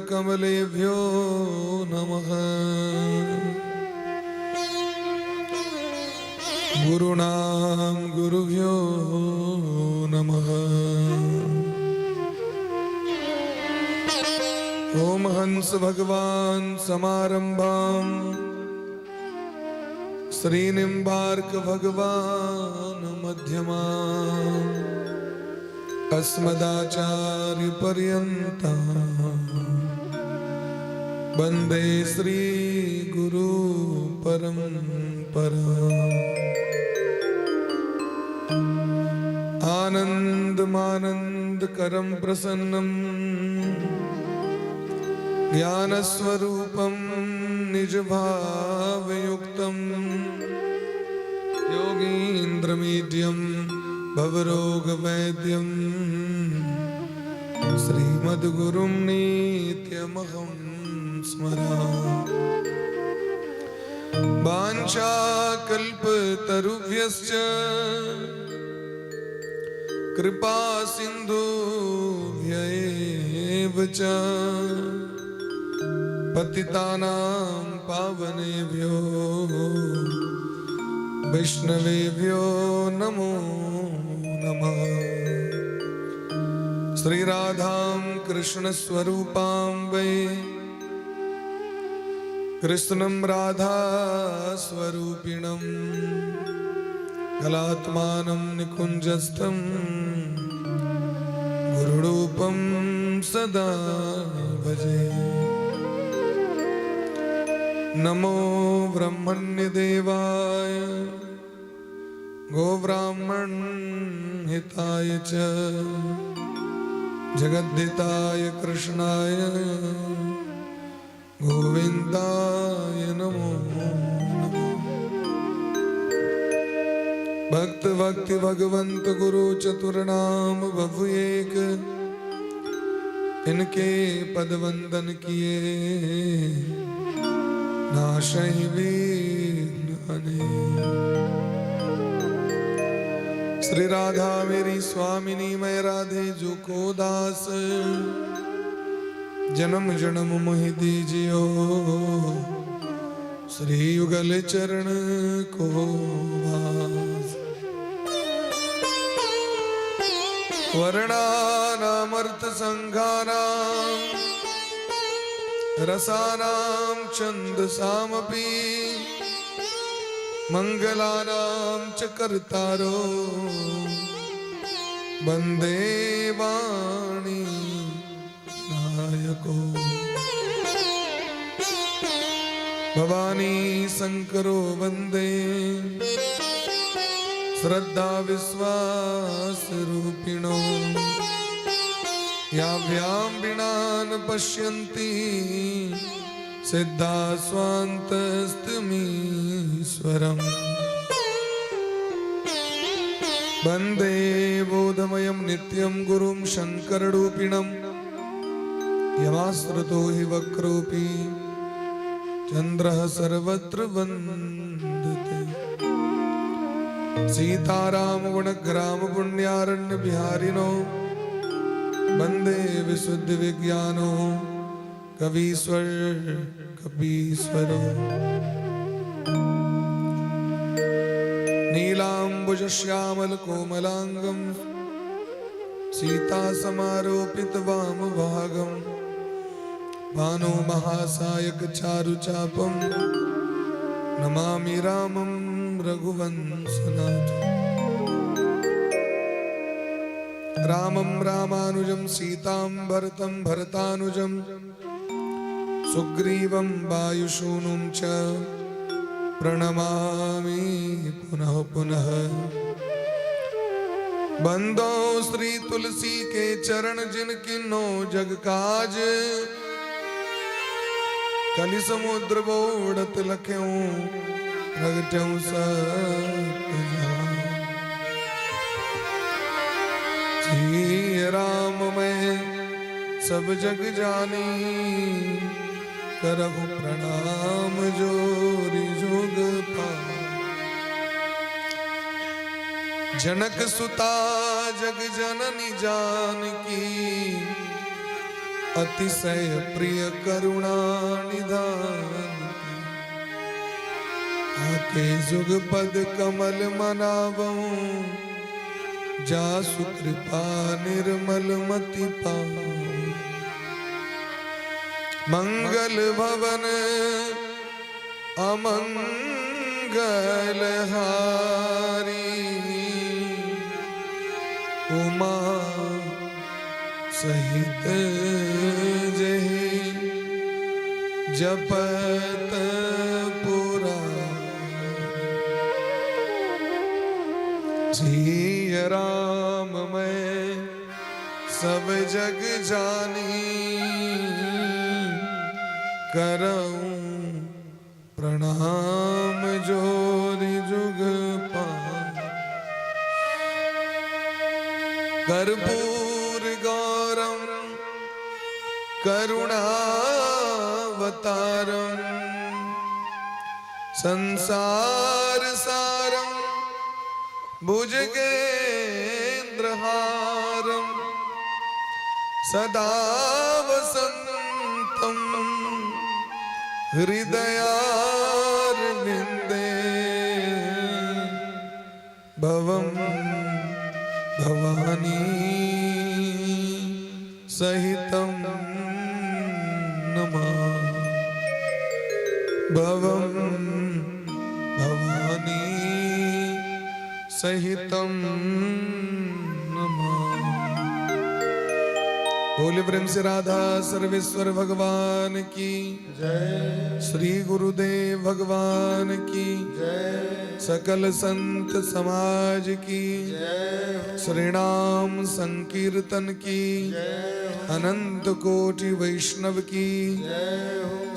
कमलेभ्यो नमः। गुरुणां गुरुभ्यो नमः। ओम हंस भगवान समारंभां श्रीनिम्बार्क भगवान मध्यमाम् अस्मदाचार्य पर्यन्तां वन्दे श्री गुरु परम्पराम्। आनन्दमानन्दकरं प्रसन्नं ज्ञानस्वरूपं निजभावयुक्तं योगीन्द्रमीड्यं भवरोगवैद्यं श्रीमद्गुरुं नित्यमहं स्मरामि। वाञ्छाकल्पतरुभ्यश्च कृपा सिन्धुभ्यैव च पतितानां पावनेभ्यो वैष्णवेभ्यो नमो नमः। श्रीराधां कृष्णस्वरूपां वै कृष्णं राधा स्वरूपिणं कलात्मानं निकुञ्जस्थं गुरुरूपं सदा भजे। नमो ब्रह्मण्यदेवाय गोब्राह्मण हिताय च जगद्धिताय कृष्णाय गोविन्दाय नमो नमः। भक्त भक्ति भगवंत गुरु चतुर्नाम बहुएक इनके पद वंदन किए नाशहि विघ्न अनेक। श्री राधा मेरी स्वामिनी मैं राधे जो को दास जन्म जन्म मोहि दीजियो श्री युगल चरण को वास। वर्णानामर्थ संघानां रसानां छन्दसामपि मंगलानां च कर्तारो वन्दे वाणी नायको। भवानी शंकरो वन्दे श्रद्धा विश्वास रूपिणो याभ्यां विना न पश्यन्ति सिद्धा स्वान्तस्तमीश्वरम्। वन्दे बोधमयं नित्यं गुरुं शङ्कररूपिणं यमाश्रितो हि वक्रोऽपि चन्द्रः सर्वत्र वन्दते। सीताराम गुणग्राम पुण्यारण्य बिहारिणो वन्दे विशुद्ध विज्ञानो कवीश्वर कपीश्वरो। नीलाम्बुज श्यामल कोमलांगं सीता समारोपित वाम भागं भानु महासायक चारुचापं नमामि रामं रघुवंशनाथं। रामं रामानुजं सीतां भरतं भरतानुजं सुग्रीवं वायुसूनुं च प्रणमामि पुनः पुनः। बंदो श्री तुलसी के चरण जिनकिन्नो जग काज कलि समुद्र बोड़त लख्यों प्रगट्यों सत्य राम मैं सब जग जानी करहु प्रणाम जोरी जोग पाए। जनक सुता जग जननी जानकी अतिशय प्रिय करुणा निधान आके जुग पद कमल मनावऊं जासु कृपा निर्मल मति पाऊं मंगल भवन अमंगल हारी उमा सहित जहि जपत पुरा सिय राम मैं सब जग जानी करऊं प्रणाम जोरि जुग पाऊं कर्पूर गौरम करुणावतारम संसार सारम भुजगेन्द्रहारम सदा वसंतम हृदयारविंदे भवम भवानी सहितं नमामि भवम भवानी सहितं नमामि। बोले प्रेम से राधा सर्वेश्वर भगवान की जय, श्री गुरुदेव भगवान की जय, सकल संत समाज की जय, श्री नाम संकीर्तन की जय, अनंत कोटि वैष्णव की जय,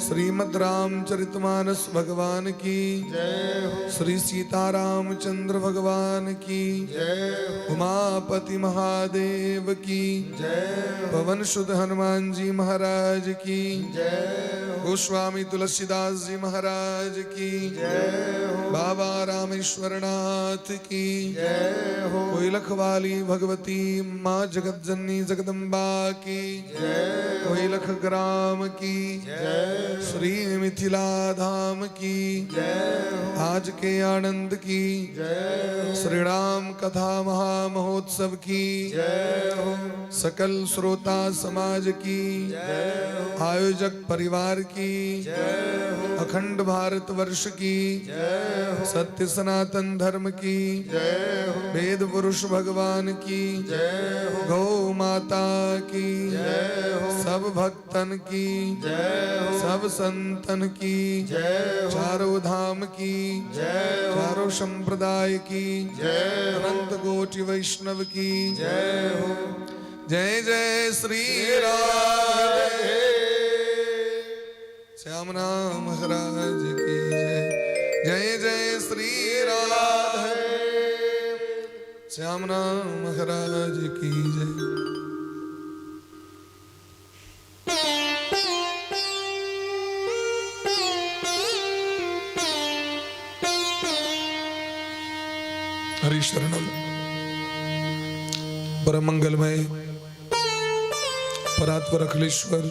श्रीमद् रामचरितमानस भगवान की जय, श्री सीतारामचंद्र भगवान की जय, उमापति महादेव की जय, पवन सुत हनुमान जी महाराज की जय, गोस्वामी तुलसीदास जी महाराज की जय, बाबा रामेश्वर नाथ की जय, कोइलख वाली भगवती माँ जगत जननी जगदम्बा की जय, कोइलख ग्राम की जय, श्री मिथिला धाम की जय, आज के आनंद की जय, श्री राम कथा महामहोत्सव की जय, सकल श्रोता समाज की जय, आयोजक परिवार की जय, अखंड भारत वर्ष की जय, सत्य सनातन धर्म की जय, वेद पुरुष भगवान की जय, गौ माता की जय, सब भक्तन की जय, सब संतन की जय, चारों धाम की जय, चारों संप्रदाय की जय, अनंत कोटि वैष्णव की जय। जय जय श्री राधे श्यामना महाराज की जय, जय जय श्री राधे श्यामना महाराज की जय। हरि शरणम। परम मंगलमय परात्पर अखिलेश्वर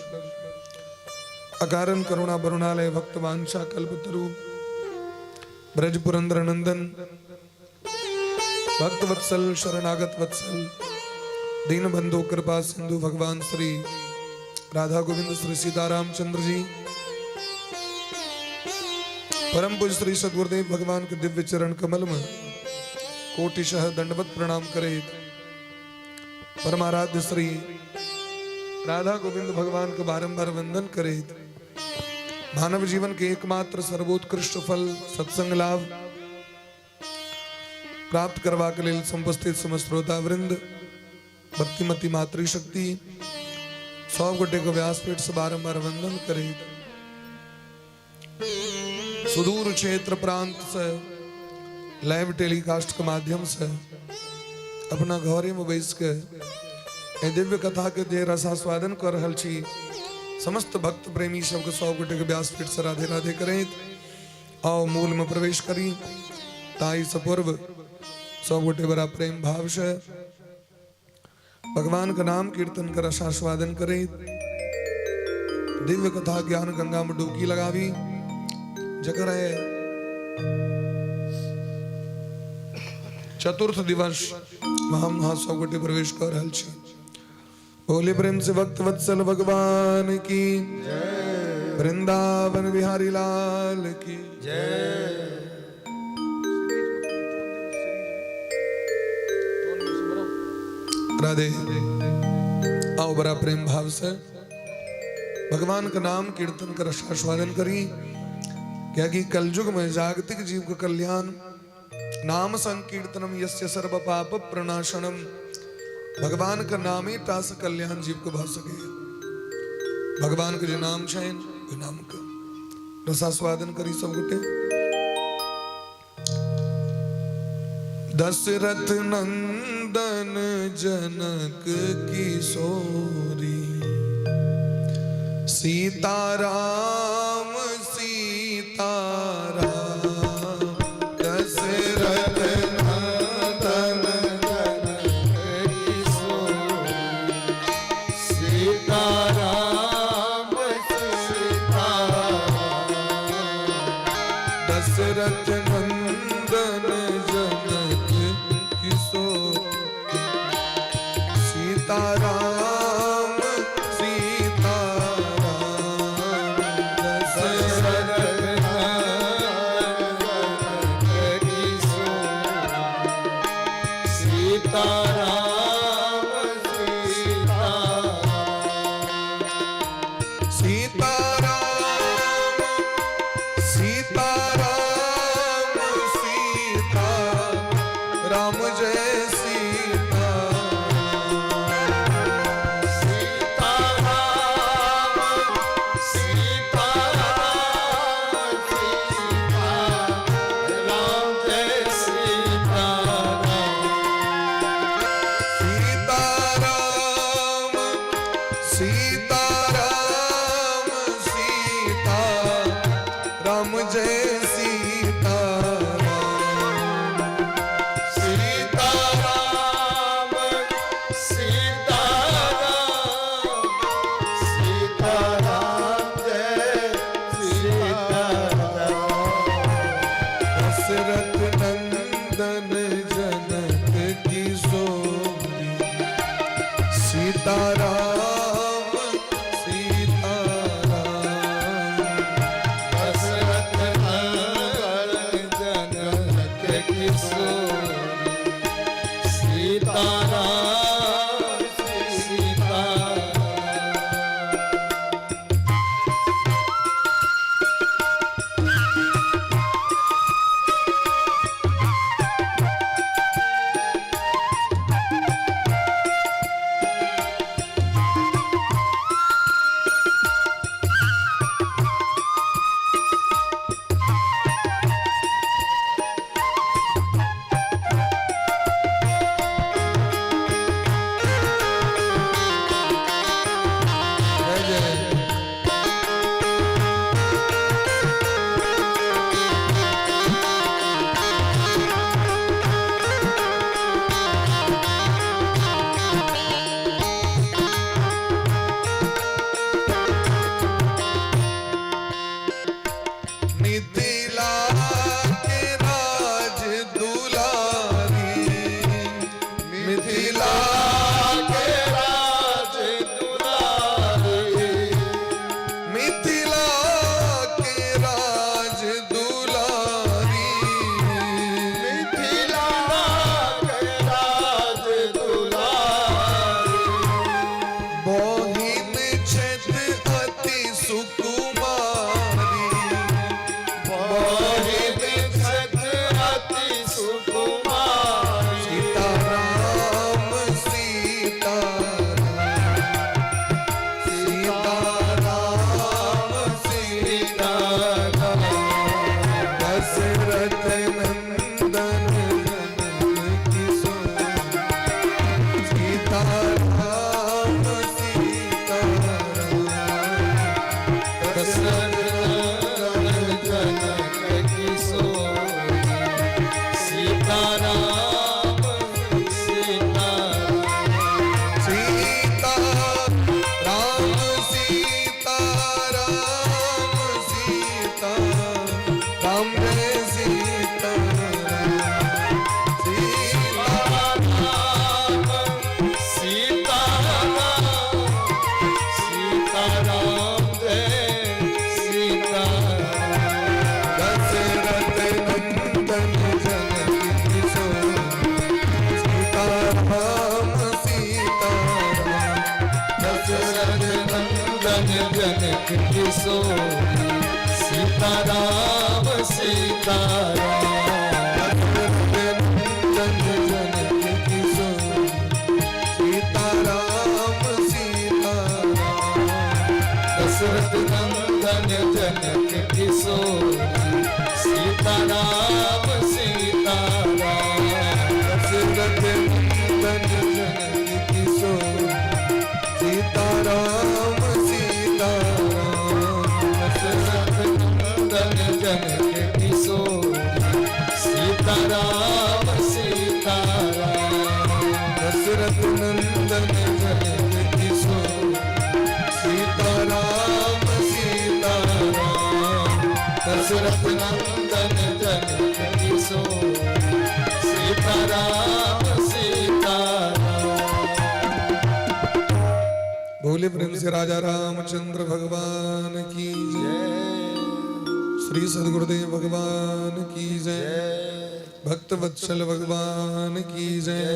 अकारण करुणा बरुणालय भक्त वांछा कल्पतरु ब्रज पुरंदर नंदन भक्त वत्सल शरणागत वत्सल दीन बंधु कृपा सिंधु भगवान श्री राधा गोविंद श्री सीतारामचंद्र जी परम पूज्य श्री सद्गुरुदेव भगवान के दिव्य चरण कमल में कोटिशः दंडवत प्रणाम करे। परमाराध्य श्री राधा गोविंद भगवान का बारंबार वंदन करे। मानव जीवन के एकमात्र सर्वोत्कृष्ट फल सत्संग लाभ प्राप्त करवा के लिए समुपस्थित समस्त श्रोता वृंद भक्तिमती मातृशक्ति 100 गोटे को व्यासपीठ से बारंबार वंदन करे। सुदूर क्षेत्र प्रांत से लाइव टेलीकास्ट के माध्यम से अपना घरे में बैस के दिव्य कथा के जे रसास्वादन कर रहल छी समस्त भक्त प्रेमी सबके 100 गोटे के व्यासपीठ से राधे राधे करें। आओ मूल में प्रवेश करी ताई सपूर्व 100 गोटे बड़ा प्रेम भाव से भगवान का नाम कीर्तन कर रसास्वादन करें। दिव्य कथा ज्ञान गंगा में डुबकी लगावी जकर है चतुर्थ दिवस वहां महोत्सव गोटे प्रवेश कर रहल छी। बोले प्रेम से भक्त वत्सल भगवान की जय, वृंदावन बिहारी लाल की जय। राधे। आओ बड़ा प्रेम भाव से भगवान का नाम कीर्तन कर आस्वादन करी, क्या कि कलयुग में जागतिक जीव का कल्याण नाम संकीर्तनम यस्य सर्व पाप प्रणाशनम। भगवान का नाम ही तास कल्याण जीव को भर सके। भगवान के जो नाम छे नाम का रसास्वादन करी सब गोटे। दशरथ नंदन जनक किशोरी सीताराम सीताराम। दशरथ नंदन जनक किशोरी सीताराम सीताराम। दशरथ नंदन जनक किशोरी सीताराम सीताराम। दशरथ नंदन किशोरी सीताराम सीताराम। सीताराम सीताराम सीताराम जय सीता राम जय सीताराम जनक किशोरी सीताराम सीताराम जनक किशोरी सीताराम सीताराम दशरथ नंदन जनक किशोरी सीताराम सीताराम दशरथ नंदन जनक किशोरी सीताराम जनक किशोरी सीताराम सीताराम दशरथ नंदन जनक किशोरी सीताराम सीताराम दशरथ नंदन जनक किशोरी सीताराम सीताराम। भोले प्रेम से राजा रामचंद्र भगवान की जय। श्री सद्गुरुदेव भगवान की जय। भक्त वत्सल भगवान की जय।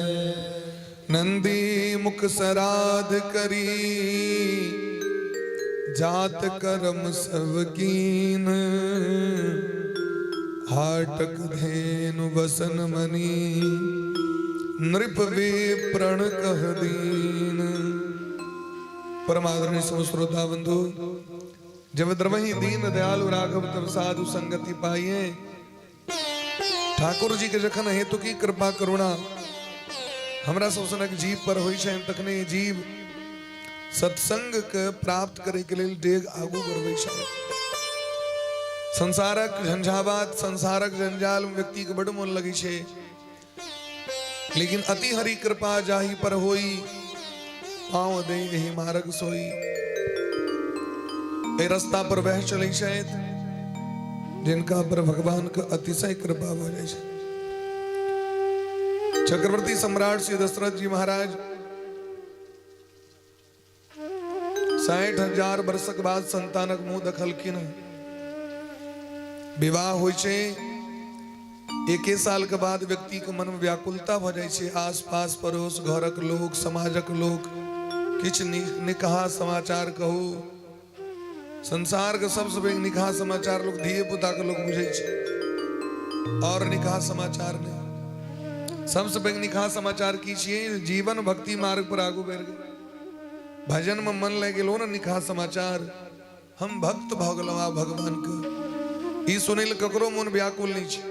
नंदी मुख सराध करी जात कर्म सब कीन हाटक धेनु बसन मनी नृप वे प्रण कह दीन। परमादरणीय श्रोता बंधु, जब द्रवही दीन दयालु राघव तब साधु संगति पाइए। ठाकुर जी के जखन हेतु की कृपा करुणा हमरा सब सनक जीव पर होई छै, तखने जीव सत्संग के प्राप्त करे के लेल डेग आगू बढ़बै छै। संसारक झंझावात संसारक जंजाल में व्यक्ति के बड़ मोन लगी छै, लेकिन अति हरि कृपा जाहि पर होई पाँव दे यही मार्ग सोई। ए रास्ता पर बह चले शायद जिनका पर भगवान का अतिशय कृपा हो जाए। चक्रवर्ती सम्राट श्री दशरथ जी महाराज 60,000 वर्षक बाद संतानक मुंह देखलखिन। विवाह होय छै, एके साल के बाद व्यक्ति के मन में व्याकुलता भ जाय छै। आस पास पड़ोस घरक लोग समाजक लोग किछ निकाह समाचार कहू। संसार के सबसे पैघ निकाह समाचार लोग धिये पुता के लोग बुझे छै, और निकाह समाचार नहीं। सबसे पैघ निकाह समाचार की छियै? जीवन भक्ति मार्ग पर आगू बढ़ गए, भजन में मन लग गेलो ना। निकाह समाचार हम भक्त भ गेलौ आ भगवान के ई सुनै ल ककरो मन व्याकुल नहीं छै।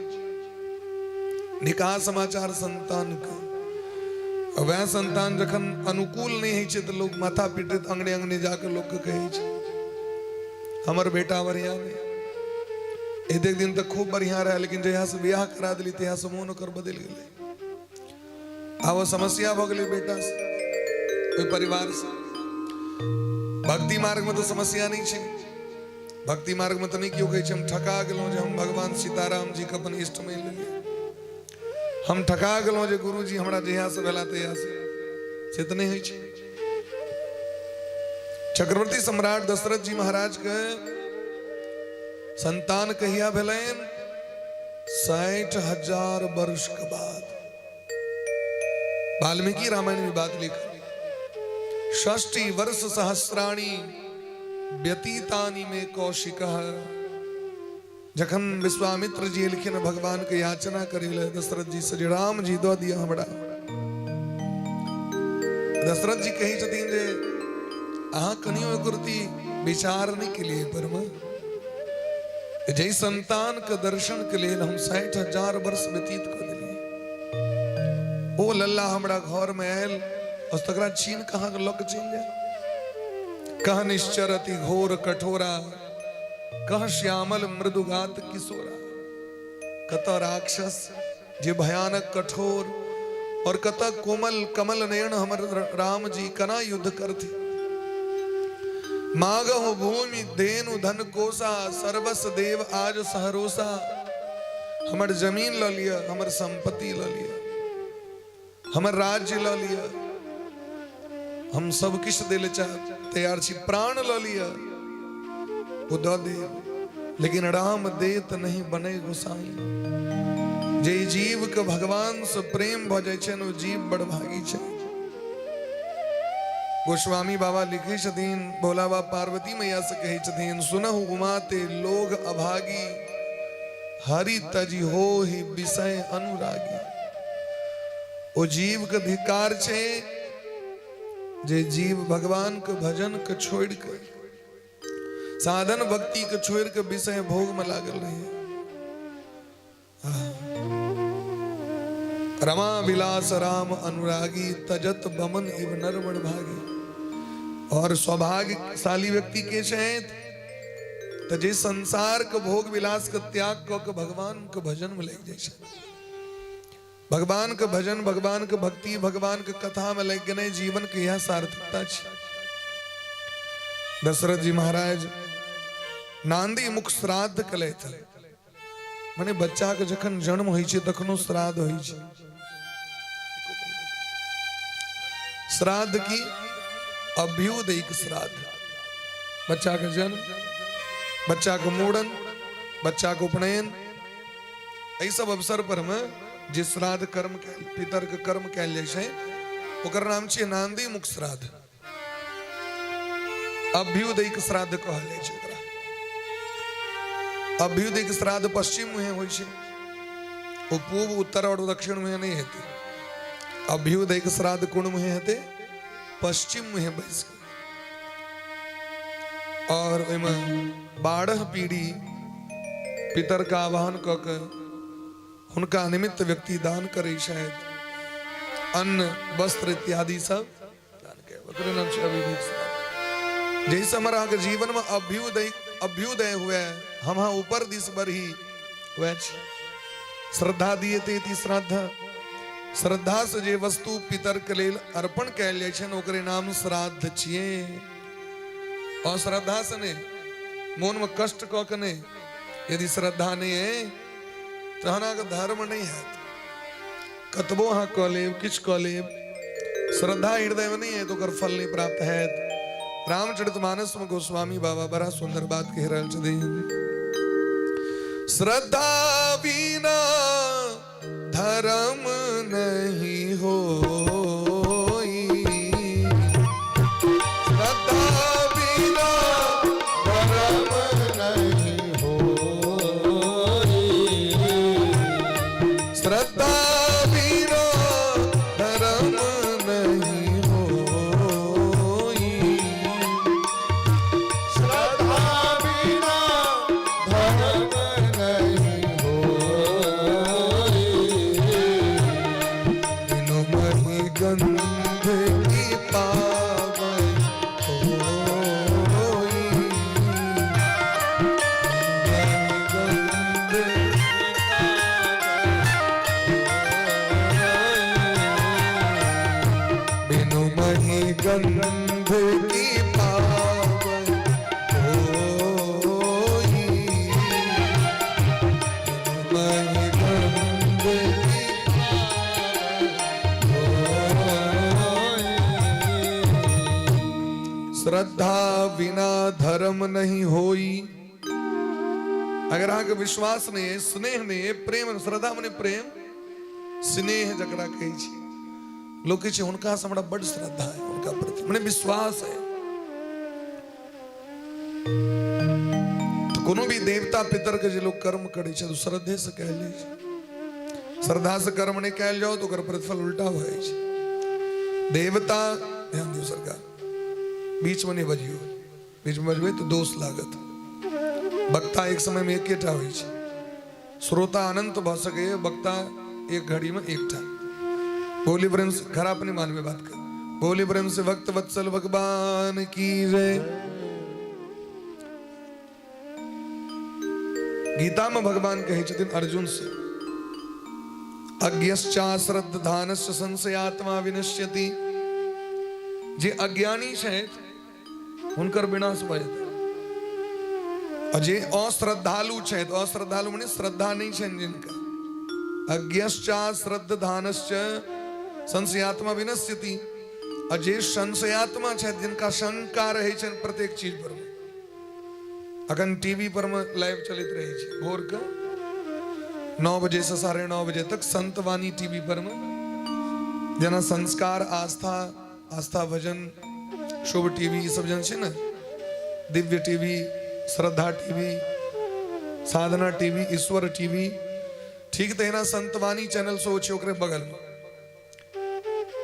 निकाह समाचार संतान के, वह संतान जखन अनुकूल नहीं है तो लोग माथा पीटत अंगने अंगने जाकर लोग के कहे छै हमर बेटा बढ़िया में। एक दिन तक खूब बढ़िया रहा, लेकिन जहिया से ब्याह करा दिली तहिया से मोन ओकर बदल गेलै। आब समस्या भ गेलै बेटा से, ओइ परिवार से। भक्ति मार्ग में तो समस्या नहीं छै। भक्ति मार्ग में तो नहीं क्यों कहे छै हम ठका गेलौं जे हम भगवान सीताराम जी के अपन इष्ट मान लेलियै। हम ठका गेलौं जे गुरु जी हमरा जहिया से भेला तहिया से तो नहीं होइ छै। चक्रवर्ती सम्राट दशरथ जी महाराज के संतान कहिया भेलैन? 60,000 वर्ष के बाद। वाल्मीकि रामायण में बात लिखी, 60 वर्ष सहस्राणी व्यतीतानि में कौशिकः। जखन विश्वामित्र जी लिखिन भगवान के याचना करेले दशरथ जी से, राम जी दो दिया हमरा। दशरथ जी कही छथिन जे अहाँ कनियो कुर्ती विचार नहीं के लिए परम जय संतान के दर्शन के लिए हम 60,000 वर्ष व्यतीत कर दिलिए। ओ लल्ला हमरा घर में आयल और तकरा छीन कहाँ के लक चल जाए। कह निश्चरति घोर कठोरा, कह श्यामल मृदुगात किशोरा। कत राक्षस जे भयानक कठोर और कत कोमल कमल नयन हमर राम जी कना युद्ध करती। मागहु भूमि देनु धन कोसा, सर्वस देव आज सहरोसा। हमर जमीन ल लिया, हमर संपत्ति ल लिया, हमर राज्य ल लिया, हम सब किछ देले तैयार छी, प्राण ल लिया वो दऽ दे, लेकिन राम देत नहीं बने गोसाई। जे जीव के भगवान से प्रेम भ जाय छै, वो जीव बड़ भागी छै। गोस्वामी बाबा लिखे छथिन, भोला बाबा पार्वती मैया से कहे छथिन, सुनहु उमाते लोग अभागी, हरि तजी हो ही विषय अनुरागी। ओ जीव के धिकार छे जे जीव भगवान के भजन के छोड़ के, साधन भक्ति के छोड़ के विषय भोग में लागल रहे। रमा विलास राम अनुरागी, तजत बमन इव नरवण भागी। और सौभाग्यशाली व्यक्ति के छथि तो जे संसार के भोग विलास के त्याग क के भगवान के भजन में लग जाय छै। भगवान के भजन, भगवान के भक्ति, भगवान के कथा में लग गए, जीवन के यह सार्थकता छै। दशरथ जी महाराज नांदी मुख श्राद्ध कलैथ, माने बच्चा के जखन जन्म होय छै तखनो श्राद्ध होय छै। श्राद्ध की अभ्युदयिक श्राद्ध, बच्चा का जन्म, बच्चा को मूड़न, बच्चा को उपनयन, एहि सब अवसर पर में जे श्राद्ध कर्म पितर के कर्म कैल जाय छै, ओकर नाम छै नांदी मुख श्राद्ध, अभ्युदयिक श्राद्ध कहल जाय छै ओकरा। अभ्युदयिक श्राद्ध पश्चिम में होय छै, ओ पूर्व, उत्तर और दक्षिण में नहीं हेते। अभ्युदयिक श्राद्ध कोन में हेते? पश्चिम में बैस के, और ओइमे 12 पीढ़ी पितर का आवाहन क के हुनका निमित्त व्यक्ति दान करे, शायद अन्न वस्त्र इत्यादि सब दान के, ओकरे नाम छै अभ्युदयिक श्राद्ध। जैसे हमारा के जीवन में अभ्युदय हुए, हम ऊपर दिस बढ़ी हुए, श्रद्धा दिए ते श्राद्ध। श्रद्धा से जे वस्तु पितर के लेल अर्पण कैल जाय छै, ओकरे नाम श्राद्ध छिए। और श्रद्धा से ने मोन में कष्ट क के ने, यदि श्रद्धा नहीं है तो हना के धर्म नहीं है। कतबो हाँ क लेब, किछ क लेब, श्रद्धा हृदय में नहीं है तो ओकर फल नहीं प्राप्त है। रामचरितमानस में गोस्वामी बाबा बड़ा सुंदर बात कह रहल छथिन, श्रद्धा बिना धर्म नहीं होई, श्रद्धा बिना धर्म नहीं होई, श्रद्धा बिना धर्म नहीं होई, श्रद्धा बिना धर्म नहीं होई, बिनु महि गंध की पावै होई, बिनु महि गंध की पावै होई, बिनु महि गंध की श्रद्धा बिना धर्म नहीं होई। अगर आगे विश्वास नहीं है, स्नेह नहीं है, प्रेम, श्रद्धा मने प्रेम, स्नेह जकरा कहे छी, लोग कहे हुनका से हमरा बड़ श्रद्धा है, उनका प्रति मने विश्वास है। तो कोनो भी देवता पितर के जे लोग कर्म करे छै, तो श्रद्धे से कहल जाय छै। श्रद्धा से कर्म नहीं कहल जाओ तो ओकर प्रतिफल उल्टा हो जाय छै। देवता, ध्यान दियो सरकार, बीच में नहीं बजियो, बीच में बजबे तो दोष लागत। वक्ता एक समय में एकेटा होय छै, श्रोता अनंत भ सके, वक्ता एक घड़ी में एकटा। बोली प्रेम से, घर अपने मान में बात कर, बोली प्रेम से भक्त वत्सल भगवान की जय। गीता में भगवान कहे छथिन अर्जुन से, अज्ञश्चा श्रद्धानस्य संशयात्मा विनश्यति। जे अज्ञानी छथि हुनकर विनाश भ जेतै। अजे अश्रद्धालु छे तो अश्रद्धालु माने श्रद्धा नहीं छे जिनका अज्ञश्चा श्रद्धानश्च संशयात्मा विनश्यति अजे संशयात्मा छे जिनका शंका रहे छे प्रत्येक चीज पर अखन टीवी पर में लाइव चलित रहे छे भोर का 9 बजे से 9:30 बजे तक संतवाणी टीवी पर में जना संस्कार आस्था भजन शुभ टीवी सब जन छे ना दिव्य टीवी श्रद्धा टीवी साधना टीवी ईश्वर टीवी ठीक तेना संतवाणी चैनल सो छोकरे बगल में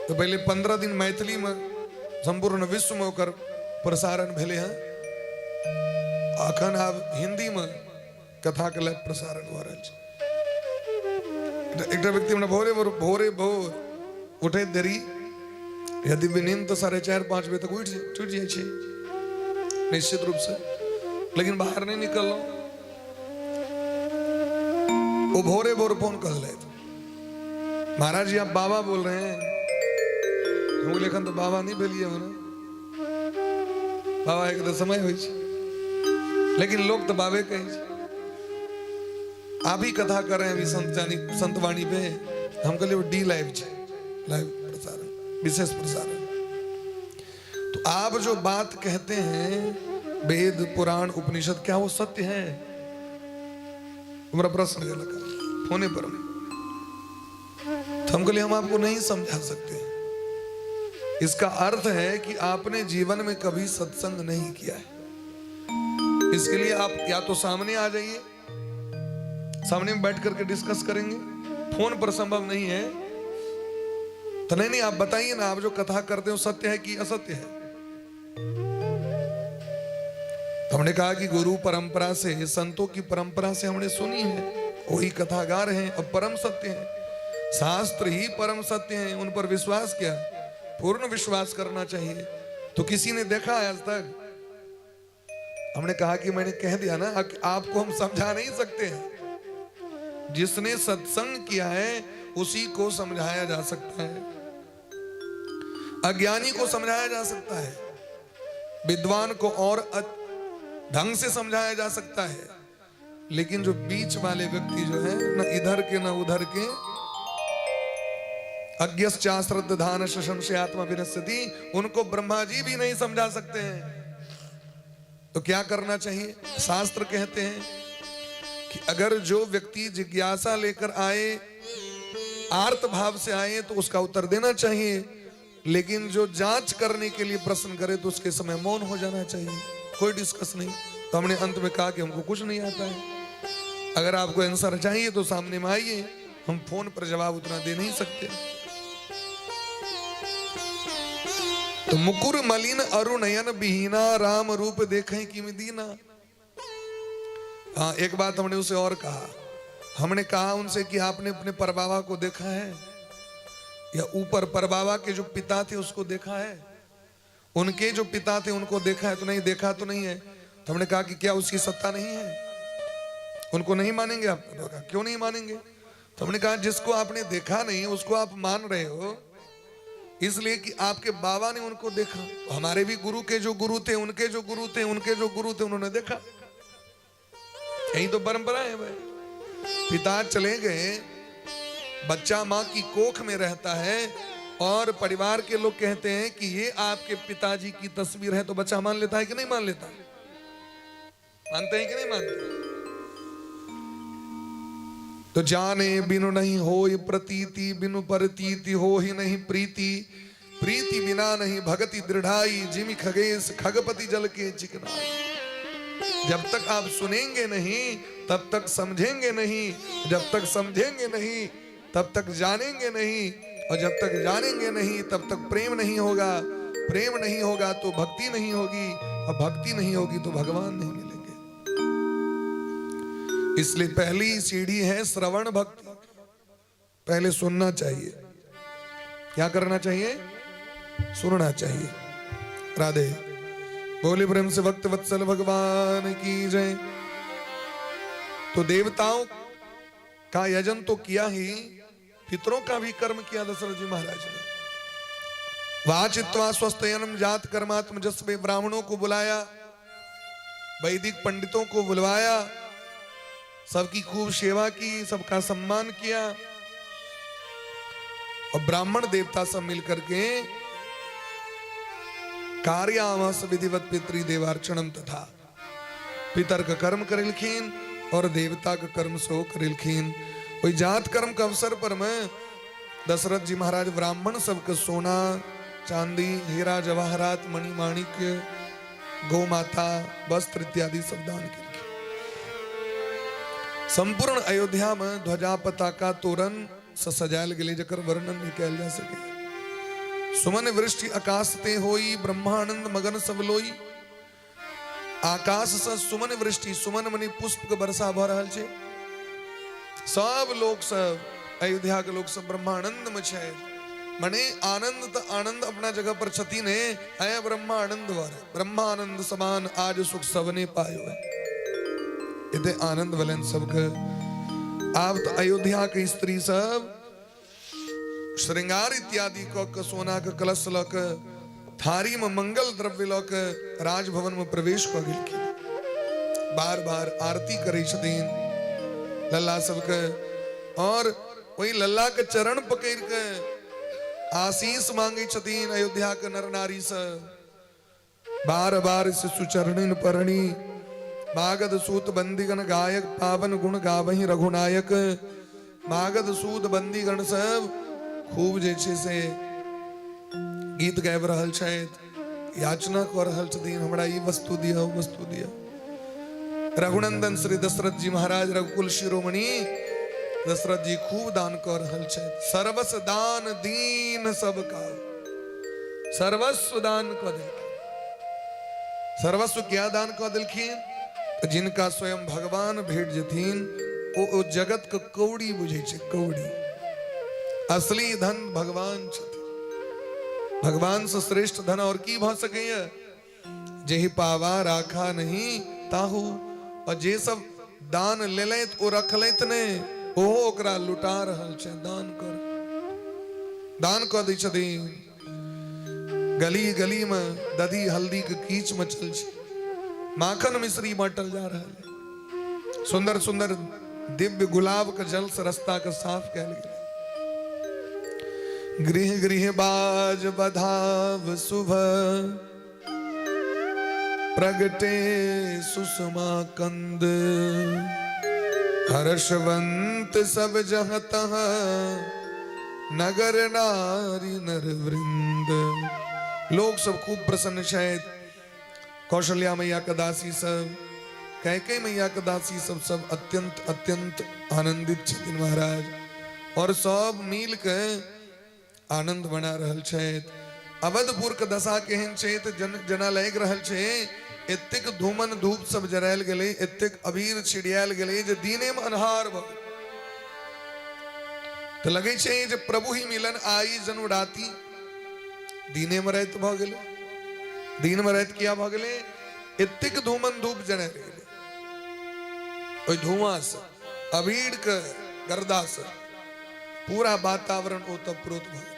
तो पहले 15 दिन मैथिली में संपूर्ण विश्व में ओकर प्रसारण भेले हैं अखन अब हिंदी में कथा के लाइव प्रसारण हो रहा है एक व्यक्ति में भोरे भोर उठे देरी यदि नींद तो 4:30-5 बजे तक उठ जाए निश्चित रूप से लेकिन बाहर नहीं निकल रहा वो भोरे भोर फोन कर ले महाराज जी आप बाबा बोल रहे हैं हम लेखन तो बाबा नहीं बोलिए बाबा एक तो समय हो लेकिन लोग तो बाबे कहे आप ही कथा कर रहे हैं अभी संतवाणी पे हम कहले डी लाइव प्रसारण विशेष प्रसारण तो आप जो बात कहते हैं वेद पुराण उपनिषद क्या वो सत्य है मेरा प्रश्न लगा होने पर तो हम कहले हम आपको नहीं समझा सकते इसका अर्थ है कि आपने जीवन में कभी सत्संग नहीं किया है इसके लिए आप या तो सामने आ जाइए सामने में बैठ करके डिस्कस करेंगे फोन पर संभव नहीं है तो नहीं आप बताइए ना आप जो कथा करते हो सत्य है कि असत्य है तो हमने कहा कि गुरु परंपरा से संतों की परंपरा से हमने सुनी है वही कथागार हैं और परम सत्य है शास्त्र ही परम सत्य है उन पर विश्वास किया पूर्ण विश्वास करना चाहिए तो किसी ने देखा है आज तक हमने कहा कि मैंने कह दिया ना आपको हम समझा नहीं सकते हैं जिसने सत्संग किया है उसी को समझाया जा सकता है अज्ञानी को समझाया जा सकता है विद्वान को और ढंग से समझाया जा सकता है लेकिन जो बीच वाले व्यक्ति जो है न इधर के न उधर के अज्ञश्चा श्रद्धान संशयात्मा विनश्यति उनको ब्रह्मा जी भी नहीं समझा सकते हैं तो क्या करना चाहिए शास्त्र कहते हैं कि अगर जो व्यक्ति जिज्ञासा लेकर आए आर्त भाव से आए तो उसका उत्तर देना चाहिए लेकिन जो जांच करने के लिए प्रश्न करे तो उसके समय मौन हो जाना चाहिए कोई डिस्कस नहीं तो हमने अंत में कहा कि हमको कुछ नहीं आता है अगर आपको आंसर चाहिए तो सामने में आइए हम फोन पर जवाब उतना दे नहीं सकते तो मुकुर मलिन अरुणयन बिहीना राम रूप देखें कि दीना हाँ एक बात हमने उसे और कहा हमने कहा उनसे कि आपने अपने परबाबा को देखा है या ऊपर परबाबा के जो पिता थे उसको देखा है उनके जो पिता थे उनको देखा है तो नहीं देखा तो नहीं है तो हमने कहा कि क्या उसकी सत्ता नहीं है उनको नहीं मानेंगे आप क्यों नहीं मानेंगे तो हमने कहा जिसको आपने देखा नहीं उसको आप मान रहे हो इसलिए कि आपके बाबा ने उनको देखा हमारे भी गुरु के जो गुरु थे उनके जो गुरु थे उनके जो गुरु थे उन्होंने देखा यही तो परंपरा है भाई पिता चले गए बच्चा माँ की कोख में रहता है और परिवार के लोग कहते हैं कि ये आपके पिताजी की तस्वीर है तो बच्चा मान लेता है कि नहीं मान लेता मानते हैं कि नहीं मानते तो जाने बिनु नहीं होय प्रतीति बिनु परतीति हो ही नहीं प्रीति प्रीति बिना नहीं भगति दृढ़ाई जिमि खगेश खगपति जल के चिकनाई जब तक आप सुनेंगे नहीं तब तक समझेंगे नहीं जब तक समझेंगे नहीं तब तक जानेंगे नहीं और जब तक जानेंगे नहीं तब तक प्रेम नहीं होगा प्रेम नहीं होगा तो भक्ति नहीं होगी और भक्ति नहीं होगी तो भगवान नहीं मिलेंगे इसलिए पहली सीढ़ी है श्रवण भक्ति पहले सुनना चाहिए क्या करना चाहिए सुनना चाहिए राधे बोले प्रेम से भक्त वत्सल भगवान की जय तो देवताओं का यजन तो किया ही पितरों का भी कर्म किया दशरथ जी महाराज ने वाचित्वा स्वस्थयनम जात कर्मात्म जस्वे ब्राह्मणों को बुलाया वैदिक पंडितों को बुलवाया, सबकी खूब सेवा की, सबका सम्मान किया और ब्राह्मण देवता सब मिलकर के कार्यामास विधिवत पितृ देवार्चनम तथा पितर का कर्म करिलखीन और देवता का कर्म सो करिलखीन। वही जात कर्म के अवसर पर मैं दशरथ जी महाराज ब्राह्मण सबके सोना चांदी हीरा जवाहरात मणि माणिक्य गौ माता वस्त्र इत्यादि सब दान के लिए संपूर्ण अयोध्या में ध्वजा पताका तोरण से सजायल गेले जकर वर्णन नहीं कैल जा सके। सुमन वृष्टि आकाश ते होई ब्रह्मानंद मगन सब लोई। आकाश से सुमन वृष्टि, सुमन मनी पुष्प के वर्षा भ रहल छे। सब लोग सब अयोध्या के लोग सब ब्रह्मानंद में छे। मने आनंद तो आनंद अपना जगह पर छती ने है ब्रह्मानंद वर ब्रह्मानंद समान आज सुख सबने पायो है। इतने आनंद वलन सबके आप तो अयोध्या के स्त्री सब श्रृंगार इत्यादि को सोना के कलश लक थारी में मंगल द्रव्य लक राजभवन में प्रवेश कर गेलखिन। बार बार आरती करे छथिन लल्ला सबके और वही लल्ला के चरण पकड़ के आशीष मांगे छथिन। अयोध्या के नर नारी से बार बार से सुचरणिन परणी मागध सूत बंदीगण गायक पावन गुण गावहि रघुनायक। मागध सूत बंदीगण सब खूब जैसे से गीत गाबि रहल छथि, याचना कर रहल छथिन हमरा ई वस्तु दिया वस्तु दिया। रघुनंदन श्री दशरथ जी महाराज रघुकुल शिरोमणि दशरथ जी खूब दान कर रहल छथि। सर्वस दान दीन सबका सर्वस्व दान क देलखिन। सर्वस्व क्या दान क देलखिन? जिनका स्वयं भगवान भेट जथिन ओ जगत के कौड़ी बुझे छे। कौड़ी असली धन भगवान छथिन। भगवान से श्रेष्ठ धन और की भ सकैया। जेहि पावा राखा नहीं ताहू। और जे सब दान लेलैत ओ रखलैत ने ओहो ओकरा लुटा रहल छै। दान क दै छथिन। गली गली में दधी हल्दी के कीच मचल छै। माखन मिश्री बांटल जा रहा है। सुंदर सुंदर दिव्य गुलाब के जल से रास्ता के साफ कैल गेल। गृह गृह बाज बधाव शुभ प्रगटे सुषमा कंद। हर्षवंत सब जहाँ तहाँ नगर नारी नर वृंद। लोग सब खूब प्रसन्न शायद। कौशल्या मैया का दासी सब कैकेयी मैया का दासी सब अत्यंत अत्यंत आनंदित छथिन महाराज। और सब मिल के आनंद बना रहल छथि। अवधपुर के दशा केहन छै त जना लागि रहल छै। एतेक धूमन धूप सब जरायल गेलै, एतेक अबीर छिड़ियाल गेलै जे दिने में अन्हार भ गेलै। तो लगे छै जे प्रभु ही मिलन आई जनु राति। दिने में राति भ गेलै। दिन में राति किया भ गेलै? एतेक धूमन धूप जरायल गेलै। ओइ धुआं से अबीर के गर्दा से पूरा वातावरण ओतप्रोत भ गेलै।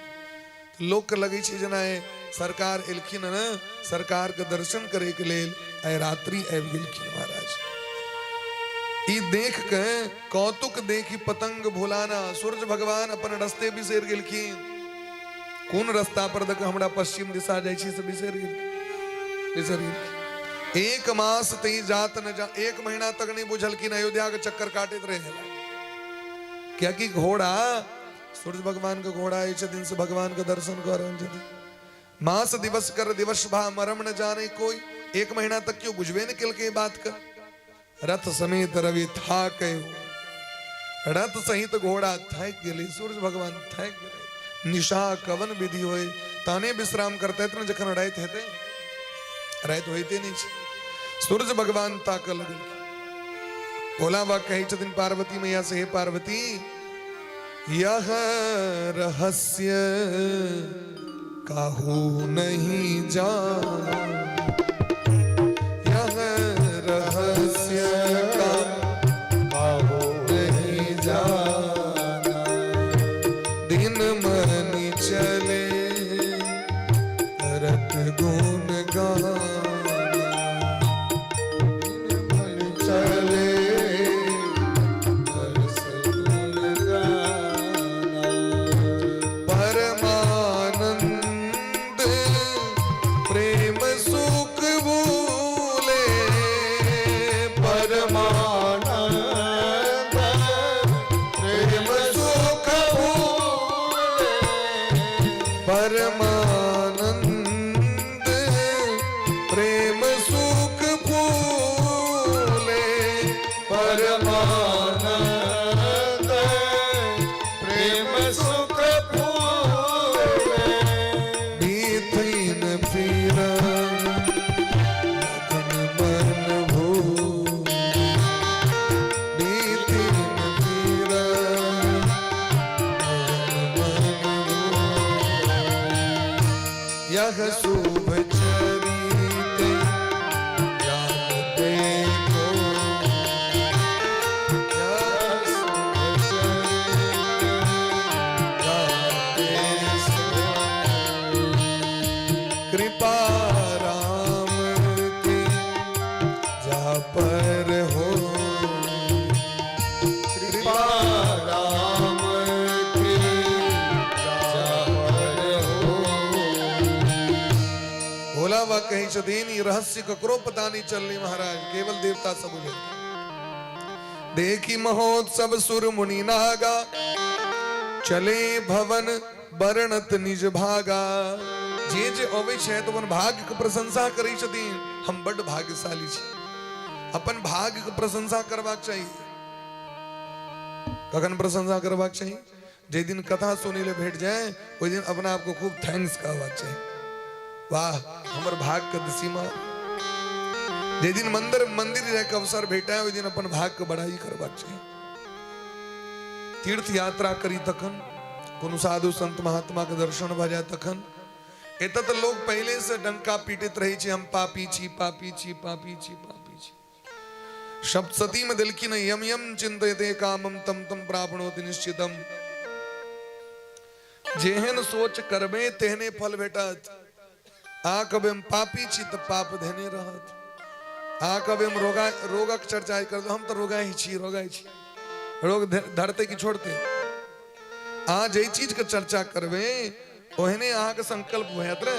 लोग के लगे छै जेना सरकार एलखिन न सरकार के दर्शन करे के लेल आइ रात्रि आबि गेलखिन महाराज। ई देख के कौतुक देखी पतंग भुलाना। सूर्य भगवान अपन रस्ते बिसरि गेलखिन। कोन रास्ता पर देख हमरा पश्चिम दिशा जाइ छी से बिसरि गेलखिन। एक मास तई जात न जा। एक महीना तक नहीं बुझलखिन। अयोध्या के चक्कर काटत रहे। क्या कि घोड़ा सूर्य भगवान का घोड़ा ऐसे दिन से भगवान का दर्शन कर रहे थे। मास दिवस कर दिवस भा मरम न जाने कोई। एक महीना तक क्यों बुझवे न किल के बात का। रथ समेत रवि था कहो। रथ सहित घोड़ा थक गेले। सूर्य भगवान थक गेले। निशा कवन विधि होए ताने विश्राम करते न जखन रात हेते। रात होते नहीं। सूर्य भगवान ताक लगे। भोला बा कहे छथिन पार्वती मैया से, हे पार्वती यह रहस्य काहू नहीं जान। यह रहस्य काहू नहीं जाना। दिन मनि चले करत गुण गाना। परमानंद प्रेम सुख पूरे बीतीन पीरा मगन मन भू बीतीन पीरा मगन मन भू यह शुभ चरित जानते को यह शुभ चरित जानते कृपा राम की जा पर हो कृपा राम की जापर हो भोला व कहीं सदीनी रहस्य ककरो पता नहीं चलनी महाराज केवल देवता सब उजड़ देखी महोत्सव सुर मुनि नागा चले भवन बरणत निज भागा जे जे अबै छै तो अपन भाग्य के प्रशंसा करै छथिन हम बड़ भाग्यशाली छी अपन भाग्य के प्रशंसा करबाक चाहिए कखन प्रशंसा करबाक चाहिए जे दिन कथा सुनै ले भेट जाए ओइ दिन अपना आप को खूब थैंक्स कहबाक चाहिए वाह हमर भाग के सीमा जे दिन मंदिर जाए के अवसर भेटा है ओइ दिन अपन भाग के बढ़ाई करबाक चाहिए तीर्थ यात्रा करी तखन कोनो साधु संत महात्मा के दर्शन भ जाए तखन एतऽ तऽ लोग पहले से डंका पीटैत रही छै हम पापी छी पापी छी पापी छी पापी छी सप्तशती में दिलखिन यम यम चिंतयते कामम तम तम प्राप्नोति निश्चितम जेहन सोच करबे तेहने फल भेटत आ कबे हम पापी छी तऽ पाप धेने रहत आ कबे हम रोगक चर्चा कर दो हम तो रोगा ही छी रोग धरते कि छोड़ते आ जे चीज के चर्चा करबे ओहने अहाँ के संकल्प होयत रे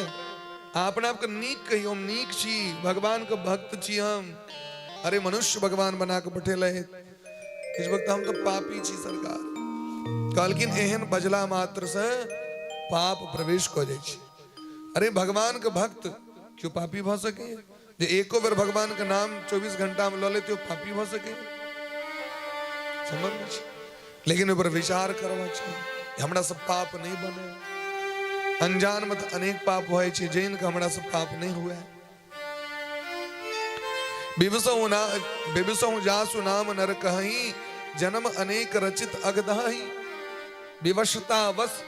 अपने आप के नीक कहियो हम नीक छी भगवान के भक्त छी हम अरे मनुष्य भगवान बना के बैठेले इस वक्त हम तो पापी छी सरकार कहलकिन एहन बजला मात्र से पाप प्रवेश कर जाय छै अरे भगवान के भक्त क्यों पापी भ सके जे एको बेर भगवान के नाम 24 घंटा में ल लेते पापी भ सके समझ में छै लेकिन ऊपर विचार करवा चाहिए हमरा सब पाप नहीं बने अनजान में अनेक पाप होय छै जैन के हमरा सब पाप नहीं हुए बिबसहु जासु नाम नर कहि जन्म अनेक रचित अगदाहि विवशता वश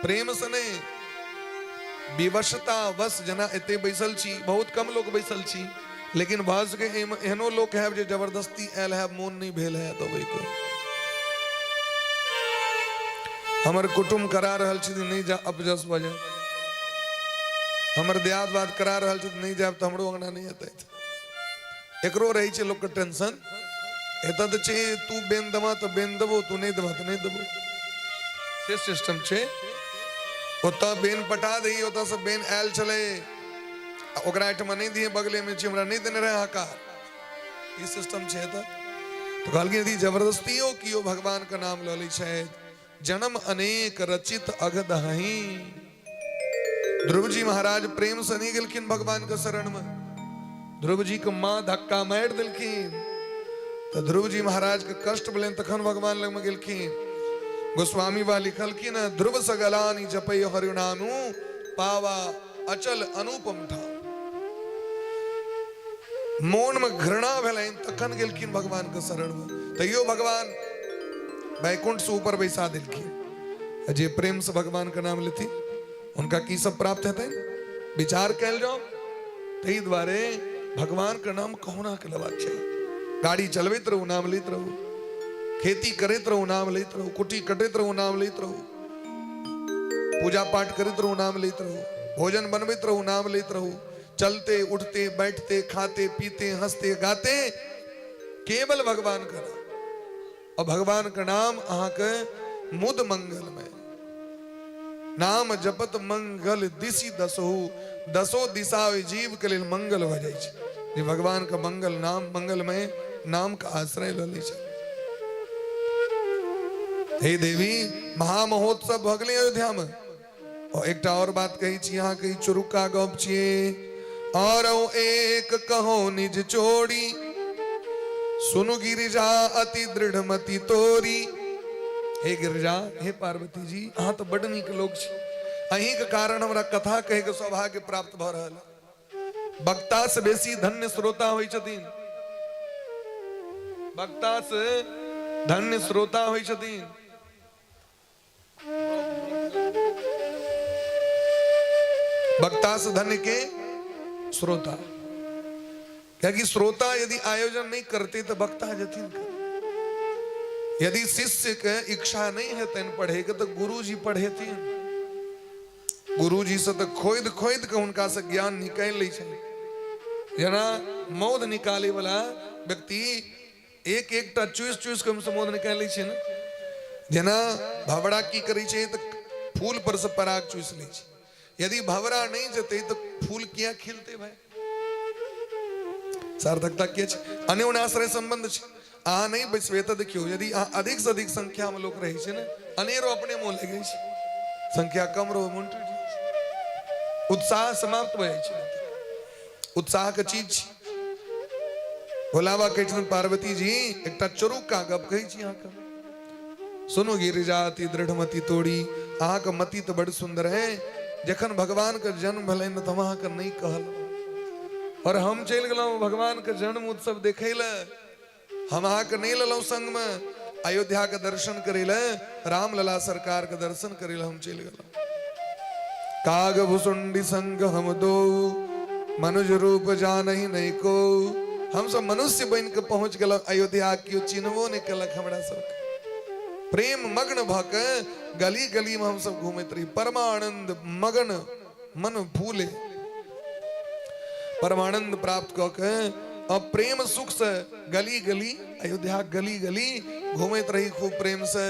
प्रेम सने विवशता वश जना एते बैसल छी बहुत कम लोग बैसल छी लेकिन भस के एहनो लोग है जे जबरदस्ती आयल है मोन नहीं भेल है तो वही को हमर कुटुंब करा रहल छी नहीं जा अपजस बजे हमर दियाद बात करा रहल छी नहीं जाब तो हमरो अंगना नहीं आते एकरो रही छै लोग के टेंशन एता त छै तू बेन दवा तो बेन देबो तू नहीं देबा तो नहीं देबो से सिस्टम छै ओता बेन पटा दही ओता से बेन आयल चले ओकरा एठमा नहीं दिए बगले में छी हमरा नहीं देने रहे आकार ई सिस्टम छै त तो कहलकिन यदि जबरदस्तियो कियो भगवान का नाम ल लै छै जन्म अनेक रचित अगदहि ध्रुव जी महाराज प्रेम से नहीं गेलखिन भगवान के शरण में ध्रुव जी के मां धक्का मार दिलखिन तो ध्रुव जी महाराज के कष्ट भेलन तखन भगवान लग में गेलखिन गोस्वामी बा लिखलखिन ध्रुव सगलानी जपय हरिनामु पावा अचल अनुपम था मोन में घृणा भेलन तखन गेलखिन भगवान के शरण में तैयो भगवान बैकुंठ से ऊपर बैसा दिलखिन जे प्रेम से भगवान का नाम लेती उनका की सब प्राप्त हेतै विचार कैल जाओ तै द्वारे भगवान का नाम कहुना के लेबाक चाहिए गाड़ी चलबैत रहू नाम लैत रहू खेती करैत रहू नाम लैत रहू कुटी कटैत रहू नाम लैत रहू पूजा पाठ करैत रहू नाम लैत रहू भोजन बनबैत रहू नाम लैत रहू चलते उठते बैठते खाते पीते हंसते गाते केवल भगवान का नाम और भगवान का नाम अहाँ के मुद मंगल में नाम जपत मंगल दिशि दसहु दसो दिशा जीव के लिए मंगल भ जाय छै जे भगवान का मंगल नाम मंगल में नाम का आश्रय ल लै छै हे देवी महामहोत्सव भ गेलै अयोध्या में और एकटा और बात कही छी यहाँ कही चुरुक्का गप छियै और एक कहो निज चोरी सुनु गिरिजा अति दृढ़ मति तोरी। हे गिरिजा, हे पार्वती जी, अहाँ तो बड़ नीक लोग छी, अहीं के कारण हमरा कथा कहे के सौभाग्य प्राप्त भ रहल। वक्ता से बेसी धन्य श्रोता होइ छथिन, वक्ता से धन्य श्रोता होइ छथिन। वक्ता से धन्य के श्रोता, क्योंकि श्रोता यदि आयोजन नहीं करते तो वक्ता जथिन कर। यदि शिष्य के इच्छा नहीं है तेन पढ़ेगा तो गुरु जी पढ़ेथिन। गुरु जी से तो खोद खोद के उनका से ज्ञान निकाल लै छै। जना मौध निकाले वाला व्यक्ति एक एक टा चूस चूस के हमसे मौध निकाल लै छै। जना भवड़ा की करी छै तो फूल पर से पराग चूस लै छै। यदि भवरा नहीं जते तो फूल किया खिलते भाई। सार्थकता के अन्योन्याश्रय संबंध छै। अहाँ नहीं बैसबे तो देखियो, यदि अहाँ अधिक से अधिक संख्या में लोग रहे छै ने, अनेरो अपने मुंह लगे छै, संख्या कम रहो मुंह टूट जाइ छै, उत्साह समाप्त हो जाइ छै। उत्साह के चीज छै। भोलाबा कहै पार्वती जी एकटा चोरुक का गप कहै छी अहाँ के। सुनु गिरिजाति दृढ़ मति तोड़ी। अहाँ के मति तो बड़ सुंदर है। जखन भगवान के जन्म भले न तो अहाँ के नहीं कहल, और हम चल गलौ भगवान के जन्म उत्सव देखे ले। हम अहाँ के नहीं ललौ संग में अयोध्या के दर्शन करे ले, रामलला सरकार के दर्शन करे ले हम चल गलौ। काग भुसुंडी संग हम दो, मनुज रूप जानहि नहीं को। हम सब मनुष्य बन के पहुंच गल अयोध्या, क्यों चिन्हबो नहीं कलक हमरा सब। प्रेम मग्न भक गली गली में हम सब घूमत रही, परमानंद मगन मन फूले। परमानंद प्राप्त क के अब प्रेम सुख से गली गली अयोध्या गली गली घूमत रही, खूब प्रेम से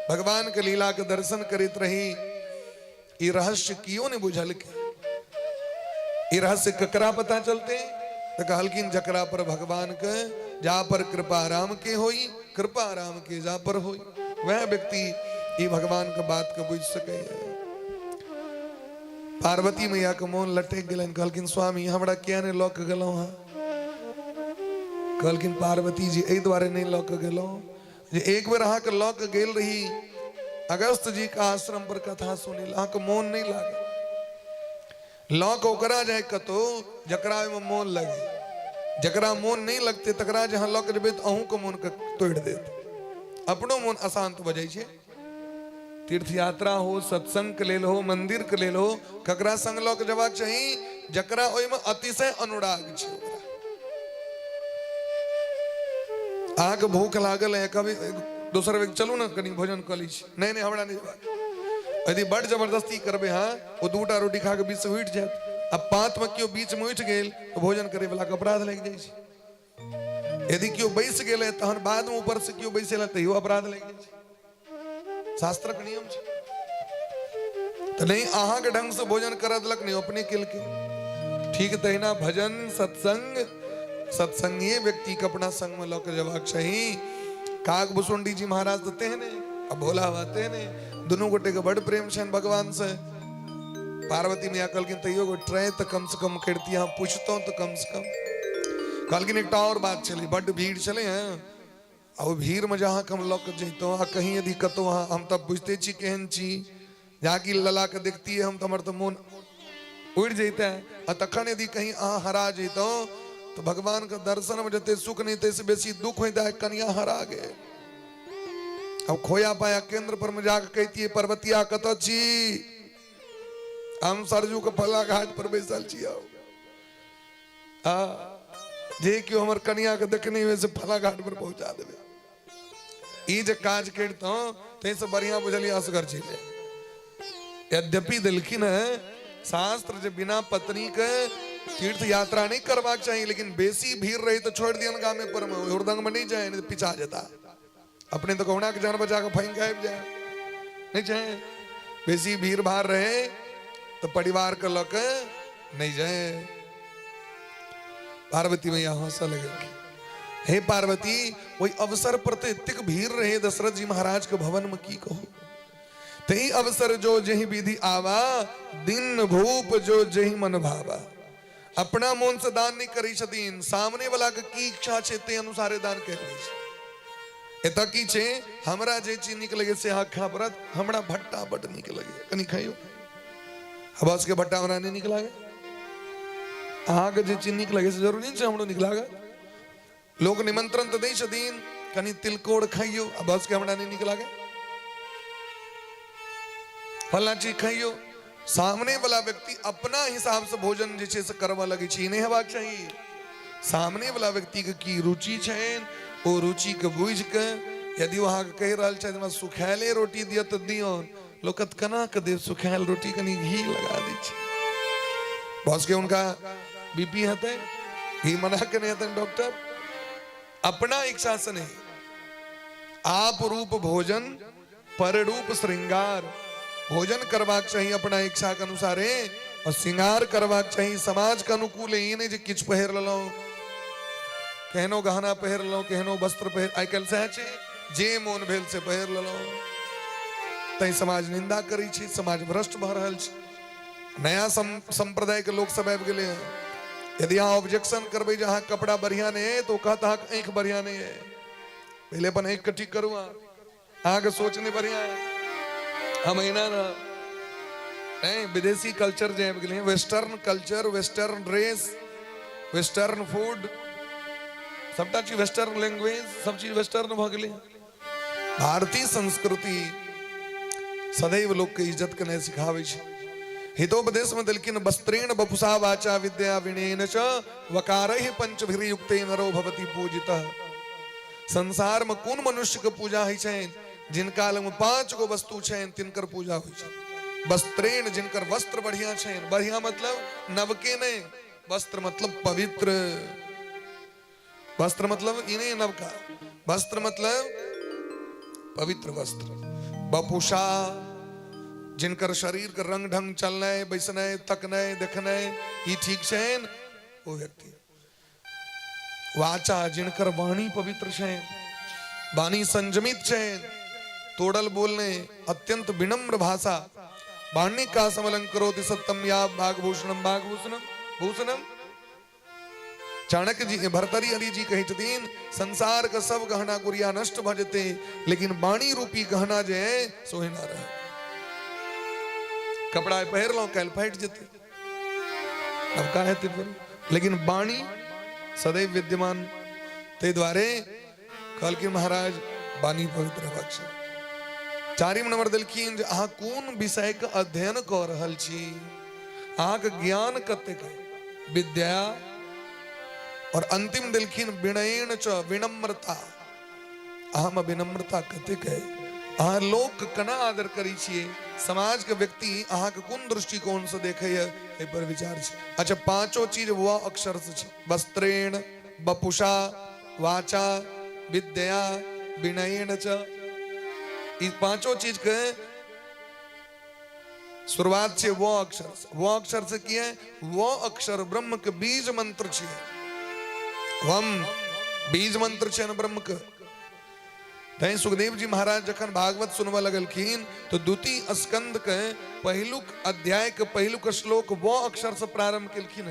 भगवान के लीला के दर्शन करत रही। ये रहस्य क्यों ने बुझल के? ये रहस्य ककरा पता चलते तो कहलकिन जकरा पर भगवान के जा पर कृपा राम के होई, कृपा राम के जा पर होई, वह व्यक्ति ये भगवान के बात के बुझ सके। पार्वती मैया के मोन लटक गेलन। कहलकिन स्वामी हमरा किया ने लऽ के गेलौ हां? कहलकिन पार्वती जी एहि द्वारे नहीं लऽ के गेलौ जे एक बेर अहाँ के लऽ के गेल रही अगस्त जी का आश्रम पर कथा सुने, अहाँ के मोन नहीं लागे। लऽ के ओकरा जाए कतो जकरा में मोन लगे। जकरा मोन नहीं लगते तकरा जहाँ लऽ के जेबै तो अहूँ के मोन के तोड़ देत। अपनो मोन अशांत भ जाइ छै। तीर्थ यात्रा हो, सत्संग के लेल हो, मंदिर के लेल हो, ककरा संग लऽ के जबाक चाही जकरा ओइ में अतिशय अनुराग छै। अहाँ के भूख लागल है, कभी दोसर व्यक्ति चलू ना कनी भोजन कऽ लै छी, नहीं नहीं हमरा नहीं। यदि बड़ जबरदस्ती करबे हाँ वो दूटा रोटी खा के बीच से उठि जायत। अब पात में क्यों बीच में उठि गेल तो भोजन करे वाला के अपराध लग जाइ छै। यदि क्यों बैस गेले तहन बाद में ऊपर से क्यों बैसेला तैयो अपराध लग जाइ छै। शास्त्र के नियम छै। तो नहीं अहाँ के ढंग से भोजन कर देलक, नहीं अपने किल के। ठीक तहिना भजन सत्संग, सत्संगी व्यक्ति के अपना संग में लौके जबाक चाही। काग भुसुंडी जी महाराज देते हैं ने, अब भोला बाते ने, दोनों गोटे के बड़ प्रेम छन भगवान से। पार्वती मैया कहलकिन तैयो गो ट्रे तो कम से कम करती, हाँ पूछतो तो कम से कम। कहलकिन एक और बात चली, बड़ भीड़ चले हैं, और भीड़ में जहाँ हम लौक जैतो कहीं यदि कतो वहाँ हम तब बुझते छी केहन छी, जहाँ की लला के देखती है हम तो हमारे तो मोन उड़ जाता है। और तखन यदि कहीं अहाँ हरा जैतो तो भगवान के दर्शन में जते सुख नहीं तैसे बेसी दुख होता है। कन्या हरा गए, अब खोया पाया केंद्र पर में जाकर कहती है पर्वतिया कत छी? हम सरजू के फला घाट पर बैसल छी। जे क्यों हमर कन्या के देखने में से फला घाट पर पहुंचा देवे। ई जे काज करतो ते से बढ़िया बुझलिए असगर चले। यद्यपि दिलखिन है शास्त्र जे बिना पत्नी के तीर्थ यात्रा नहीं करवाक चाहिए, लेकिन बेसी भीड़ रही तो छोड़ दियन गामे पर में, हुरदंग में नहीं जाए नहीं तो पिछा जाता। अपने तो कौना के जान बचा के फाइन गायब जाए नहीं चाहे। बेसी भीड़ भाड़ रहे तो परिवार के लक नहीं जाए। पार्वती मैया हंसा लगे। हे पार्वती, वही अवसर पर तो इतक भीड़ रहे दशरथ जी महाराज के भवन में की कहो। तही अवसर जो जही विधि आवा, दिन भूप जो जही मन भावा। अपना मन से दान नहीं करी छतीन, सामने वाला के की इच्छा छे ते अनुसारे दान करे छे। एता की छे हमरा जे चीज निक लगे से हा खा परत, हमरा भट्टा बट निक लगे कनी खाइयो। हबास के भट्टा हमरा नहीं निक लागे, आगे जे चीज निक लगे से जरूरी नहीं छे हमरो निक लागे। लोग निमंत्रण तो दे छतीन कनी तिलकोड़ खाइयो, हबास के हमरा नहीं निक लागे। फला चीज खाइयो, सामने वाला व्यक्ति अपना हिसाब से भोजन जे से करवा लगे छी नहीं हेबाक चाहिए। सामने वाला व्यक्ति के की रुचि छेन ओ रुचि के बुझ के यदि वहां के कह रहल छे सुखायले रोटी दियो तो दियो, लोकत कना के देव सुखायल रोटी कनी घी लगा दी छे। बॉस के उनका बीपी हते घी मना के नहीं हते डॉक्टर। अपना इच्छा से नहीं, आप रूप भोजन पर रूप श्रृंगार, भोजन करवाक चाहिए अपना इच्छा के अनुसार और श्रृंगार करवाक चाहिए समाज के अनुकूल। ये नहीं किछ पहिर लो, कहनो गहना पहिर लो, कहनो वस्त्र पहिर, आई कल से जे मोन भेल से पहिर लो, तई समाज निंदा करी छी, समाज भ्रष्ट भ रहल छी। नया संप्रदाय के लोग सब आबि गेले हैं। यदि यहाँ ऑब्जेक्शन करबे जहाँ कपड़ा बढ़िया नहीं है तो कहता आंख बढ़िया नहीं है, पहले अपन आंख के ठीक करूँ, आगे सोचने बढ़िया है। हम नहीं विदेशी कल्चर जो है, western culture, western dress, western food, सबटा चीज वेस्टर्न लैंग्वेज, सब चीज वेस्टर्न भ गेलै। भारतीय संस्कृति सदैव लोग के इज्जत के नहीं सिखावे छे। हितोपदेश में दिलकिन वस्त्रेण बपुषा वाचा विद्या विनयेन च वकारैः पंचभिर्युक्ते नरो भवति पूजितः। संसार में कौन मनुष्य के पूजा है छे जिनका में 5 गो वस्तु छे तिनकर पूजा हो छे। वस्त्रेण जिनकर वस्त्र बढ़िया छे, बढ़िया मतलब नवके नहीं, वस्त्र मतलब पवित्र, वस्त्र मतलब इन्हें नवका, वस्त्र मतलब पवित्र वस्त्र। बपुषा जिनकर शरीर का रंग ढंग चलने बैसने तकने देखने ये ठीक छे वो व्यक्ति। वाचा जिनकर वाणी पवित्र छे, वाणी संयमित छे, तोड़ल बोलने अत्यंत विनम्र भाषा, वाणी का समलं करोति सत्यम या भागभूषणम भागभूषणम भूषणम। चाणक्य जी भर्तृहरि जी कही छतीन संसार का सब गहना गुड़िया नष्ट भ जते लेकिन वाणी रूपी गहना जे है सोहे ना रहे। कपड़ा पहर लो कल फट जते, अब का है तिरपन, लेकिन वाणी सदैव विद्यमान। ते द्वारे कल के महाराज वाणी पवित्र बख्श। चारिम नंबर दिलखिन जे अहाँ कोन विषय के अध्ययन क रहल छी, अहाँ के ज्ञान कतेक विद्या, और अंतिम दिलखिन विनयेन च विनम्रता, अहाँ में विनम्रता कतेक है, अहाँ लोक के कना आदर करी छिए, समाज के व्यक्ति अहाँ के कोन दृष्टिकोण से देखे है ए पर विचार छै। अच्छा 5 चीज वो अक्षर से छै, वस्त्रेण बपुषा वाचा विद्या विनयेन च। इस 5 चीज के शुरुआत छे वो अक्षर से। वो अक्षर से की है, वो अक्षर ब्रह्म के बीज मंत्र छे। वम बीज मंत्र छे न ब्रह्म के। तै सुखदेव जी महाराज जखन भागवत सुनवा लगलखिन तो द्वितीय स्कंद के पहिलुक अध्याय के पहिलुक श्लोक वो अक्षर से प्रारंभ केलखिन।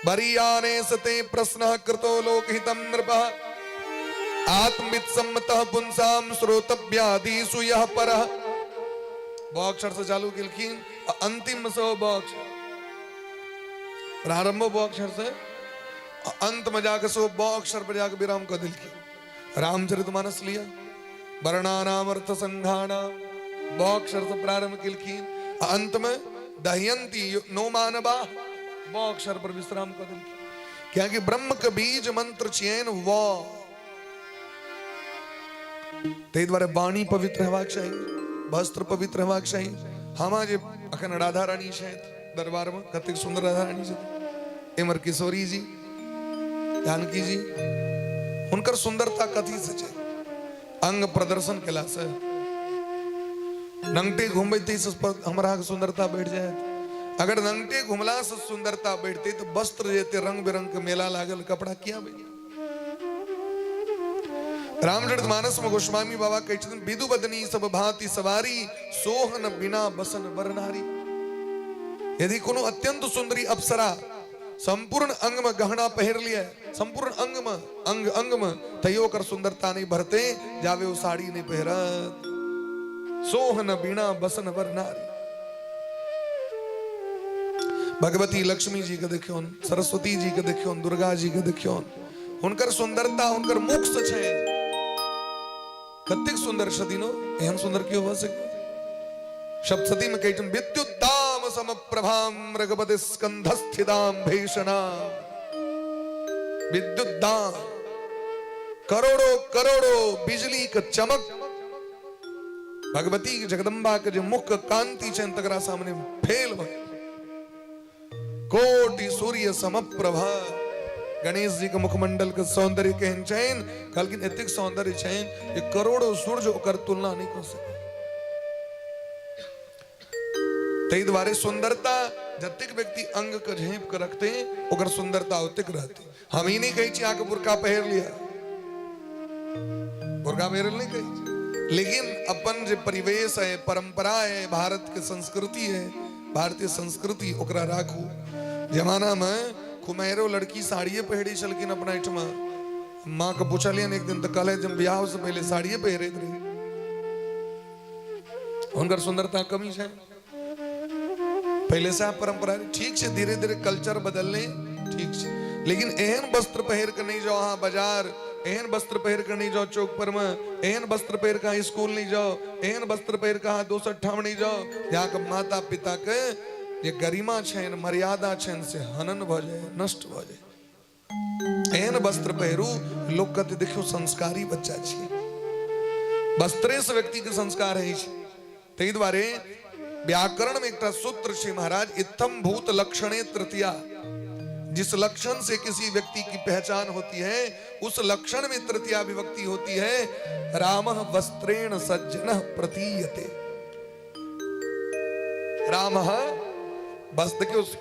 बरीयाने सते प्रश्न कृतो लोकहितम नृपः आत्मवित् सम्मतः पुंसाम श्रोतव्यादिषु यः परः। वो अक्षर से चालू केलखिन, अंतिम से वो अक्षर प्रारंभ वो अक्षर से, अंत में जाकर सो वो अक्षर पर जाकर विराम कर दिलखिन। रामचरितमानस लिया, वर्णानाम अर्थ संघानाम, वो अक्षर से प्रारंभ केलखिन, अंत में दह्यन्ति नो मानवा, वो अक्षर पर विश्राम कर दिलखिन। क्या कि ब्रह्म के बीज मंत्र चेन वो, ते द्वारे वाणी पवित्र हेबाक चाहिए, वस्त्र पवित्र हेबाक चाहिए। हम जे अखन राधा रानी छथि दरबार में, कतेक सुंदर राधा रानी छथि, एमर किशोरी जी, जानकी जी, उनकर सुंदरता कथी से छै, अंग प्रदर्शन केला से। नंगटे घूमते से हमरा के सुंदरता बढ़ जाए। अगर नंगटे घुमला से सुंदरता बढ़ते तो वस्त्र जेते रंग बिरंग के मेला लागल कपड़ा किया बनी। रामचरितमानस में गोस्वामी बाबा कहते हैं विदु बदनी सब भांति सवारी सोहन बिना बसन बरनारी। यदि कोनो अत्यंत सुंदरी अप्सरा संपूर्ण अंग में गहना पहर लिया है, संपूर्ण अंग में तयो कर सुंदरता नहीं भरते जावे वो साड़ी नहीं पहरत। सोहन बीणा बसन वर नारी। भगवती लक्ष्मी जी के देखियो, सरस्वती जी के देखियो, दुर्गा जी के देखियो, उनकर सुंदरता, उनकर मुख सच है। कतिक सुंदर छथिनो, एहन सुंदर क्यों हो सके? सप्तशती में कहते विद्युत दाम सम प्रभाम मृगपति स्कंधस्थिताम भीषणा। विद्युत दाम, करोड़ों करोड़ों बिजली का चमक भगवती जगदम्बा के जो मुख कांति चैन तकरा सामने फेल भय। कोटि सूर्य समप्रभा। गणेश जी के मुखमंडल के सौंदर्य के चैन कलकिन एतिक सौंदर्य चैन ये करोड़ों सूर्य ओकर तुलना नहीं कर सके। तई द्वारे सुंदरता जतिक व्यक्ति अंग के झेप कर रखते ओकर सुंदरता उतिक रहती। हम ही नहीं कही आके बुरका पहर लिया, बुरका पहर नहीं कही, लेकिन अपन जो परिवेश है, परंपरा है, भारत के संस्कृति है, भारतीय संस्कृति ओकरा राखू। जमाना में कुमेरो लड़की साड़िये पहरी चलकिन अपना इठमा माँ का पूछलियन एक दिन तो कल जब ब्याह से पहले साड़िये पहरे रहे, उनकर सुंदरता कमी है। पहले से परंपरा ठीक से धीरे धीरे कल्चर बदलने ठीक से, लेकिन एहन वस्त्र पहर कर नहीं जाओ हाँ बाजार, एहन वस्त्र पहर कर नहीं जाओ चौक पर में, एहन वस्त्र पहर कहा स्कूल नहीं जाओ, एहन वस्त्र पहर कहा 258 नहीं जाओ, यहाँ का माता पिता के ये गरिमा छेन मर्यादा छेन से हनन भ जाए, नष्ट भ जाए। एहन वस्त्र पहरू लोग कहते देखियो संस्कारी बच्चा छे। वस्त्रे से व्यक्ति के संस्कार है। तई द्वारे व्याकरण में एक सूत्र छे महाराज, इत्थम भूत लक्षणे तृतीया। जिस लक्षण से किसी व्यक्ति की पहचान होती है उस लक्षण में तृतीया विभक्ति होती है। रामः वस्त्रेण सज्जनः प्रतीयते। रामः वस्त्र के उस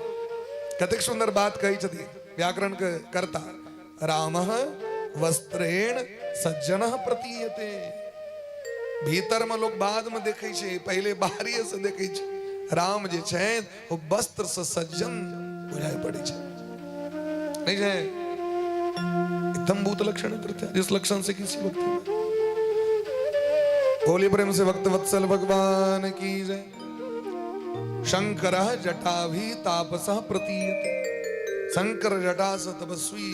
कतिक सुंदर बात कही छथि व्याकरण के कर्ता। रामः वस्त्रेण सज्जनः प्रतीयते। भीतर में लोग बाद में देखे छे, पहले बाहरिये से देखे छे। राम जे छे वो वस्त्र से सज्जन बुझाई पड़ी छे नहीं है। एकदम भूत लक्षण तृतीया, जिस लक्षण से किसी व्यक्ति बोली प्रेम से भक्त वत्सल भगवान की जय। शंकरः जटाभि तापसः प्रतीयते। शंकर जटा से तपस्वी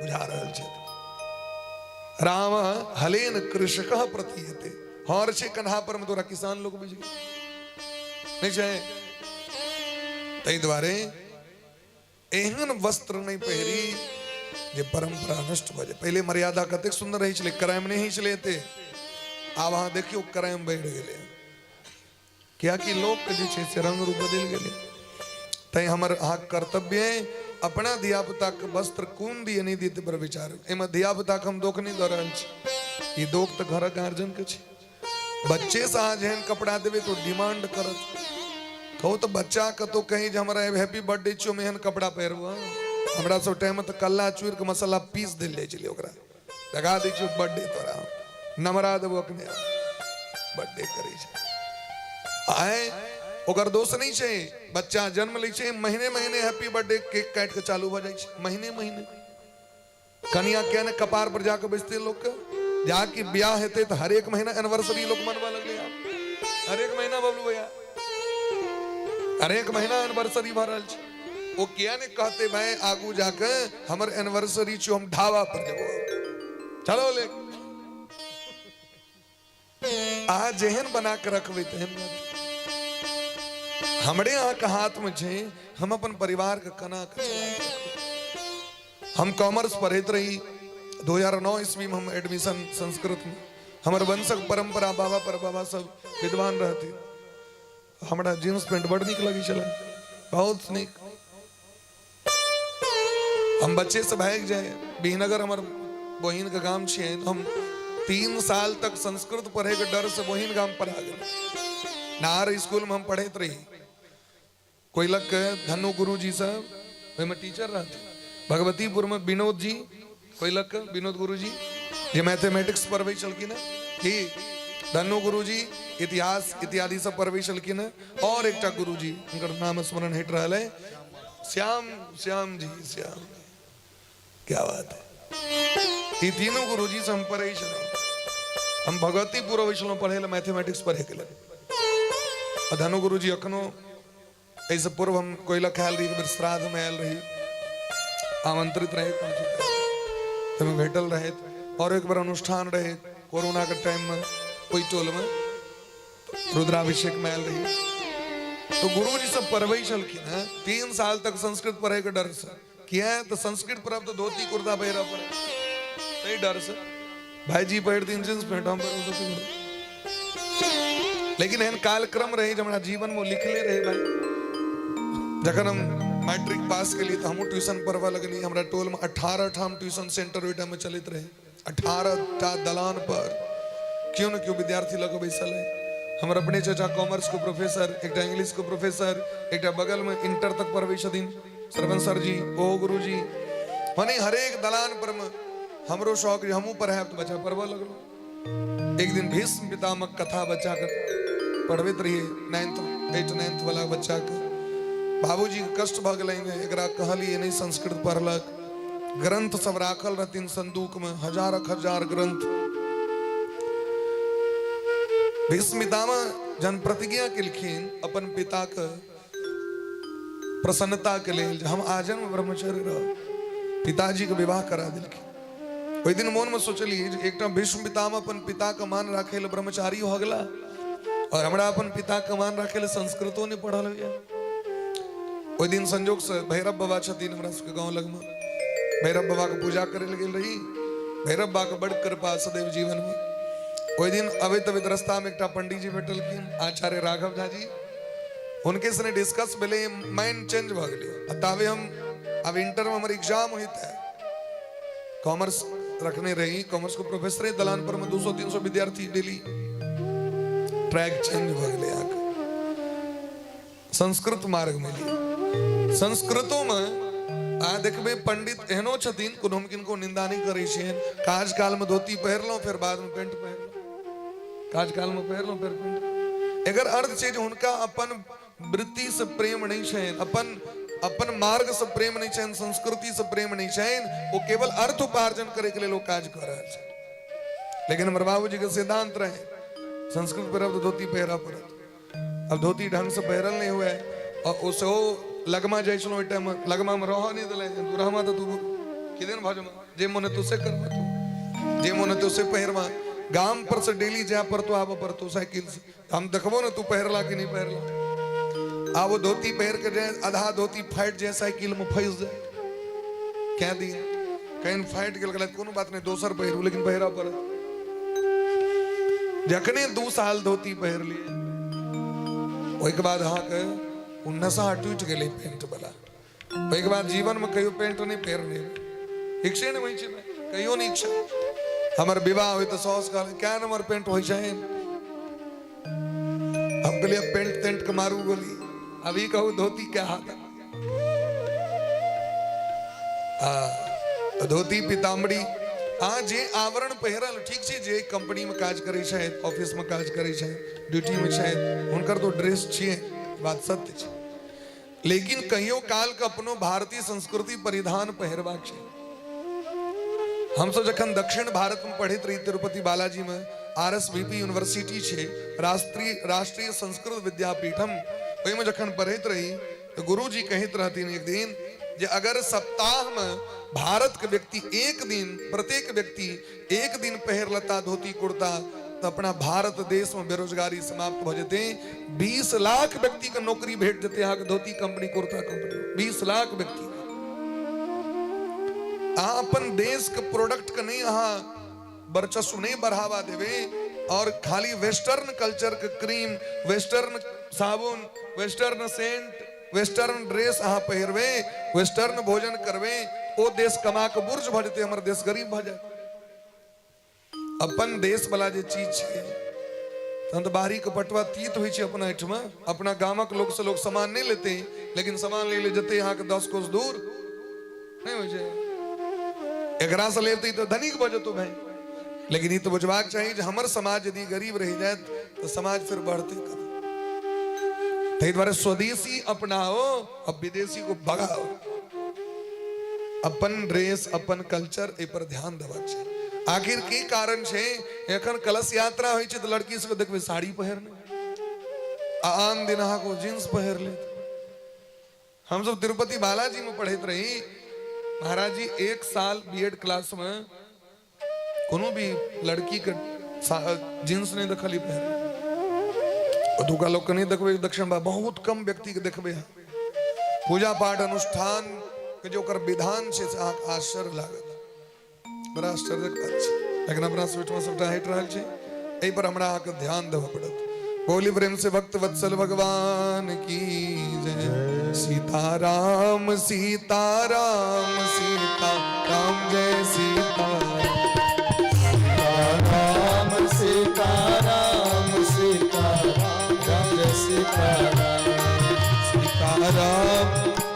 बुझा रहल छे। राम हलेन कृषकः प्रतीयते। हर छे कन्हा पर में तोरा किसान लोग बुझ गए नहीं छे। तई द्वारे एहन वस्त्र नहीं पहरी जे परंपरा नष्ट हो जाए। पहले मर्यादा कतेक सुंदर रही छले, क्राइम नहीं चले थे। आब वहां देखियो क्राइम बढ़ गए। क्या कि लोग के जे से रंग रूप बदल गए। तय हमर अहाँ कर्तव्य है अपना धिया पुता के वस्त्र कौन दिए नहीं दिए पर विचार। एम धिया पुता के हम दोख नहीं दे रहल छी, ई दोख तो घर गार्जियन के छी। बच्चे से अहाँ जेहन कपड़ा देवे तो डिमांड करत। कहो तो बच्चा का तो कहीं जे हमरा हैप्पी बर्थडे छो में एहन कपड़ा पहरबो। हमरा सब टाइम तो कल्ला चूर के मसाला पीस दिल जाय छले, ओकरा लगा दै छो बर्थडे तोरा नमरा देबो अपने बर्थडे करे छै। आए ओकर दोष नहीं छे। बच्चा जन्म ले छे महीने महीने हैप्पी बर्थडे केक काट के चालू हो जाय छे। महीने महीने कन्या के ने कपार पर जाके बेचते लोग के जाके ब्याह हेते तो हर एक महीना एनिवर्सरी लोग मनवा लगले। हर एक महीना बबलू भैया हर एक महीना एनिवर्सरी भरल छे। वो किया ने कहते भाई आगू जाके हमर एनिवर्सरी छो हम ढाबा पर जबो चलो ले आ जेहन बना के रखबे तेहन। हमरे यहाँ का हाथ में छे हम अपन परिवार का कना के हम कॉमर्स पढ़ते रही 2009 ईस्वी में हम एडमिशन संस्कृत में। हमारे वंशक परंपरा बाबा पर बाबा सब विद्वान रहते। हमारा जींस पैंट बड़ निक लगी चला बहुत निक। हम बच्चे से भाग जाए बीहनगर हमार बहिन का गांव छे। हम 3 साल तक संस्कृत पढ़े के डर से बहिन गांव पर आ गए। नार स्कूल में हम पढ़े रही। कोई लग धनु गुरु जी साहब में टीचर रहते। भगवतीपुर में विनोद जी कोई लग विनोद गुरु जी जो मैथमेटिक्स पढ़वे चलकी ना कि धनु गुरु जी इतिहास इत्यादि सब परवेशलखिन। और एकटा गुरुजी उनकर नाम स्मरण हट रहा है, श्याम जी। क्या बात है। ये तीनों गुरुजी से हम पढ़े हम भगवती पूर्व वैष्णव पढ़े मैथमेटिक्स पढ़े के लिए। धनु गुरुजी अखनो ऐसे पूर्व हम कोयला ख्याल रही श्राद्ध में आयल रही, आमंत्रित रहे तो भेटल रहे। और एक बार अनुष्ठान रहे कोरोना के टाइम में कोई टोल में रुद्राभिषेक में आयल रही। तो गुरु जी सब पढ़वे चलखिन है। 3 साल तक संस्कृत पढ़े के डर से किया है। तो संस्कृत पर अब तो धोती कुर्ता पहरा पड़े नहीं डर से। भाई जी पढ़ दिन जींस पैंट हम पर। लेकिन एहन कालक्रम रहे जब हमारा जीवन में लिखले रहे भाई। जखन हम मैट्रिक पास के लिए तो हम ट्यूशन पढ़वा लगली। हमारा टोल में 18 ठाम ट्यूशन सेंटर ओई टाइम में चलित रहे। 18 टा दलान पर क्यों न क्यों विद्यार्थी लोग बैसल है। हमारे अपने चाचा कॉमर्स को प्रोफेसर, एक इंग्लिश को प्रोफेसर, एक बगल में इंटर तक पढ़वे छथिन श्रवण सर जी, ओ गुरु जी। माने हर एक दलान पर हमरो शौक हमू पढ़ाए तो बच्चा पढ़वा लगलो। एक दिन भीष्म पितामह कथा बच्चा के पढ़वित रहिए 9th 8th 9th वाला बच्चा के। बाबूजी के कष्ट भ गए एकरा कहलिए नहीं संस्कृत पढ़लक। ग्रंथ सब राखल रहतीन संदूक में, हजार ग्रंथ। भीष्म पितामह जन प्रतिज्ञा केलखिन अपन पिता के प्रसन्नता के लिए हम आजन्म ब्रह्मचर्य रह। पिताजी के विवाह करा दिलखिन। ओई दिन मन में सोचलिए एकटा भीष्म पितामह अपन पिता के मान राखे ले ब्रह्मचारी हो गला और हमरा अपन पिता के मान राखे ले संस्कृतो नहीं पढ़ल हुआ। ओई दिन संजोग से भैरव बाबा छथिन हमरा सबके गांव लग में। भैरव बाबा के पूजा करे लगे रही। भैरव बाबा के बड़ कृपा सदैव जीवन में। ओई दिन अबैत रास्ता में एकटा पंडित जी बैठलखिन, आचार्य राघव झा जी। उनके से डिस्कस भेले, माइंड चेंज भ गेलै। तावे हम अब इंटर में हमारे एग्जाम होता है। कॉमर्स रखने रही, कॉमर्स को प्रोफेसर है दलान पर में 200-300 विद्यार्थी डेली। ट्रैक चेंज भ गेलै आके संस्कृत मार्ग में लिए। संस्कृतों में देखबे पंडित एहनो छथिन कोनो हम किनको निंदा नहीं करे छियन। काज काल में धोती पहिरलो फिर बाद में पेंट पहिरलो। काज काल में पहिरलो फिर पेंट। एकर अर्थ छै जे हुनका अपन वृत्ति से प्रेम नहीं छन, अपन मार्ग से प्रेम नहीं छन, संस्कृति से प्रेम नहीं छन। वो केवल अर्थ उपार्जन करे के लिए लोग काज कर रहल छै। लेकिन हमर बाबूजी के सिद्धांत रहे संस्कृत पर अब धोती पहिरा पड़त। अब धोती ढंग से पहिरल नहीं हुआ और उसो लगमा जाइ छलो टाइम लगमा में रह नहीं दिले। तू रहमा तो तू किदेन भजमा जे मन तुसे करवा, तू जे मन तुसे पहिरवा। गांव पर से डेली जा पर तो आब पर तो साइकिल से हम देखबो ना तू पहिरला कि नहीं पहिरला। वो धोती पहर के जाए, आधा धोती फाइट जाए साइकिल में फंस जाए। क्या दिए कहीं फाइट गेल गलत कोनो बात नहीं, दोसर पहिरू लेकिन पहिरा पर। जखने 2 साल धोती पहिर लिए ओई के बाद हाँ के नशा टूट गए पेंट वाला। ओई के बाद जीवन में कहियो पेंट नहीं पहिरने इच्छा नहीं होई कहियो नहीं इच्छा। हमार विवाह हुई तो सॉस का क्या नंबर पेंट हो जाए। अब गलिया पेंट टेंट के मारू गोली। अभी कहू धोती क्या हाथ धोती पितामड़ी जे आवरण पहिरल ठीक छै। जे कंपनी में काज करे छै, ऑफिस में काज करे छै, ड्यूटी में छै, हुनकर तो ड्रेस छिए, बात सत्य छै। लेकिन कहियो काल के अपनो भारतीय संस्कृति परिधान पहिरबाक छै। हम सब जखन दक्षिण भारत में पढ़ित रही तिरुपति बालाजी में RSVP यूनिवर्सिटी छे, राष्ट्रीय संस्कृत विद्यापीठम। ओई में जखन पढ़ित रही तो गुरु जी कहित रहतीन एक दिन जे अगर सप्ताह में भारत के व्यक्ति प्रत्येक व्यक्ति एक दिन पहिर लता धोती कुर्ता तो अपना भारत देश में बेरोजगारी समाप्त हो जाते। 20 लाख व्यक्ति का नौकरी भेट जाते यहाँ धोती कंपनी कुर्ता कंपनी 20 लाख व्यक्ति। अपन देश के प्रोडक्ट का नहीं यहाँ वर्चस्व नहीं बढ़ावा देवे और खाली वेस्टर्न कल्चर के क्रीम, वेस्टर्न साबुन, वेस्टर्न सेंट, वेस्टर्न ड्रेस अहाँ पहिरवे, वेस्टर्न भोजन करवे, ओ देश कमा के बुर्ज भ जेते, हमर देश गरीब भ जाए। अपन देश वाला जे चीज छै तहन तो बाहरी के पटवा तीत होइ छै। अपना एठमा अपना गामक लोग से लोग सामान नहीं लेते, लेकिन सामान ले जते यहाँ के 10 कोस दूर नहीं होइ छै। एकरा से लेते तो धनिक भ जतो भाई। लेकिन ये तो बुझबाक चाहिए जे हमर समाज यदि गरीब रह जाए तो समाज फिर बढ़ते कब। ताहि द्वारे स्वदेशी अपनाओ अब विदेशी को भगाओ। अपन ड्रेस अपन कल्चर ए पर ध्यान देबाक छै। आखिर की कारण छै एखन कलश यात्रा होइ छै तो लड़की सबके देखबे साड़ी पहिरने आन दिन अहाँ को जींस पहिर ले। हम सब तिरुपति बालाजी में पढ़ैत रही महाराज जी एक साल बीएड क्लास में कोनो भी लड़की के जींस नहीं देखली पहन। दुका लोग के नहीं देखबे दक्षिण बा बहुत कम व्यक्ति के देखबे। पूजा पाठ अनुष्ठान के जो कर विधान छै से आश्चर्य लागत बड़ा आश्चर्यक बात छै। लेकिन अपना स्वीट में सबटा हट रहल छै एहि पर हमरा के ध्यान देबे पड़त। बोली प्रेम से भक्त वत्सल भगवान की जय। सीताराम सीताराम सीताराम जय सीताराम। राम सीताराम सीताराम जय सीताराम। सीताराम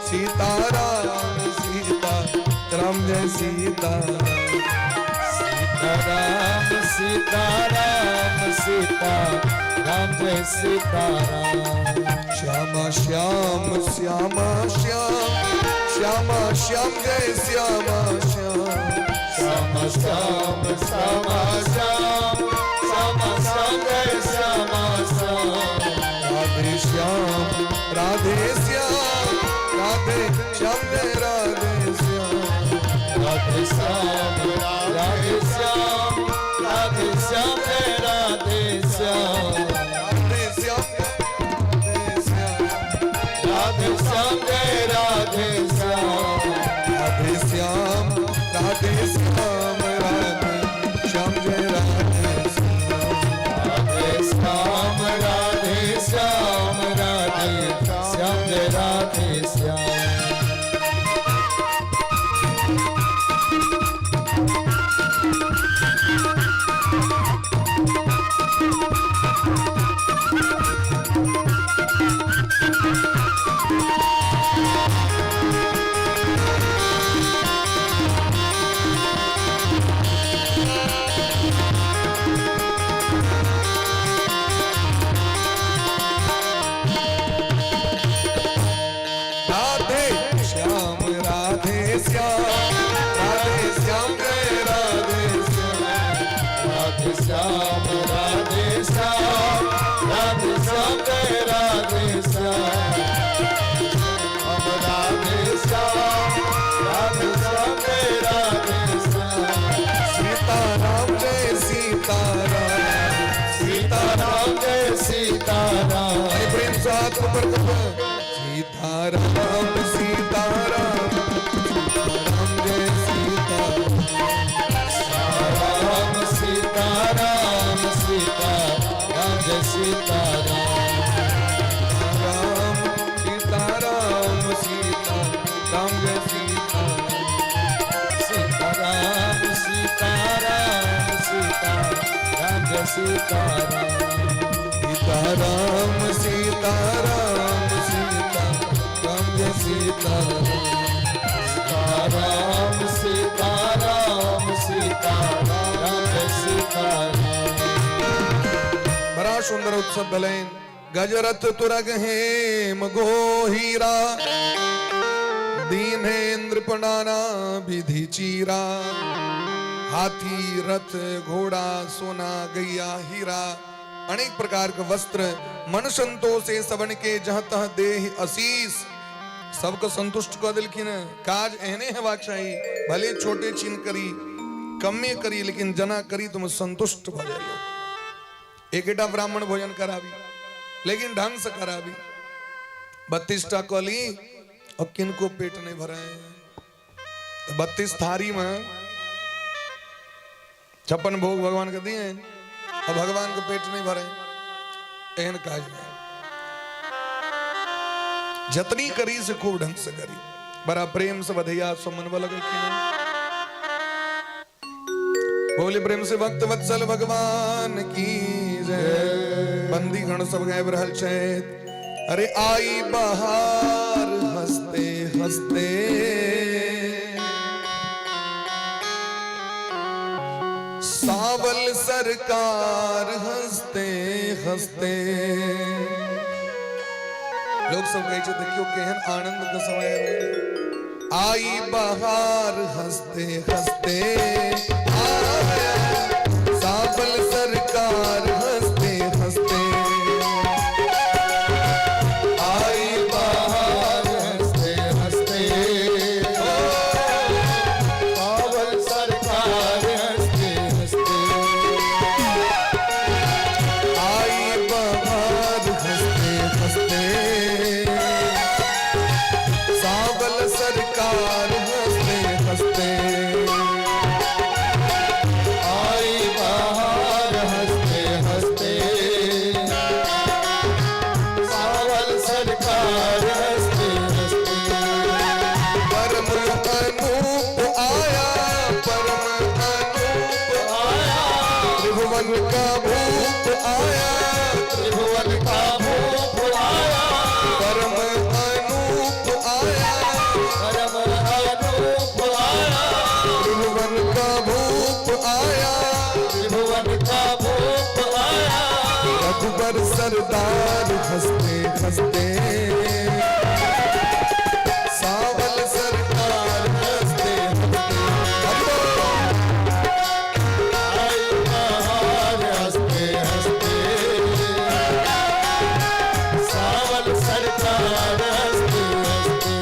सीताराम सीताराम जय सीताराम। सीताराम सीताराम सीताराम जय सीताराम। श्यामा श्याम श्यामा श्याम श्यामा श्याम जय श्यामा श्याम। श्यामा श्याम श्यामा श्याम श्यामा श्याम जय श्यामा श्याम। राधे श्याम राधे श्याम राधे श्याम जय राधे श्याम। राधे श्याम राधे श्याम राधे श्याम जय राधे श्याम। राधे श्याम राधे श्याम जय राधे श्याम। राधे श्याम राधे श्याम राधे श्याम जय राधे श्याम। राधे श्याम राधे श्याम राधे श्याम जय राधे श्याम। सीताराम सीताराम सीताराम जय सीताराम। सीताराम सीताराम जय सीताराम। राम सीताराम सीताराम जय सीताराम। सीताराम सीताराम सीताराम जय सीताराम। सीताराम सीताराम सीताराम जय सीताराम। सीताराम सीताराम सीताराम जय सीताराम। बड़ा सुंदर उत्सव भलेन गजरथ तुरग हेम गोहीरा दीनेन्द्र पनाना विधि चीरा। हाथी रथ घोड़ा सोना गैया हीरा अनेक प्रकार के वस्त्र मन संतोषे सबन के जहाँ तह देह आशीष। सबको संतुष्ट कर दिलखिन। काज एहने हेबाक चाही भले छोटे चिन्ह करी कमे करी लेकिन जना करी तुम संतुष्ट भ जाओ। एकेटा ब्राह्मण भोजन कराबी लेकिन ढंग से कराबी। 32टा कली और किनको पेट नहीं भरे तो 32 थारी में 56 भोग भगवान के दिए और भगवान को पेट नहीं भरे एहन काज नहीं। जतनी करी से खूब ढंग से करी बड़ा प्रेम से बधैया सो मनवा लगे बोले प्रेम से भक्त वत्सल भगवान की जय। बंदी गण सब गायब रहल छैथ। अरे आई बहार हंसते हंसते सावल सरकार हंसते हंसते लोग सब कहे छे देखियो केहन आनंद के समय आई बहार हंसते हंसते आया सावल सरकार हंसते हंसते आई बहार हंसते हंसते सावल सरकार हंसते हंसते आई बहार हंसते हंसते सावल सरकार हंसते हंसते आई बहार हंसते हंसते सावल सरकार हंसते हंसते परम अनूप आया परम अनूप आया त्रिभुवन का भूप आया त्रिभुवन का भूप आया परम अनूप आया परम अनूप आया त्रिभुवन का भूप आया त्रिभुवन का भूप आया रघुबर सरदार हंसते हंसते सावल सरकार हंसते हंसते आई बहार हंसते हंसते सावल सरकार हंसते हंसते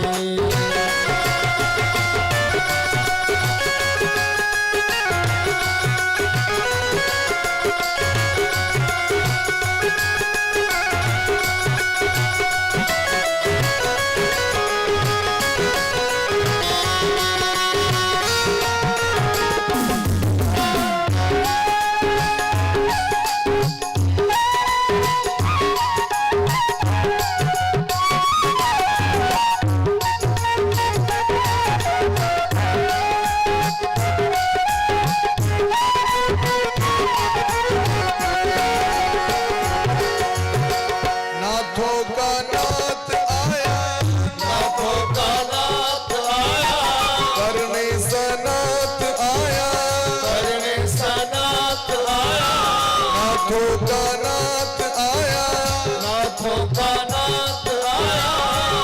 नाथों का नाथ आया नाथों का नाथ आया करने सनात आया करने सनात आया नाथों का नाथ आया नाथों का नाथ आया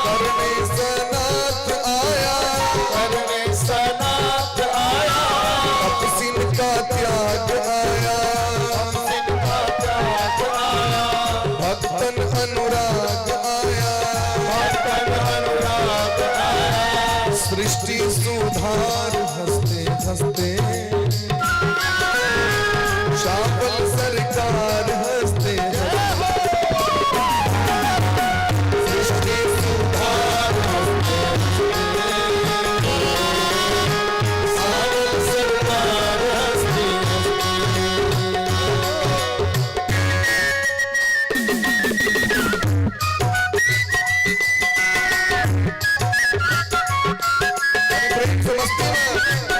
करने सनात आया करने सनात आया तपसिन का त्याग आया जिनका त्याग आया भक्तन अनुराग आया भक्तन अनुराग आया सृष्टि सुधार हंसते हंसते शावल सरकार हंसते सृष्टि सुधार हंसते सावल सरकार हंसते प्रेम से मस्ती में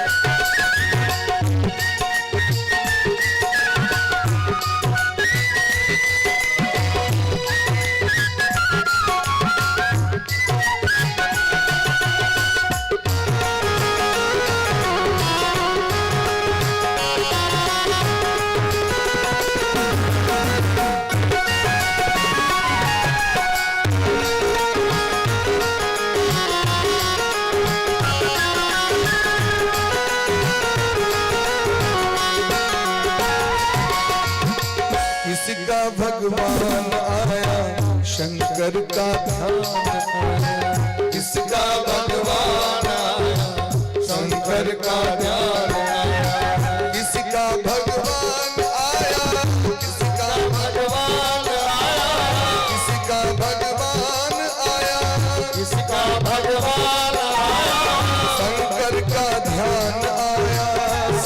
किसका भगवान आया शंकर का ध्यान आया किसका भगवान आया शंकर का ध्यान आया किसका भगवान आया किसका भगवान आया किसका भगवान आया किसका भगवान आया शंकर का ध्यान आया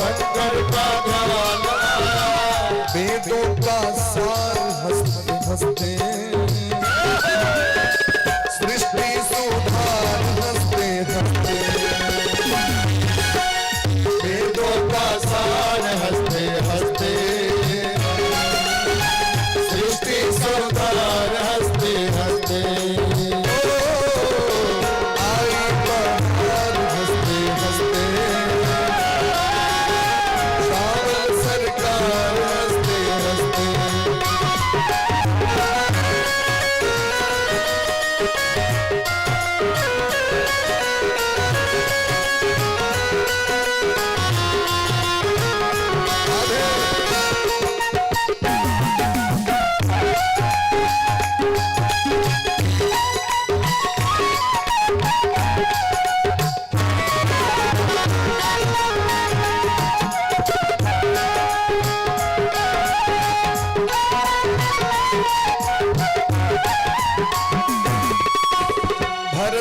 शंकर का ध्यान आया वेदों का सार हंसते हंसते सृष्टि सुधार हंसते हंसते वेदों का सार हंसते हंसते सृष्टि सुधार हंसते हंसते आई बहार हंसते हंसते सावल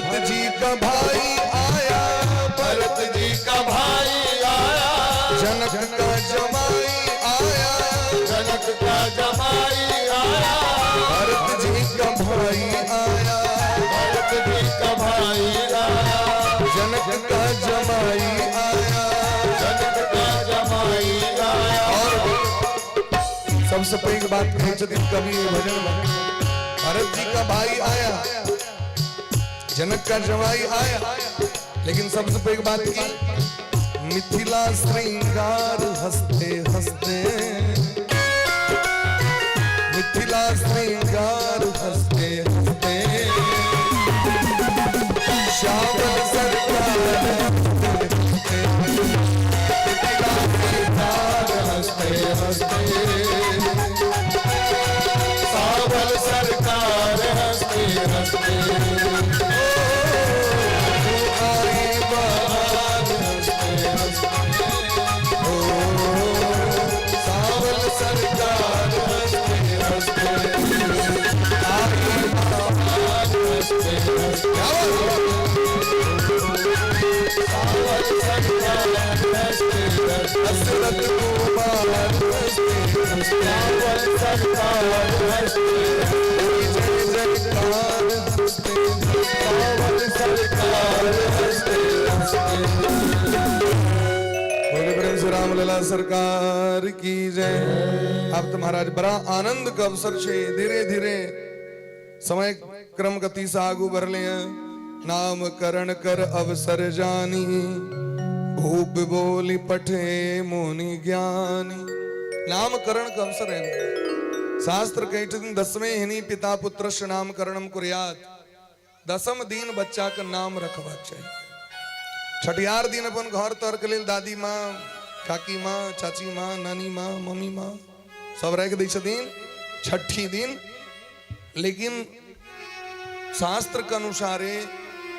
भरत जी का भाई आया, भरत जी का भाई आया, जनक का जमाई आया, जनक का जमाई आया, भरत जी का भाई आया, भरत जी का भाई आया, जनक का जमाई आया, जनक का जमाई आया। और सबसे पहली बात कही छथिन कवि भजन में, भरत जी का भाई आया, जनक का जमाई आया, लेकिन सबसे पहली बात की मिथिला श्रृंगार हंसते हंसते, मिथिला श्रृंगार हंसते हंसते, श्यामल सरकार मिथिला श्रृंगार हंसते हंसते, सावल सरकार हंसते हंसते, आई बहार हंसते हंसते, ओ सावल सरकार हंसते हंसते, आई बहार हंसते हंसते, सावल सरकार हंसते हंसते, दशरथ कुमार हंसते हंसते, सावल सरकार हंसते जय जयकार हंसते, सावल सरकार हंसते हंसते। बोले प्रेम से रामलला सरकार की जय। अब तो महाराज बड़ा आनंद का अवसर छे, धीरे धीरे समय क्रम गति से आगू बढ़ ले। नाम करण कर अवसर जानी, भूप बोली पठे मुनि ज्ञानी। नामकरण का अवसर है। शास्त्र कहते हैं दसवें हिनी पिता पुत्र नामकरणम कुर्यात, दसम दिन बच्चा का नाम रखवा चाहिए। छठियार दिन अपन घर तर के लेल दादी माँ, काकी माँ, चाची माँ, नानी माँ, मम्मी माँ सब रह के दै छथिन छठी दिन। लेकिन शास्त्र के अनुसारे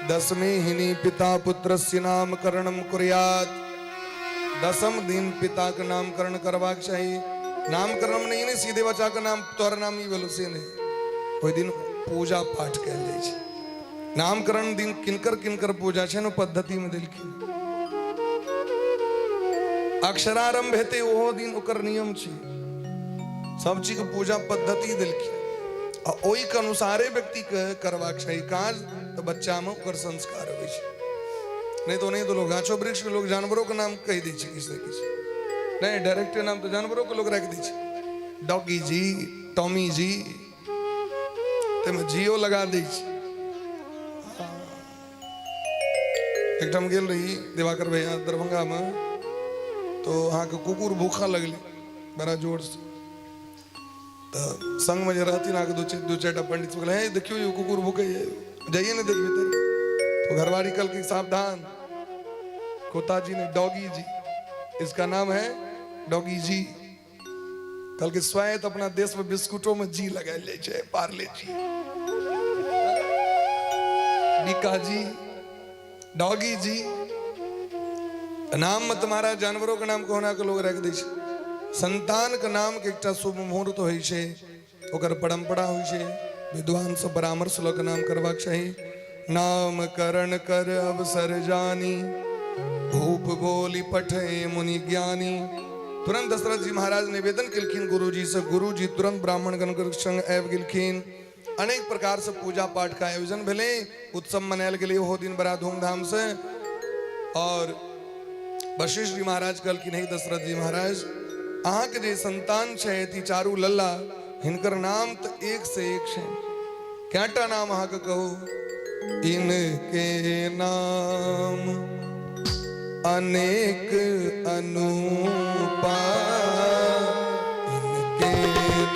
दसवें हिनी पिता पुत्र नामकरणम कुर्यात, दसम दिन पिता का नामकरण करवाक चाहिए। नामकरण नहीं ने सीधे बच्चा का नाम तोर नाम ही बोलो से नहीं, कोई दिन पूजा पाठ कल जाए छे। नामकरण दिन किनकर किनकर पूजा छे न पद्धति में दिलखिन। अक्षरारंभ हेते वो दिन ओकर नियम छे, सब चीज के पूजा पद्धति दिलखिन और ओई के अनुसारे व्यक्ति के करवाक चाहिए काज, तो बच्चा में ओकर संस्कार होय छे। नहीं तो लोग गाछो वृक्ष के लोग जानवरों के नाम कह दी किसी न किसी, नहीं डायरेक्ट नाम तो जानवरों के लोग रख दी, डॉगी जी, टॉमी जी, जियो लगा दी। एक टाइम गेल रही दिवाकर भैया दरभंगा में, तो वहाँ के कुकुर भूखा लगली बड़ा जोर से, तो संग में जो रहती ना दो चार पंडित बोले हैं देखियो ये कुकुर भूखे जाइए ना देखिए भीतर। तो घरवाली कल की सावधान, कोता जी ने डॉगी जी, इसका नाम है डॉगी जी। कल के स्वायत्त अपना देश में बिस्कुटों में जी लगा ले जाए, पार्ले जी, बीका जी, डॉगी जी। नाम में तुम्हारा जानवरों के नाम को होना के लोग रख दे। संतान के नाम के एक शुभ मुहूर्त हो ओकर परंपरा हो, विद्वान से परामर्श लो के नाम करवाक चाहिए। नामकरण कर अवसर जानी, भूप बोली पठे मुनि ज्ञानी। तुरंत दशरथ जी महाराज निवेदन किलखिन गुरु जी से, गुरु जी तुरंत ब्राह्मण गण के संग आबि गेलखिन। अनेक प्रकार से पूजा पाठ का आयोजन भेले, उत्सव मनायल गेले हो दिन बड़ा धूमधाम से। और वशिष्ठ जी महाराज कहलखिन हे दशरथ जी महाराज, अहाँ के जे संतान छे ती चारू लल्ला, हिनकर नाम तो एक से एक छे। क्याटा नाम अहाँ के कहू? इनके नाम अनेक अनुपा, इनके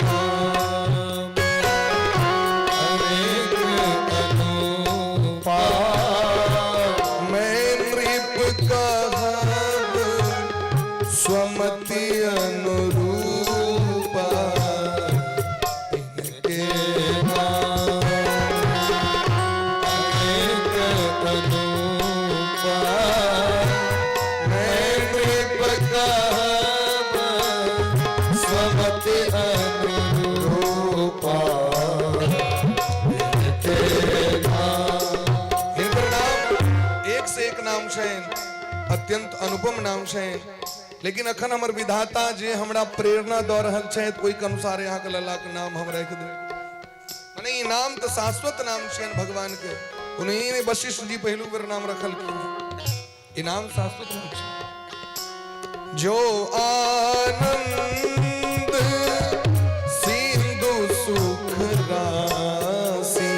नाम अनेक अनुपा। मैं नृप कहब स्वमति अनुरूपा, इनके नाम अनेक अनुपा। मैं नृप कहब स्वमति अनुरूपा। इनके नाम हे अत्यंत अनुपम नाम छे, लेकिन अखन हमर विधाता जे हमरा प्रेरणा दऽ रहल छे ओहि के अनुसार यहाँ के लला के नाम हम रख दे। माने ई नाम तो शाश्वत नाम छे भगवान के, उन्हीं ने वशिष्ठ जी पहलू बेर नाम रखल की। ई नाम शाश्वत नाम छे। जो आनंद सिंधु सुख राशि,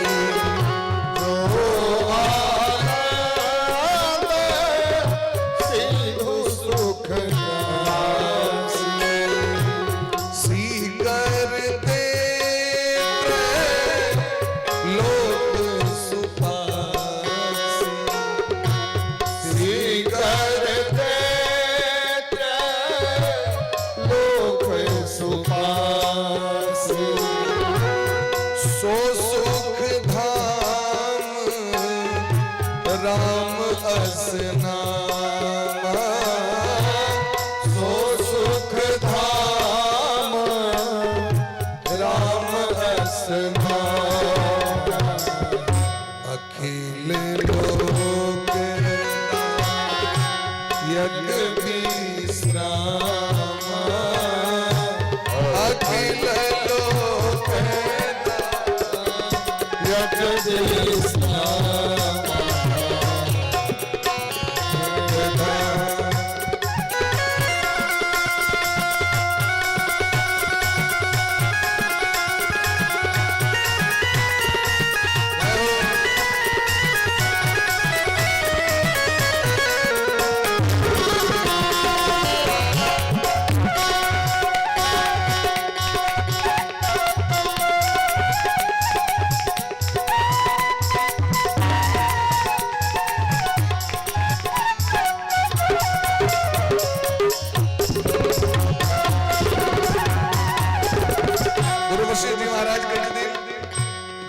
सो सुख धाम राम असनामा, सो सुख धाम राम असनामा, अखिल लोक यज्ञ विश्रामा, अखिल लोक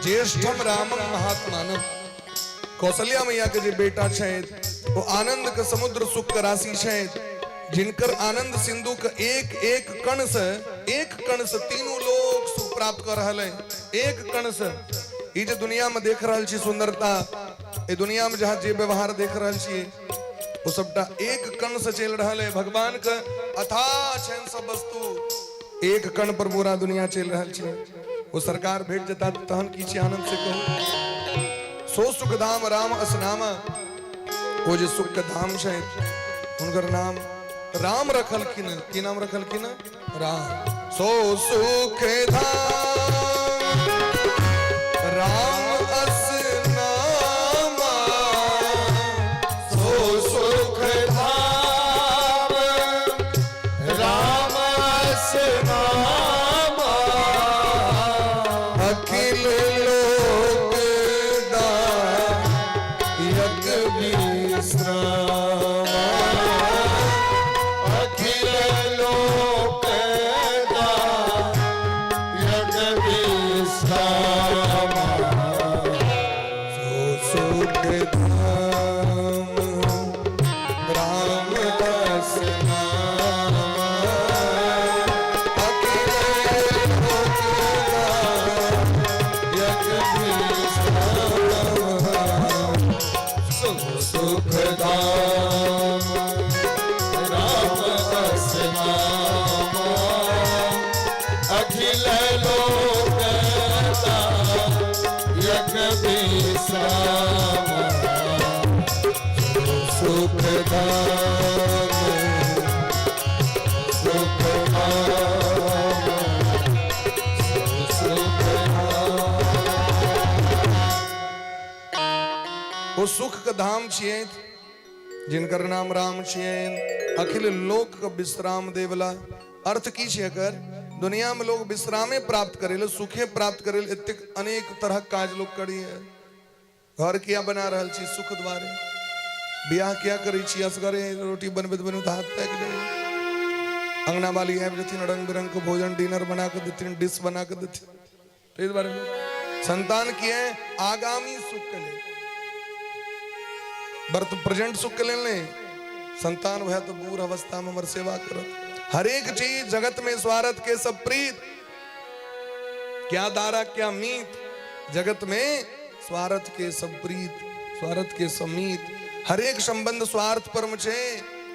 ज्येष्ठम रामम महात्मानम। कौशल्या मैया के जे बेटा छे वो आनंद के समुद्र सुख के राशि छे, जिनकर आनंद सिंधु के एक एक कण से तीनों लोग सुख प्राप्त कर रहे हैं। एक कण से ये जो दुनिया में देख रहा छी सुंदरता, ये दुनिया में जहाँ जे व्यवहार देख रहा छी वो सबटा एक कण से चल रहा है। भगवान के अथाह छन सब वस्तु एक कण पर पूरा दुनिया चल रहा है। वो सरकार भेट जता तहन की आनंद से कहूं, सो सुख धाम राम असनामा। वो जो सुख के धाम छे उनकर नाम राम रखल की न, की नाम रखल की न राम। सो सुख धाम राम असनामा, सो सुख धाम राम असनामा, अखिल लोक दायक विश्रामा, अखिल लोक दायक विश्रामा, सो सुख धाम राम असनामा, सुख धाम राम असनामा, अखिल लोक दायक विश्रामा, सुख धाम सुख धाम सुख धाम। वो सुख का धाम छिए जिनकर नाम राम छिए, अखिल लोक का विश्राम देवला। अर्थ की छे कर दुनिया में लोग विश्रामे प्राप्त करेले, सुखे प्राप्त करेले, इतने अनेक तरह काज लोग करी है। घर किया बना रहल छी सुख द्वारे, ब्याह क्या करी छी असगरे रोटी बनबे बनबे हाथ पैक दे, अंगना वाली आबि जथिन रंग बिरंग के भोजन डिनर बना के देथिन, डिश बना के देथिन। तो इस बारे में संतान की है आगामी सुख के लिए, बर्त प्रेजेंट सुख के लिए संतान भया तो बूढ़ अवस्था में मर सेवा करो। हर एक चीज जगत में स्वार्थ के सब प्रीत, क्या दारा क्या मीत, जगत में स्वार्थ के सब प्रीत, स्वार्थ के समीत। हरेक संबंध स्वार्थ परम छे।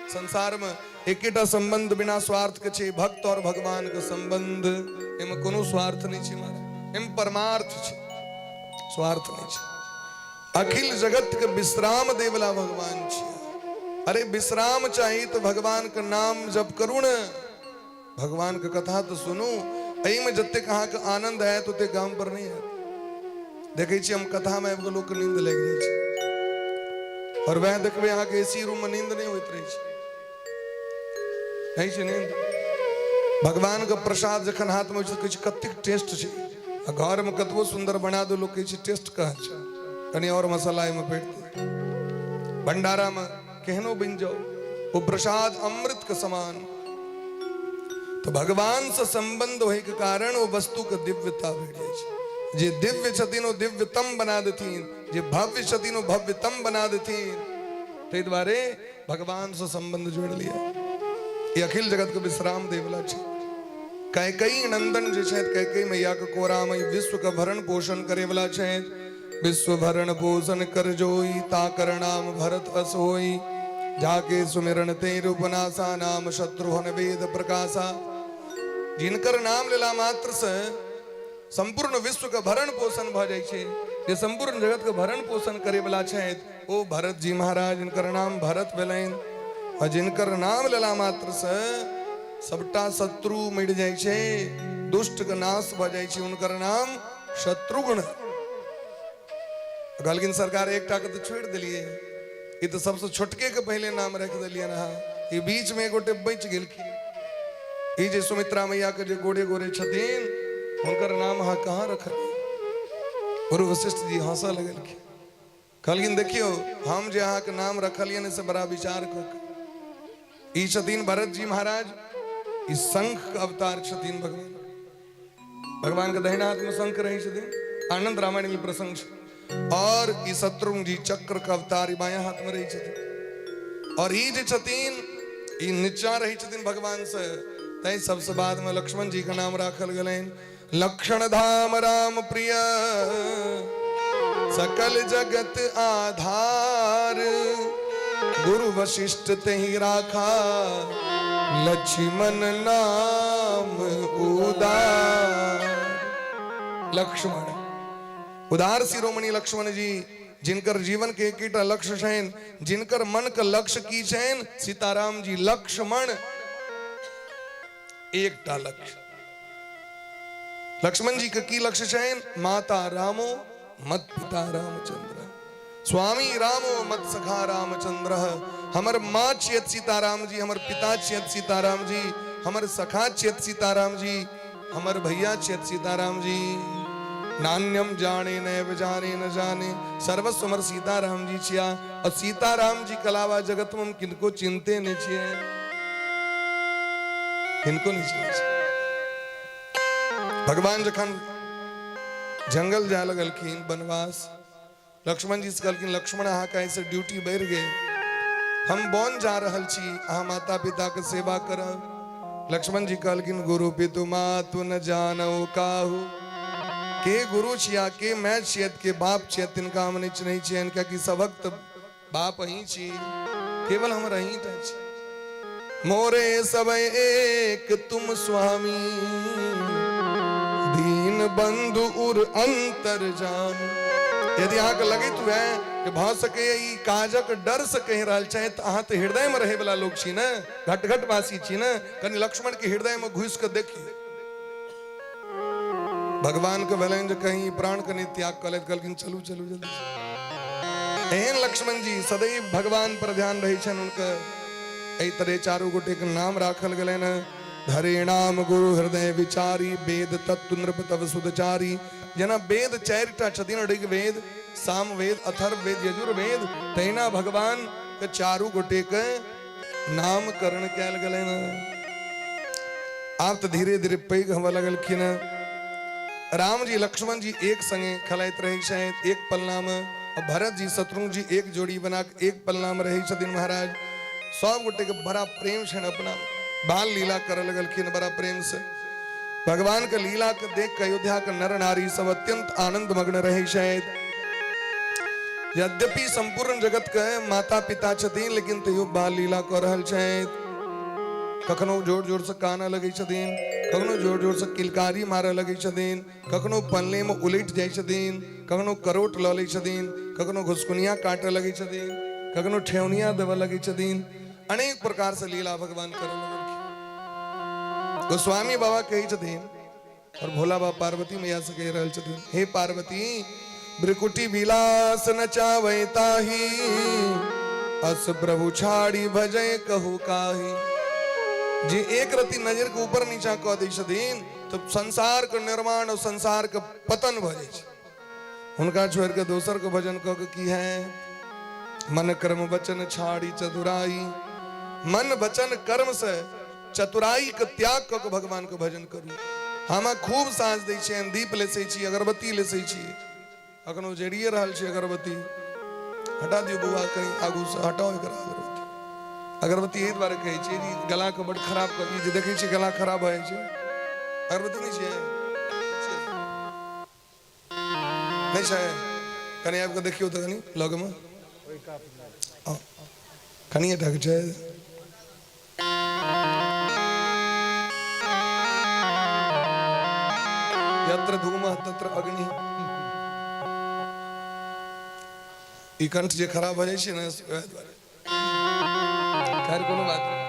संसार में एकेटा संबंध बिना स्वार्थ के छे, भक्त और भगवान का संबंध। एम कोनो स्वार्थ नहीं छे मारा, एम परमार्थ छे, स्वार्थ नहीं छे। अखिल जगत के विश्राम देवला भगवान छे। अरे विश्राम चाहिए तो भगवान का नाम जप करू न, भगवान का कथा तो सुनू। एही में जत्ते कहा का आनंद है तो ते गाम पर नहीं है। देखे छी हम कथा में एगो लोग के नींद लग रही छे, और वह देखबे यहाँ के एसी रूम में नींद नहीं होइत रही छे। नहीं छे नींद। भगवान का प्रसाद जखन हाथ में होय छै कतेक टेस्ट छे। घर में कतबो सुंदर बना दो लोग कहै छै टेस्ट कहाँ छै, कनी और मसाला में पेट दे। भंडारा में केहनो बन जाओ, वो प्रसाद अमृत के समान। तो भगवान से संबंध होय के कारण वो वस्तु के दिव्यता बढ़ जाय छै। जे दिव्य छथिन वो दिव्यतम बना देथिन, जे भव्य छथिन वो भव्यतम बना देथिन। ते द्वारे भगवान से संबंध जोड़ लिया। ये अखिल जगत के विश्राम देवला छे। कैकेयी नंदन जे छथि, कैकेयी मैया के कोरा में विश्व का भरण पोषण करे वाला छथि। विश्व भरण पोषण कर जोई, ताकर नाम भरत अस होई। जाके सुमिरन ते रूपनासा, नाम शत्रुघ्न वेद प्रकाशा। जिनकर नाम लेला मात्र से संपूर्ण विश्व का भरण पोषण भ जाय छे। जे संपूर्ण जगत के भरण पोषण करे वाला छथि ओ भरत जी महाराज, जिनकर नाम भरत भेलैन। और जिनकर नाम लेला मात्र से सबटा शत्रु मिट जाय छे, दुष्ट के नाश भ जाय छे। उनकर नाम शत्रुघ्न। कहलखिन सरकार एकटा के तो छोड़ दिलिए, ये तो सबसे छोटके के पहले नाम रख दिलिए ना। ये बीच में गोटे बच गेलखिन। ये जे सुमित्रा मैया के जे गोरे गोरे छथिन, उनकर नाम हाँ कहाँ रखल। गुरु वशिष्ठ जी हंसा लगलखिन। कहलखिन देखियो हम जे अहाँ के नाम रखलियन से बड़ा विचार कर। ई छथिन भरत जी महाराज, इस शंख का अवतार छथिन भगवान। भगवान के दाहिना हाथ में शंख रही छथिन, आनंद रामायण में प्रसंग छे। और ई शत्रुघ्न जी चक्र का अवतार बायां हाथ में रही छथिन। और ई जे छथिन ई नीचा रही छथिन भगवान से। तै सबसे बाद में लक्ष्मण जी का नाम राखल गलेन। लक्षण धाम राम प्रिय, सकल जगत आधार। गुरु वशिष्ठ तेहि राखा, लक्ष्मण नाम उदार। लक्ष्मण उदार शिरोमणि लक्ष्मण जी, जिनकर जीवन के एकेटा लक्ष्य छेन, जिनकर मन का लक्ष्य की छेन सीताराम जी। लक्ष्मण एकटा लक्ष्य। लक्ष्मण जी के की लक्ष्य छेन? माता रामो मत पिता रामचंद्र, स्वामी रामो मत सखा रामचंद्र। हमर माँ छियत सीताराम जी, हमर पिता छियत सीताराम जी, हमर सखा छियत सीताराम जी, हमर भैया छियत सीताराम जी। नान्यम जाने नैव जाने न जाने, सर्वस्व हमर सीताराम जी छिया। और सीताराम जी के अलावा जगत में हम किनको चिंते नहीं छिए, किनको नहीं छिए। भगवान जखन जंगल जा लगलखिन वनवास, लक्ष्मण जी से कहलखिन लक्ष्मण अहाँ का ऐसे ड्यूटी बढ़ गए, हम बन जा रहल छी, अहाँ माता पिता के सेवा करब। लक्ष्मण जी कहलखिन गुरु पितु मातु न जानो काहू। के गुरु छिया, के मैं छियत, के बाप छियत, तिनका हम नहीं चिन्है छियन, कियाकि सबक त बाप ही छी, केवल हम रही टा छी। मोरे सब एक तुम स्वामी, दीन बंधु उर अंतर जान। यदि अहाँ के लगे तो है कि भ सके ई काजक डर से कह रहल छै, त अहाँ तो हृदय में रहे वाला लोग छी न, घट घट वासी छी न। कनी लक्ष्मण के हृदय में घुस के देखी। भगवान के भलन जो कहीं प्राण के नहीं त्याग कर कहलखिन चलू चलू जल्दी। एहन लक्ष्मण जी सदैव भगवान पर ध्यान रही छन। उनके एहि तरह चारू गोटे के नाम राखल गले न। धरे नाम गुरु हृदय विचारी, वेद तत्व नृप तव सुदचारी। जना वेद चारिटा छथिन, ऋग्वेद, सामवेद, अथर्ववेद, यजुर्वेद, तहिना भगवान के चारू गोटे के नामकरण कैल गले न। आप तो धीरे धीरे पैघ हवा लगलखिन। राम जी लक्ष्मण जी एक संगे खलाइत रहे शायद एक पलना में, और भरत जी शत्रुघ्न जी एक जोड़ी बना के एक पलना में रहे छथिन महाराज। सब गोटे के बड़ा प्रेम छन, अपना बाल लीला कर लगलखिन बड़ा प्रेम से। भगवान के लीला के देख के अयोध्या के नर नारी सब अत्यंत आनंद मग्न रहे शायद। यद्यपि संपूर्ण जगत के माता पिता छथिन लेकिन तैयो बाल लीला कर रहल छथि। कखनो जोर जोर से काना लगे छथिन, कखनो जोर जोर से किलकारी मारे लगे छथिन, कखनो पल्ले में उलट जाय छथिन, कखनो करोट ल लै छथिन, कखनो घुसकुनिया काटे लगे छथिन, कखनो ठेवनिया देवे लगे छथिन। अनेक प्रकार से लीला भगवान करे लगलखिन। गोस्वामी बाबा कही छथिन और भोला बाबा पार्वती मैया से कह रहल छथिन, हे पार्वती ब्रिकुटी विलास न चावै ताही, अस प्रभु छाड़ी भजय कहू काही। जे एक रति नजर के ऊपर नीचा कह दै छथिन तो संसार के निर्माण और संसार के पतन भ जाय छै। हुनका छोड़ के दोसर के भजन कह के की है, मन कर्म वचन छाड़ी चतुराई। मन वचन कर्म से चतुराई के त्याग क के भगवान के भजन करू। हम खूब साँझ दै छियनि, दीप लेसै छी, अगरबत्ती लेसै छी, अखनो जड़िए रहल छै अगरबत्ती। हटा दियो बउआ, कहीं आगू से हटाओ एकरा अगरबत्ती। अगरबत्ती एहि दुआरे कहै छै जे गला के बड़ खराब कर, जे देखै छी गला खराब भऽ जाइ छै, अगरबत्ती नहीं छै, नहीं छै, कनी आबि कऽ देखियौ तऽ कनी लग में कनिए टा के छै। यत्र धूमः तत्र अग्नि। ई कंठ जे खराब भऽ जाइ छै ने, वएह दुआरे। खैर कोनो बात नहीं,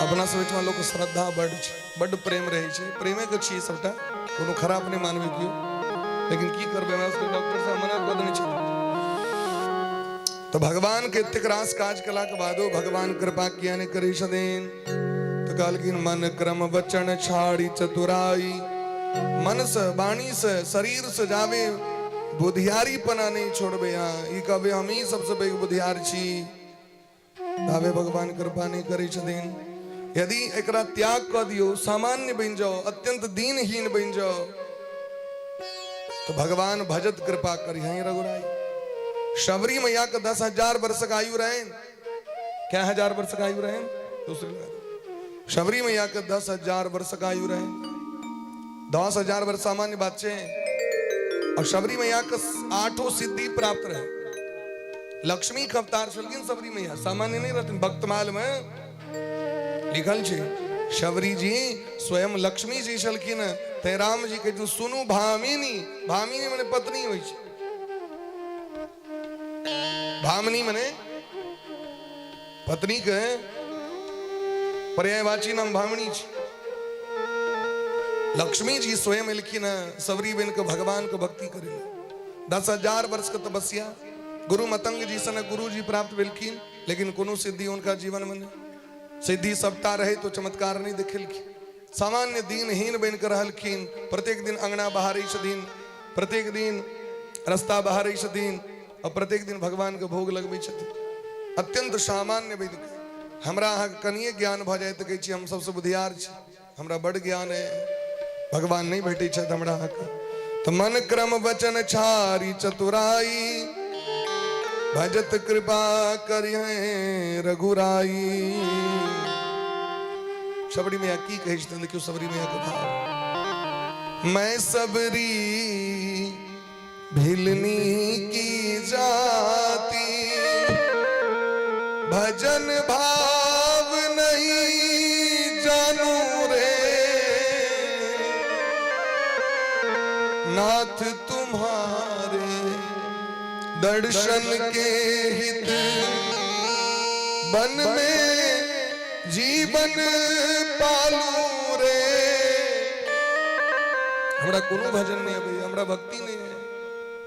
अपना सब में लोग श्रद्धा बड़ छै, बड़ प्रेम रहे छै, प्रेमे के छियै सबटा, कोनो खराब नहीं मानबै कियो, लेकिन की करबै हमरा सबके डॉक्टर साहब मना कऽ देने छै। तो भगवान के एतेक रास काज कला के बादो भगवान कृपा किया नहीं करै छथिन। तो कहलखिन मन क्रम वचन छाड़ी चतुराई। मन से वाणी से शरीर से जावे बुधियारी पना नहीं छोड़बे। यहाँ ई कहबे हम ही सबसे पैघ बुधियार छी, तावे भगवान कृपा नहीं करे छथिन। यदि एकरा त्याग कर दियो, सामान्य बन जाओ, अत्यंत दीनहीन बन जाओ, तो भगवान भजत कृपा करी हैं रघुराई। शबरी मैया का 10,000 वर्ष का आयु रहे। क्या 1000 वर्ष का आयु रहे? दूसरी शबरी मैया का 10,000 वर्ष का आयु रहे। 10,000 वर्ष सामान्य बात है। और शबरी मैया का 8 सिद्धि प्राप्त रहे। लक्ष्मी के अवतार छलखिन शबरी मैया, सामान्य नहीं रहती। भक्तमाल में लिखल छे शबरी जी स्वयं लक्ष्मी जी छलखिन। ते राम जी के सुनु भामिनी, भामिनी माने पत्नी होई छे। भामिनी माने पत्नी के पर्यायवाची नाम भामिनी छे। लक्ष्मी जी स्वयं लिखिन सबरी बेन के भगवान के भक्ति करे। 10,000 वर्ष के तपस्या गुरु मतंग जी सन गुरु जी प्राप्त भेलखिन, लेकिन कोनो सिद्धि उनका जीवन में नहीं। सिद्धि सबटा रहे तो चमत्कार नहीं देखेलखिन। सामान्य दीनहीन बन कर रहलखिन। प्रत्येक दिन अंगना बहारै छथिन, प्रत्येक दिन रास्ता बहारै छथिन, और प्रत्येक दिन भगवान के भोग लगबै छथिन। अत्यंत सामान्य बन के हमरा अहाँ कनिए ज्ञान भ जाए तो कहै छी हम सबसे बुधियार छी, हमरा बड़ ज्ञान है, भगवान नहीं भेटै छथि हमरा अहाँ के। तो मन क्रम वचन छारी चतुराई, भजत कृपा करिए रघुराई। शबरी मैया की कहे छथिन, देखियो शबरी मैया के भाव। मैं सबरी भिलनी की जाती, भजन भाव नहीं जानू रे, नाथ तुम्हारे दर्शन के हित, बन में जीवन पालू रे। हमरा कोनो भजन नहीं है भाई, हमरा भक्ति नहीं है,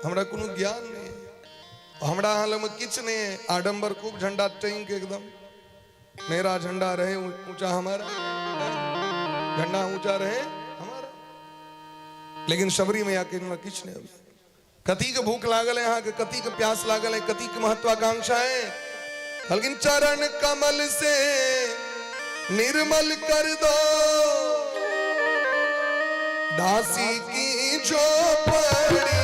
हमरा कोनो ज्ञान नहीं है, हमरा हाल में किछ नहीं है। आडंबर खूब झंडा टैंक एकदम मेरा झंडा रहे ऊंचा हमारा, झंडा ऊंचा रहे हमारा। लेकिन शबरी मैया के किछ नहीं है। कति के भूख लागल है यहाँ के, कति के प्यास लागल है, कति के महत्वाकांक्षा है। लेकिन चरण कमल से निर्मल कर दो दासी की झोपड़ियां।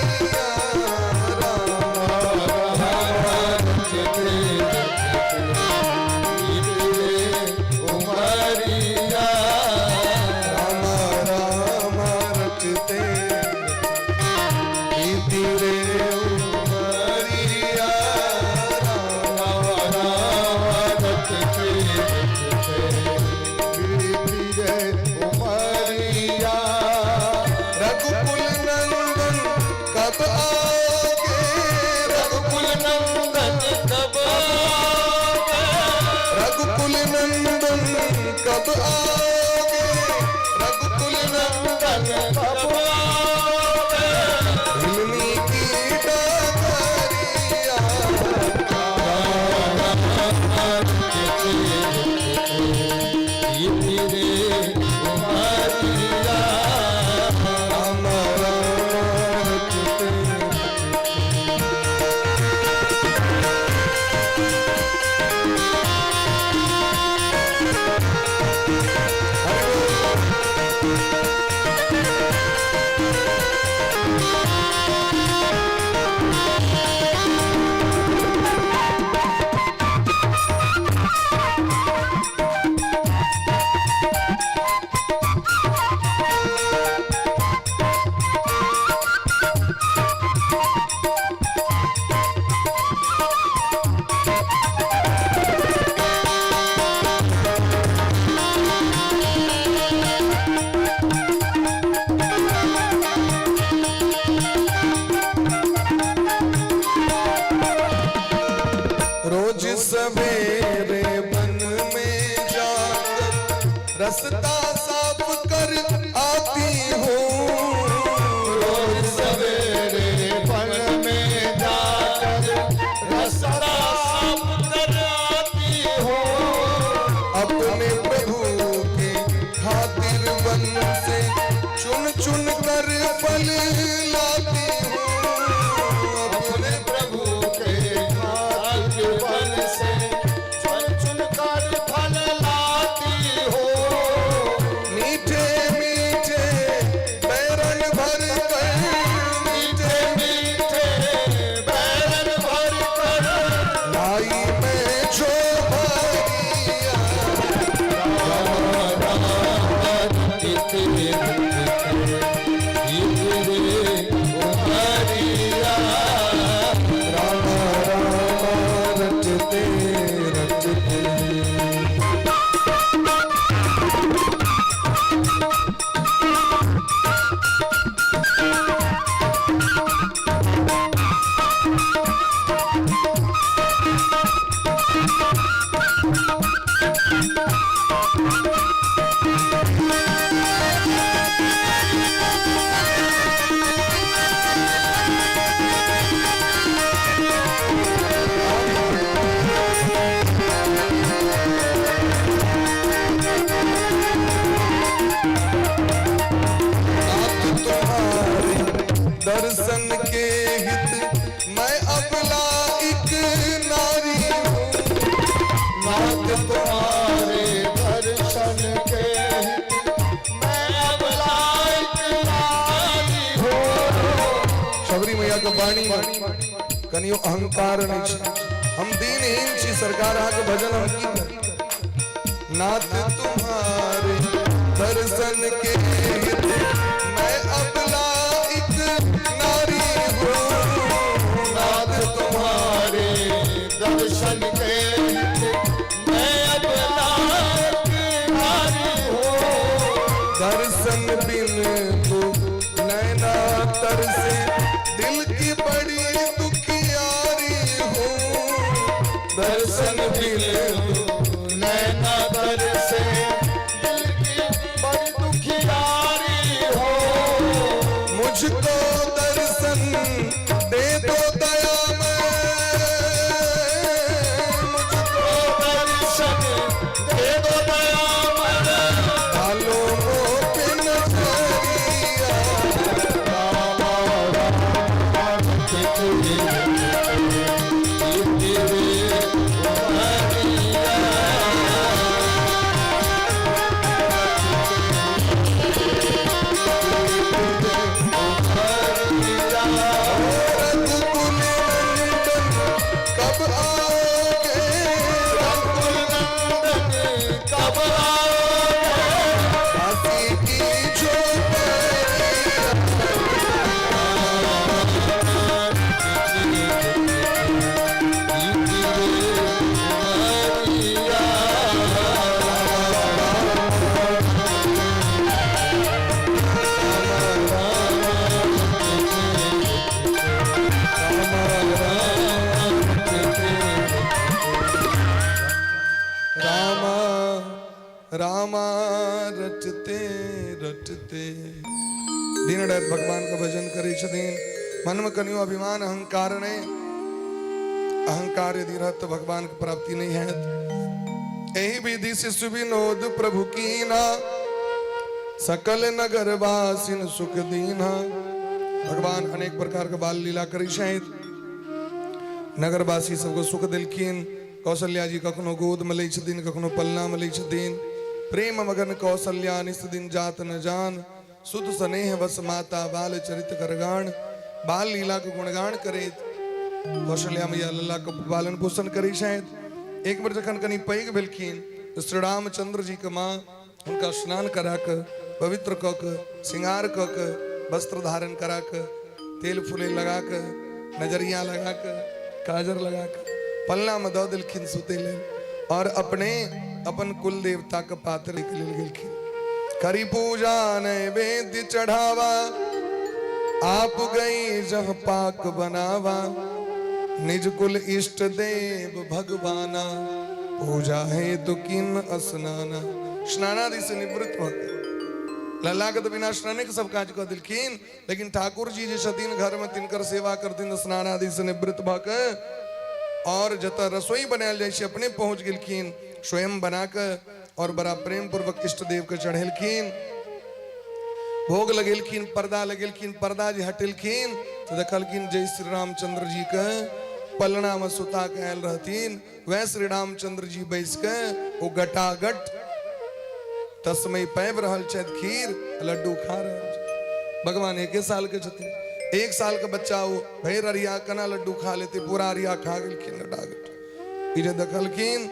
राम राम रटते कब आओगे रघुकुल नंदन, कब आओगे हिलनी की डगरिया, ये तेरे उमरिया, राम राम रटते। रोज सवेरे वन में जाकर रास्ता साफ कर आती हूँ, रोज सवेरे वन में जाकर रास्ता साफ कर आती हो, अपने प्रभु के खातिर वन से चुन चुन कर फल लाती हूँ, अपने प्रभु के खातिर वन से चुन चुन कर फल लाती हो, मीठे मीठे बैरन भर कर, मीठे मीठे बैरन भर कर लाई मैं जो भरिया, राम राम रटते रटते। दर्शन के हित मैं अबला एक नारी हूँ, नाथ तुम्हारे दर्शन के मैं अबला एक नारी हूँ। शबरी मैया के वाणी में कनियो अहंकार नहीं छे, हम दीनहीन छी, सरकार आके भजन हम की करी। नाथ तुम्हारे दर्शन के हित मैं अबला एक नारी हूँ, नाथ तुम्हारे दर्शन के मैं अबला एक नारी हूँ। दर्शन बिन तो नैना तरसे, दिल की बड़ी दुखियारी हूँ, दर्शन बिन नैना तरसे दिल की बड़ी दुखियारी हो, मुझको दर्शन दे दो दया मुझको दर्शन दे दो दयामय, डालो के नजरिया, रटते रटते दिन रात भगवान का भजन करे छथिन। मन में कनियो अभिमान अहंकार ने अहंकार यदि रहत तो भगवान की प्राप्ति नहीं है। यही विधि से सुविनोद प्रभु कीना सकल नगर वासिन सुख दीना। भगवान अनेक प्रकार का बाल लीला करी शायद नगरवासी सबको सुख दिलखिन। कौशल्या जी कखनो गोद में लै छथिन, कखनो पलना में लै छथिन। प्रेम मगन कौशल्या निस दिन जात न जान, सुध स्नेह वस माता बाल चरित करगान। बाल लीला को गुणगान करे कौशल्या मैया लल्ला को पालन पोषण करी शायद। एक बार जखन कनी पैग भेलखिन तो श्री रामचंद्र जी के माँ उनका स्नान करा कर पवित्र क के श्रृंगार क के वस्त्र धारण करा कर तेल फूले लगा कर नजरिया लगा कर काजर लगा कर पलना में दो दिलखिन सुते ले और अपने अपन कुल देवता का पात्र ले गिलखिन। करी पूजा नैवेद्य चढ़ावा आप गई जह पाक बनावा। निज कुल इष्ट देव भगवाना पूजा है तो किन स्नाना। स्नानादि से निवृत्त हो गए लल्ला के तो बिना स्नाने के सब काज कर दिलखिन। लेकिन ठाकुर जी जैसा दिन घर में तिनकर सेवा करते स्नानादि से निवृत्त भके और जता रसोई बनाल जाए अपने पहुंच गिलखिन स्वयं बनाकर और बड़ा प्रेम पूर्वक इष्ट देव के चढ़ेलखिन। भोग लगेलखिन पर्दा लगेलखिन पर्दा जी हटेलखिन तो देखलखिन जय श्री रामचंद्र जी के पलना में सुता के आयल रहतीन वह श्री रामचंद्र जी बैस के वो गटागट तस्मय पैब रहल छथि खीर लड्डू खा रहे। भगवान एक साल के छथिन, एक साल का बच्चा हो भैर अरिया कना लड्डू खा लेते पूरा अरिया खा गेलखिन गटागट। इजे देखलखिन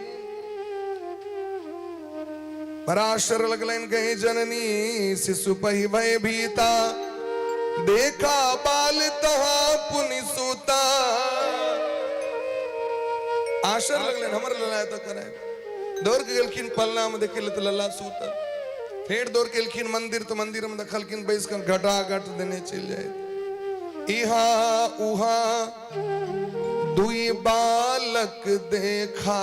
बड़ा आश्चर्य लगलन कहीं जननी शिशु पही भय भीता देखा बाल तहा पुनि सूता। आश्चर्य लगलन हमर लल्ला तो करे दौड़ के गेलखिन पलना में देखे तो लल्ला सूता। फिर दौड़ के गेलखिन मंदिर तो मंदिर में देखलखिन बैस कर घटाघट देने चल जाए। इहा उहा दुई बालक देखा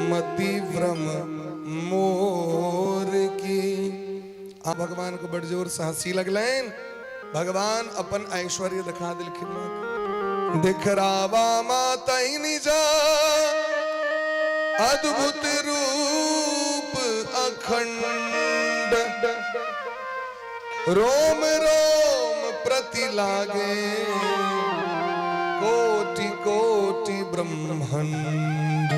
मति भ्रम मोर की। आ भगवान को बड़ जोर से हंसी लगलन। भगवान अपन ऐश्वर्य दिखा दिलखिन। दिखरावा माता निजा अद्भुत रूप अखंड रोम रोम प्रति लागे कोटि कोटि ब्रह्मांड।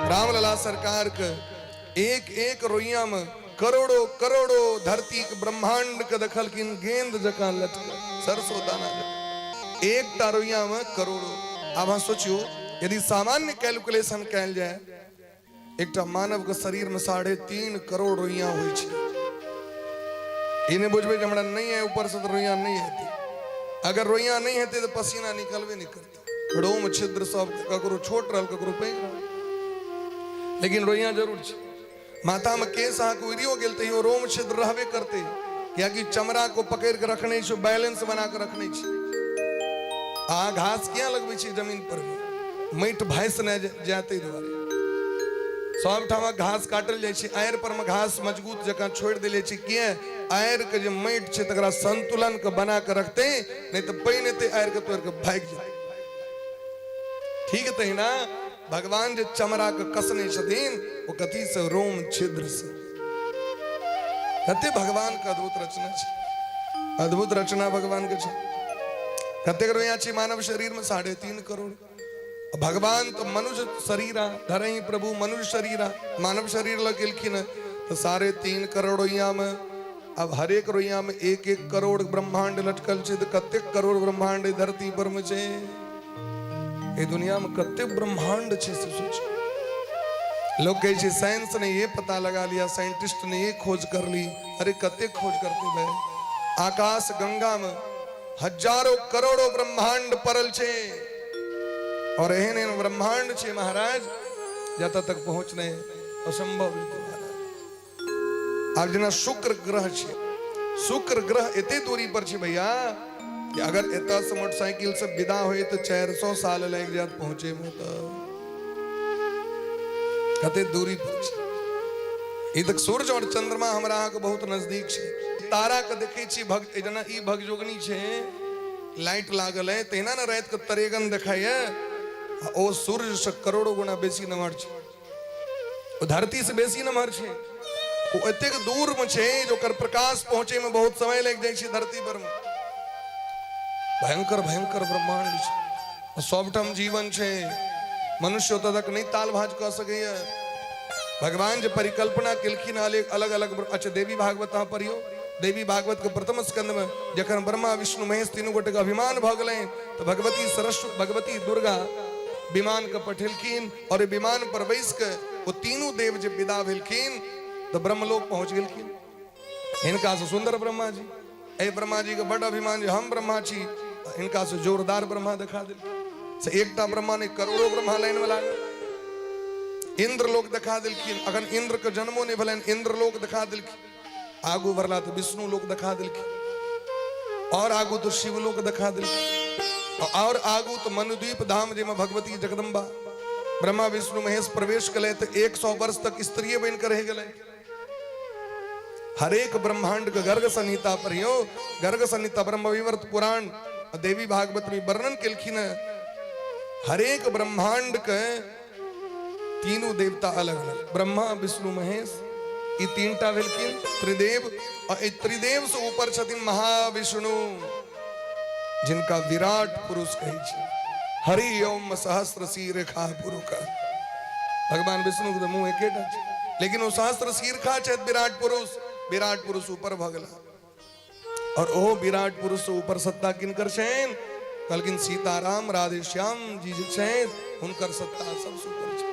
रामलला सरकार के एक एक रोइया में करोड़ों करोड़ों धरती के ब्रह्मांड के दखल किन गेंद जका लटक सरसों दाना एक तारोइया में करोड़ों। अब सोचियो यदि सामान्य कैलकुलेशन कैल जाए एक मानव के शरीर में 3.5 करोड़ रोइया हुई छे। इन्हें बुझबे हमरा नहीं है ऊपर से तो रोइया नहीं है। अगर रोइया नहीं है तो पसीना निकलवे नहीं करता। रोम छिद्र सब ककरो छोट रहल ककरो पैघ रहल लेकिन रोइया जरूर छे। माथा में केस अहाँ को उड़ियो गेल तो रोम छिद्र रहबे करते क्या कि चमड़ा को पकड़ के रखने छो बैलेंस बना के रखने छे। आ घास क्या लगबे छे जमीन पर मैट भैंस न जाते द्वारे सब ठामा घास काटल जाए छे। आयर पर में घास मजबूत जका छोड़ देले छे किए आयर के जे मैट छे तकरा संतुलन के बना के रखते नहीं तो पहिने ते आयर के तोड़ के भाग जाए। ठीक है ना भगवान जे चमड़ा के कसने छथिन वो कथी से रोम छिद्र से। कते भगवान का अद्भुत रचना छे। अद्भुत रचना भगवान के छे। कते रोया छे मानव शरीर में 3.5 करोड़। भगवान तो मनुष्य शरीरा धरही प्रभु मनुष्य शरीरा मानव शरीर लगेलखिन तो 3.5 करोड़ रोइया में। अब हर एक रोइया में 1-1 करोड़ ब्रह्मांड लटकल छे। तो कते करोड़ ब्रह्मांड धरती पर में छे। ये दुनिया में कते ब्रह्मांड छे से सोच। लोग कहे छे साइंस ने ये पता लगा लिया साइंटिस्ट ने ये खोज कर ली। अरे कते खोज करते भाई। आकाश गंगा में हजारों करोड़ों ब्रह्मांड परल छे और एहन ब्रह्मांड छे महाराज जता तक पहुंचने असंभव महाराज। आज जना शुक्र ग्रह छे शुक्र ग्रह एते दूरी पर छे भैया कि अगर एता से मोटरसाइकिल से विदा होए तो 400 साल लग जात पहुंचे में। तो कते दूरी पर छे। ई तक सूरज और चंद्रमा हमरा के बहुत नजदीक छे। तारा के देखे छी भक्त जना ई भगजोगनी छे, लाइट लागल है तेना न रात के तरेगन देखाय ओ सूरज से करोड़ों गुना बेसी नमहर छे, ओ धरती से बेसी नमहर छे। वो एतेक दूर में छे जो कर प्रकाश पहुंचे में बहुत समय लग जाय छे। धरती पर में भयंकर भयंकर ब्रह्मांड छे, सबठम जीवन छे। मनुष्य तक नहीं ताल भाज कर सके। भगवान जो परिकल्पना केलखिन अलग अलग। अच्छा देवी भागवत पढ़ियो। देवी भागवत के प्रथम स्कंद में जखन ब्रह्मा विष्णु महेश तीनों गोटे का अभिमान भ गए तो भगवती सरस्वती भगवती दुर्गा विमान के पठेलखिन और विमान पर बैस के वो तीनों देव जब विदा भेलखिन तो ब्रह्मलोक पहुंच गेलखिन। इनका से सुंदर ब्रह्मा जी, ए ब्रह्मा जी के बड़ अभिमान जो हम ब्रह्मा छी, इनका से जोरदार ब्रह्मा दिखा दिल से एकटा ब्रह्मा ने करोड़ों ब्रह्मा लाइन में लागल। इंद्र लोक दिखा दिलखिन। अखन इंद्र के जन्मो नहीं भलन इंद्र लोक दिखा दिलखिन। आगू भरला तो विष्णु लोक दिखा दिलखिन और आगू तो शिव लोक दिखा दिलखिन और आगू तो मनुद्वीप धाम जेमा भगवती जगदम्बा ब्रह्मा विष्णु महेश प्रवेश कले तो 100 वर्ष तक स्त्रीय बन कर रह गए। हरेक ब्रह्मांड के गर्ग संहिता पढ़ियो। गर्ग संहिता ब्रह्म विवर्त पुराण देवी भागवत में वर्णन केलखिन। हरेक ब्रह्मांड के तीनों देवता अलग अलग, ब्रह्मा विष्णु महेश ये तीनटा भेलखिन त्रिदेव। और त्रिदेव से ऊपर छथिन महाविष्णु जिनका विराट पुरुष कही छे। हरि ओम सहस्र शीर्षा पुरुष। भगवान विष्णु के मुंह एकेटा छे लेकिन वो सहस्र शीर्षा छे विराट पुरुष। विराट पुरुष ऊपर भगला और ओ विराट पुरुष से ऊपर सत्ता किनकर छेन कलकिन सीताराम राधे श्याम जी छेन उनकर सत्ता सबसे ऊपर छे।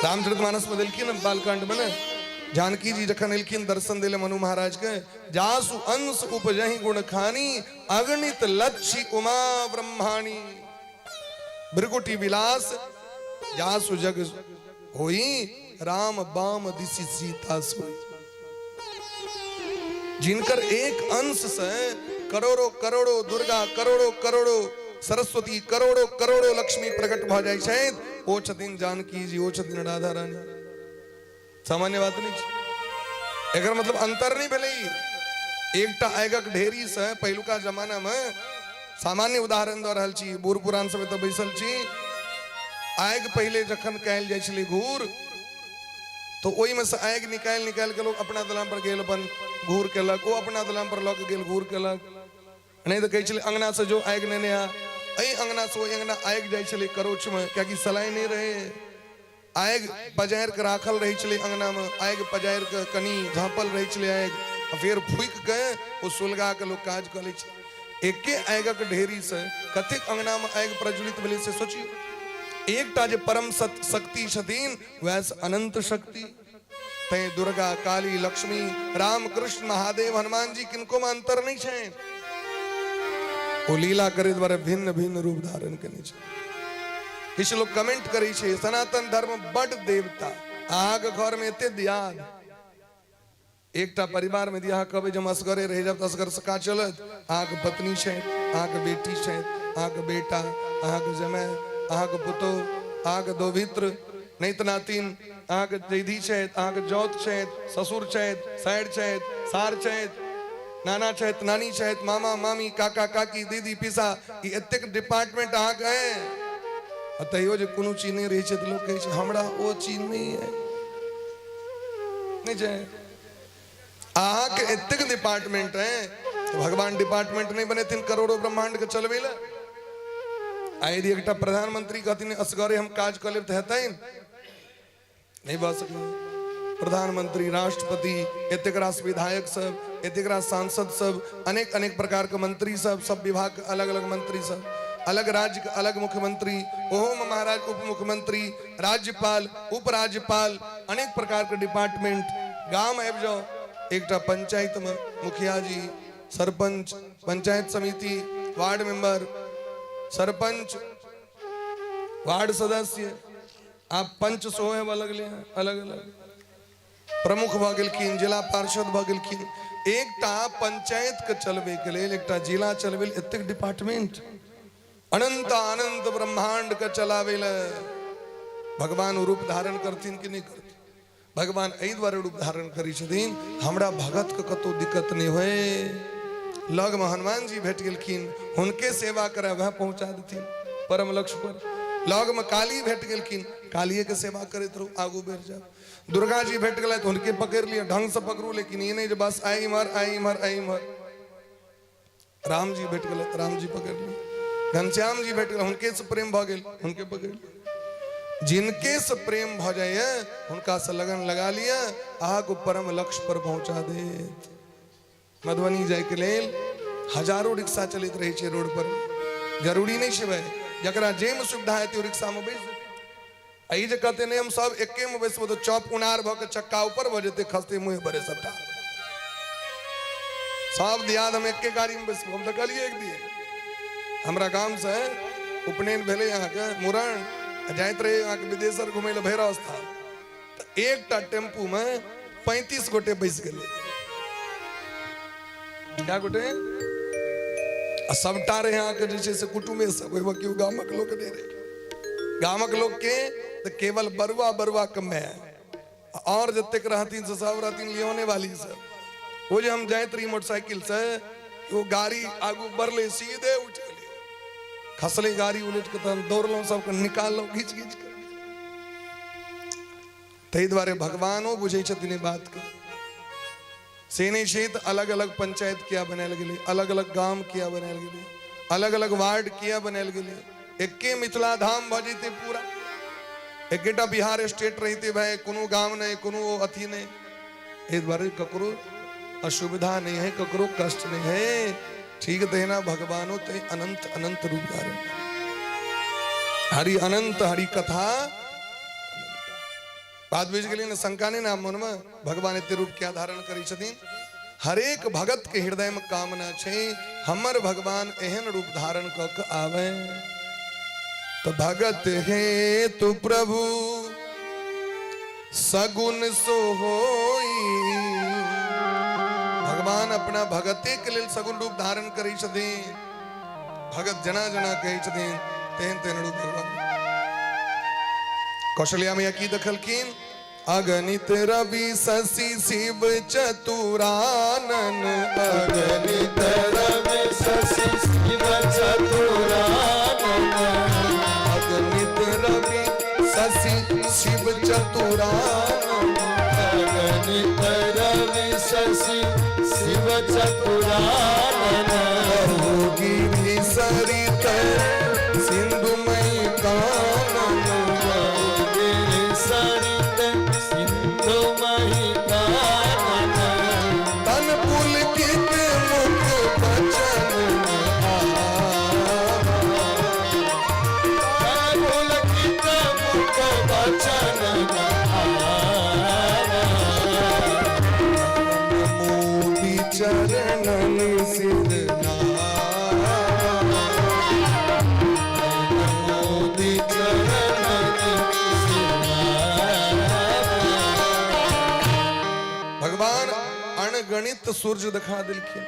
रामचरितमानस में दिलखिन बालकांड में जानकी जी जखन एलखिन दर्शन दिले मनु महाराज के जासु अंश उपजहि गुण खानी अगणित लक्ष्य उमा ब्रह्माणी भृगुटी विलास जासु जग होई राम बाम दिशि सीता सोई। जिनकर एक अंश से करोड़ों करोड़ों दुर्गा करोड़ों करोड़ों सरस्वती करोड़ों करोड़ों लक्ष्मी प्रकट भ जाय छथि ओ छथिन जानकी जी ओ छथिन राधा रानी। सामान्य बात नहीं छे। एकर मतलब अंतर नहीं भेलै। एकटा आगक ढेरी से पहिलुका जमाना में सामान्य उदाहरण द रहल छी। बूढ़ पुरान सब तो बैसल छी। आग पहले जखन कैल जाय छलै घूर तो ओई में से आग निकाल निकाल के लोग अपना दलान पर गेल अपन घूर केलक। ओ अपना दलान पर लग गेल घूर केलक। नहीं तो कहे छलै अंगना से जो आग नेने आ अई अंगना से ओई अंगना आग जाय छलै करोच में क्योंकि सलाई नहीं रहे। आग पजायर के राखल रही छलै अंगना में। आग पजायर के कनी झांपल रही छलै आग फिर फूक के ओ सुलगा के लोग काज कर लै छै। एके आगक ढेरी से कतेक अंगना में आग प्रज्वलित भेलै से सोचियो। एकटा जे परम शक्ति छथिन वैसे अनंत शक्ति तै दुर्गा काली लक्ष्मी राम कृष्ण महादेव हनुमान जी किनको में अंतर नहीं छे। वो लीला करे द्वारा भिन्न भिन्न रूप धारण करने छे। किछ लोग कमेंट करे छे सनातन धर्म बड़ देवता आग घर में एते दियाद। एकटा परिवार में दिया कबे जब असगरे रह जब असगर सका चलत आग पत्नी छे आग बेटी छे आग बेटा आग जमाय आग पुतो आग दोभित्र नैत नातिन आग दीदी छे आग जोत छे ससुर छे साइड छे सार छे नाना छे नानी छे मामा मामी काका काकी दीदी पिसा ई एतेक डिपार्टमेंट आग है। अतयो जे कोनो चीज नहीं रही छे तो लोग कहे छे हमरा ओ चीज नहीं है नहीं छे। आग के एतेक डिपार्टमेंट है तो भगवान डिपार्टमेंट नहीं बने तीन करोड़ों ब्रह्मांड के चलवेला। यदि एक प्रधानमंत्री कहती असगरे हम काज कर ले हेतै नहीं बा सके। प्रधानमंत्री राष्ट्रपति एतेक रास विधायक सब एतेक रास सांसद सब अनेक अनेक प्रकार के मंत्री सब विभाग के अलग अलग मंत्री सब अलग राज्य के अलग मुख्यमंत्री ओहो में महाराज उप मुख्यमंत्री राज्यपाल उपराज्यपाल अनेक प्रकार के डिपार्टमेंट गांव आबि जाओ एकटा पंचायत में मुखिया जी सरपंच पंचायत समिति वार्ड मेंबर सरपंच वार्ड सदस्य आप पंच सोहे अलग अलग प्रमुख भ गेलखिन जिला पार्षद भ गेलखिन। एकटा पंचायत के चलबे के लेल एकटा जिला चलबे एतेक डिपार्टमेंट अनंत अनंत ब्रह्मांड के चलावे भगवान रूप धारण करथिन कि नहीं करथिन? भगवान एहि द्वारे रूप धारण करी छथिन हमरा भगत के कतो दिक्कत नहीं होए। लग में हनुमान जी भेट गेलखिन, हुनके सेवा करे वह पहुंचा देथिन परम लक्ष्य पर। लग में काली भेट गेलखिन, कालिए के सेवा करैत रहू, आगू बढ़ जाओ। दुर्गा जी भेट गए तो उनके पकड़ लिया, ढंग से पकड़ू, लेकिन ये नहीं जो बस आई मर आई मर आई मर। राम जी भेट गए, राम जी पकड़ लिए। घनश्याम जी भेट गए, उनके से प्रेम भ गेल, उनके पकड़ लिए। जिनके से प्रेम भ जाए उनका से लगन लगा लिया, आहा को परम लक्ष्य पर पहुंचा दे। मधुबनी जाए के लेल हजारों रिक्शा चलित रहे छे रोड पर, जरूरी नहीं छे भाई जकरा जे में सुविधा है तो रिक्शा में बैस। आई जे कहते नहीं हम सब एके में बैसबो तो चौप उनार भ के चक्का ऊपर भ जेते, खसते मुंह भरे सबटा सब दियाद हम एके गाड़ी में बैसबो। हम तो कहलिए एक दिए हमरा गांव से उपनयन भेले यहाँ के मुरण जाइत रहे यहाँ के विदेशर घूमे ले भैरव स्थान, तो एक टेम्पू में 35 गोटे बैस गए। क्या गोटे सबटा रहे यहाँ के जैसे से कुटुम्बे सब क्यों गामक लोग नहीं रहे। गामक लोग के तो केवल बरुआ बरुआ कम है, और जत्ते रहती से सब रहती लियोने वाली सब। वो जो हम जाइत रही मोटरसाइकिल से, वो गाड़ी आगू बढ़ले सीधे उठे खसले गाड़ी उलट के तहन दौड़लों सबके निकाललों घीच घीच कर। तै द्वारे भगवानो बुझे छथिन बात के। से नहीं छै त अलग अलग पंचायत किया बनायल गेलै, अलग अलग गांव किया बनायल गेलै, अलग अलग वार्ड किया बनायल गेलै। एके मिथिला धाम भ जैते पूरा, एकेटा बिहार स्टेट रहते भाई, कोनो गांव नहीं कोनो अथी नहीं। ए द्वारे ककरो असुविधा नहीं है, ककरो कष्ट नहीं है। ठीक देना भगवानो ते अनंत अनंत रूप धारण, हरि अनंत हरि कथा। बात बुझ गेली ने, शंका ने नाम मन में भगवान एते रूप क्या धारण करी छथिन। हरेक भगत के हृदय में कामना छे हमर भगवान एहन रूप धारण क के आवे। तो भगत हे तू प्रभु सगुन सो होई। भगवान अपना भगते के लिए सगुन रूप धारण करी छथिन। भगत जना जना कही छथिन तेन तेन रूप भगवान। कौशल्या मैया की दखलखिन, अगणित रवि शशि शिव चतुरानन। अगणित रवि शशि शिव चतुरानन। अगणित रवि शशि शिव चतुरानन। अगणित रवि शशि शिव चतुरानन। गिरि सरित सिंधुमयी कानन। गिरि सरित सिंधुमयी कानन। तन पुलकित मुख बचन तन पुलकित मुख बचन मोदी चरणन सिर मोदी चरणन भगवान अनगणित सूर्य दिखा दिलखिन।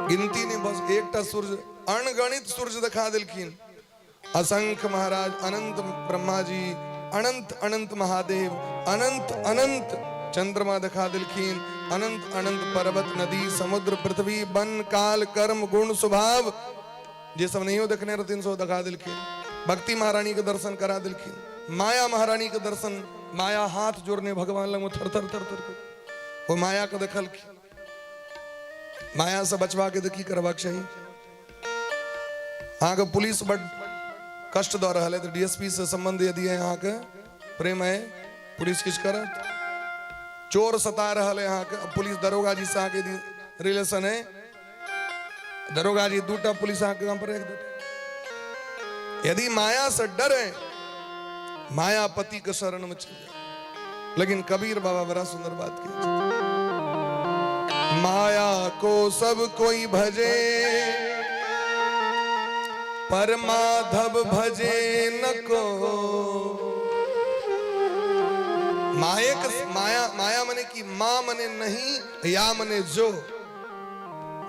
गिनती नहीं बस एकटा सूर्य, अनगणित सूर्य दिखा दिलखिन। असंख्य महाराज, अनंत ब्रह्मा जी, अनंत अनंत महादेव, अनंत अनंत चंद्रमा दिखा दिलखिन। अनंत अनंत पर्वत नदी समुद्र पृथ्वी वन काल कर्म गुण स्वभाव जे सब नहीं हो देखने रहते सो दिखा दिलखिन। भक्ति महारानी के दर्शन करा दिलखिन। माया महारानी के दर्शन, माया हाथ जोड़ने भगवान लग थर थर थर थर वो माया को देखलखिन। माया से बचवा के देखी करवाक चाहिए। यहाँ के पुलिस बड़ कष्ट दे रहा है, तो डीएसपी से संबंध यदि है यहाँ के प्रेम है, पुलिस किस करत। चोर सता रहा है यहाँ के, पुलिस दरोगा जी से आके रिलेशन है, दरोगा जी दूटा पुलिस आके यहाँ पर रख देते। यदि माया से डरे मायापति के शरण में चल जाए। लेकिन कबीर बाबा बड़ा सुंदर बात की, माया को सब कोई भजे पर माधव भजे न को। माया मने की मां मने नहीं, या मने जो,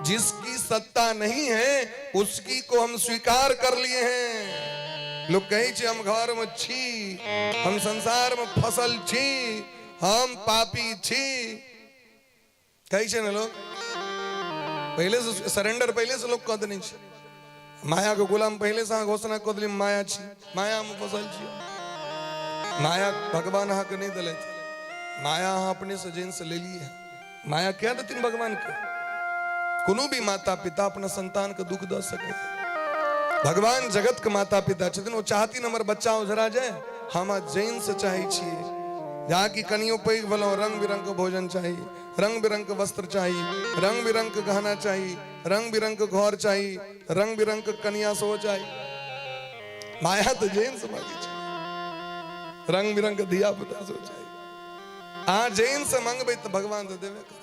जिसकी सत्ता नहीं है उसकी को हम स्वीकार कर लिए हैं। लोग कहे छी हम घर में छी, हम संसार में फसल छी, हम पापी छी, कहे छे ना लोग। पहले से सरेंडर पहले से लोग कह देने छे, माया के गुलाम पहले से घोषणा कर दिली माया छी, माया में फसल छी। माया भगवान अहाँ के नहीं दिले, माया अहाँ अपने से जिन से ले ली है। माया क्या देती भगवान के? कोनो भी माता पिता अपना संतान के दुख दे सके। भगवान जगत के माता पिता छथिन, वो चाहती हमर बच्चा उजरा जाए, हम जैन से चाहे छी जहाँ की कनियो पैघ भलो रंग बिरंग के भोजन चाहिए, रंग बिरंग के वस्त्र चाहिए, रंग बिरंग के गहना चाहिए, रंग बिरंग के घर चाहिए, रंग बिरंग के कन्या सो चाहिए। माया तो जैन से मांगी चाहिए, रंग बिरंग के धिया पुता सो चाहिए। आ जैन से मांगबे तो भगवान तो देवे कर।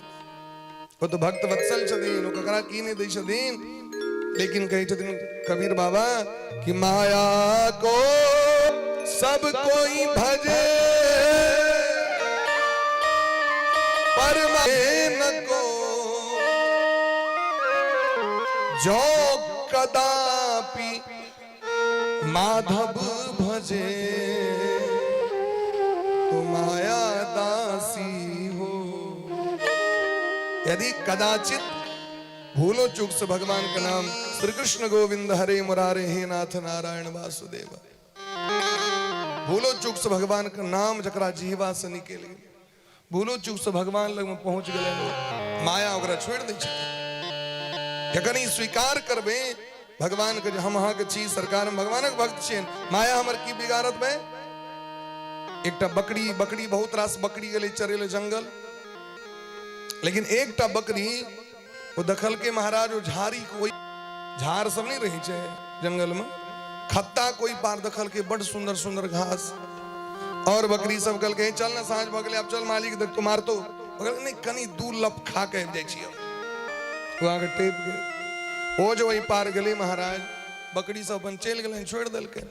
वो तो भक्त वत्सल छथिन, ककरा की नहीं दै छथिन। लेकिन कहे छथिन कबीर बाबा कि माया को सब कोई भजे पर न को जो कदापि माधव भजे तो माया दासी हो। यदि कदाचित भूलो चूक से भगवान का नाम श्री कृष्ण गोविंद हरे मुरारे हे नाथ नारायण वासुदेव, भूलो चूक से भगवान का नाम जकरा जीवा से निकल गए, भूलो चूक से भगवान लग में पहुंच गए, माया ओकरा छोड़ दै छै। जखन स्वीकार करबे भगवान के हम अहाँ के छी, सरकार में भगवान के भक्त छियन, माया हमर की बिगाड़त में। एकटा बकरी बहुत रास बकरी गेले चरेले जंगल, लेकिन एकटा बकरी वो दखल के महाराज वो झाड़ी कोई झाड़ सब नहीं रही छे जंगल में, खत्ता कोई पार दखल के बड़ सुंदर सुंदर घास, और बकरी सब कल के चल ना साँझ भगले अब चल मालिक देख तुम्हार तो नहीं कनी दू लप खा के जाए छी। वो आगे टेप गए, वो जो वही पार गले महाराज, बकरी सब अपन चल गए छोड़ दल के,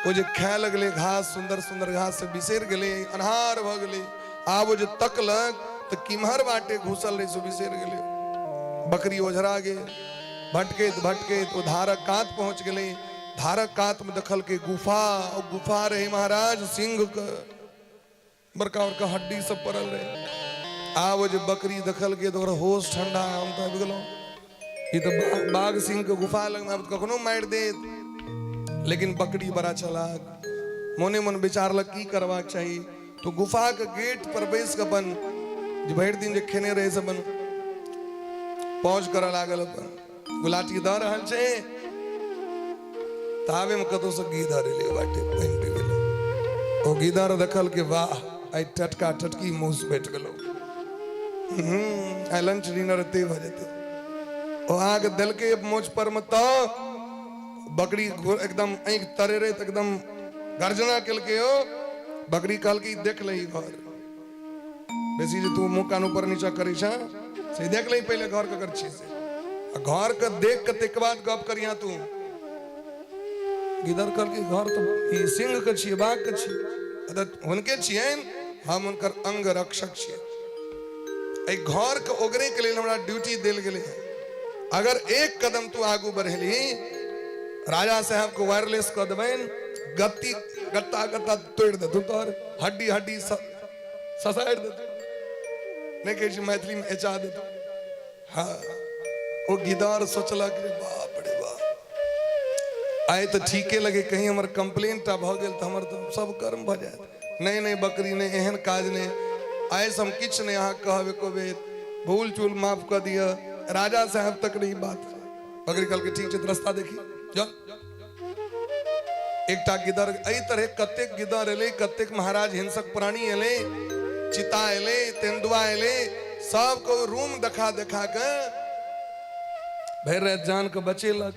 वो जो खाए लगले घास सुंदर सुंदर घास से बिसेर गले, अनहार भ गले। आ वो जो तकलक तो किमहर बाटे घुसल रही सो बिसेर गले। बकरी ओझरा गे, भटके तो धारक कांत पहुंच गए। धारक कांत में दखल के गुफा, और गुफा रहे महाराज सिंह का बड़का बड़का हड्डी सब पड़ल रहे। आ वो जो बकरी दखल के तो होश ठंडा, हम तो गलो ये तो बाघ सिंह के गुफा लग में कखनो मार दे। लेकिन बकरी बड़ा चालाक, मोने मन विचारलक की करवाक चाहिए, तो गुफा के गेट पर बैस के अपन भर दिन जे खेने रहे से अपन पहुंच कर लागल, अपन गुलाटी द रहल छे, तावे में कतो से गीदड़ ले बाटे पानी पीवे। ओ गीदड़ दखल के वाह आई टटका टटकी मुंह बैठ गलो, आई लंच डिनर ते भजते। ओ आग दल के मोच पर मत बकरी एकदम एक तरे रे एकदम गर्जना कल के हो। बकरी कल की देख लई घर, बेसी जे तू मुंह कान ऊपर नीचा करी छा से देख लई पहले घर के कर छी से, घर के देख के तक बाद गप करिया तू। गिदर कर के घर तो ई सिंह के छी, बाघ के छी, अदत हुनके छियन, हम उनकर अंग रक्षक छी। ए घर के ओगरे के लिए हमरा ड्यूटी देल गेले है। अगर एक कदम तू आगू बढ़ली, राजा साहब को वायरलेस कर देबन, गत्ती गत्ता गत्ता तोड़ दे तू, तोर हड्डी हड्डी ससाड़ दे, नहीं कहे मैथिली में एचा दे। हाँ वो गिदार सोचलक रे बाप रे बाप, आए तो ठीके लगे, कहीं हमर कंप्लेंट भ गेल तो हमर तो सब कर्म भ जाए। नहीं नहीं बकरी ने एहन काज ने, आए हम किछ ने अहाँ कहबे को बेर, भूल चूल माफ कर दिया। राजा साहब तक नहीं बात, बकरी कल के ठीक है रास्ता देखी चल। एकटा गिदर एहि तरह कतेक गिदर एले, कतेक महाराज हिंसक प्राणी एले, चिता एले, तेंदुआ एले, सबको रूम देखा देखा के भैर जान के बचेलक।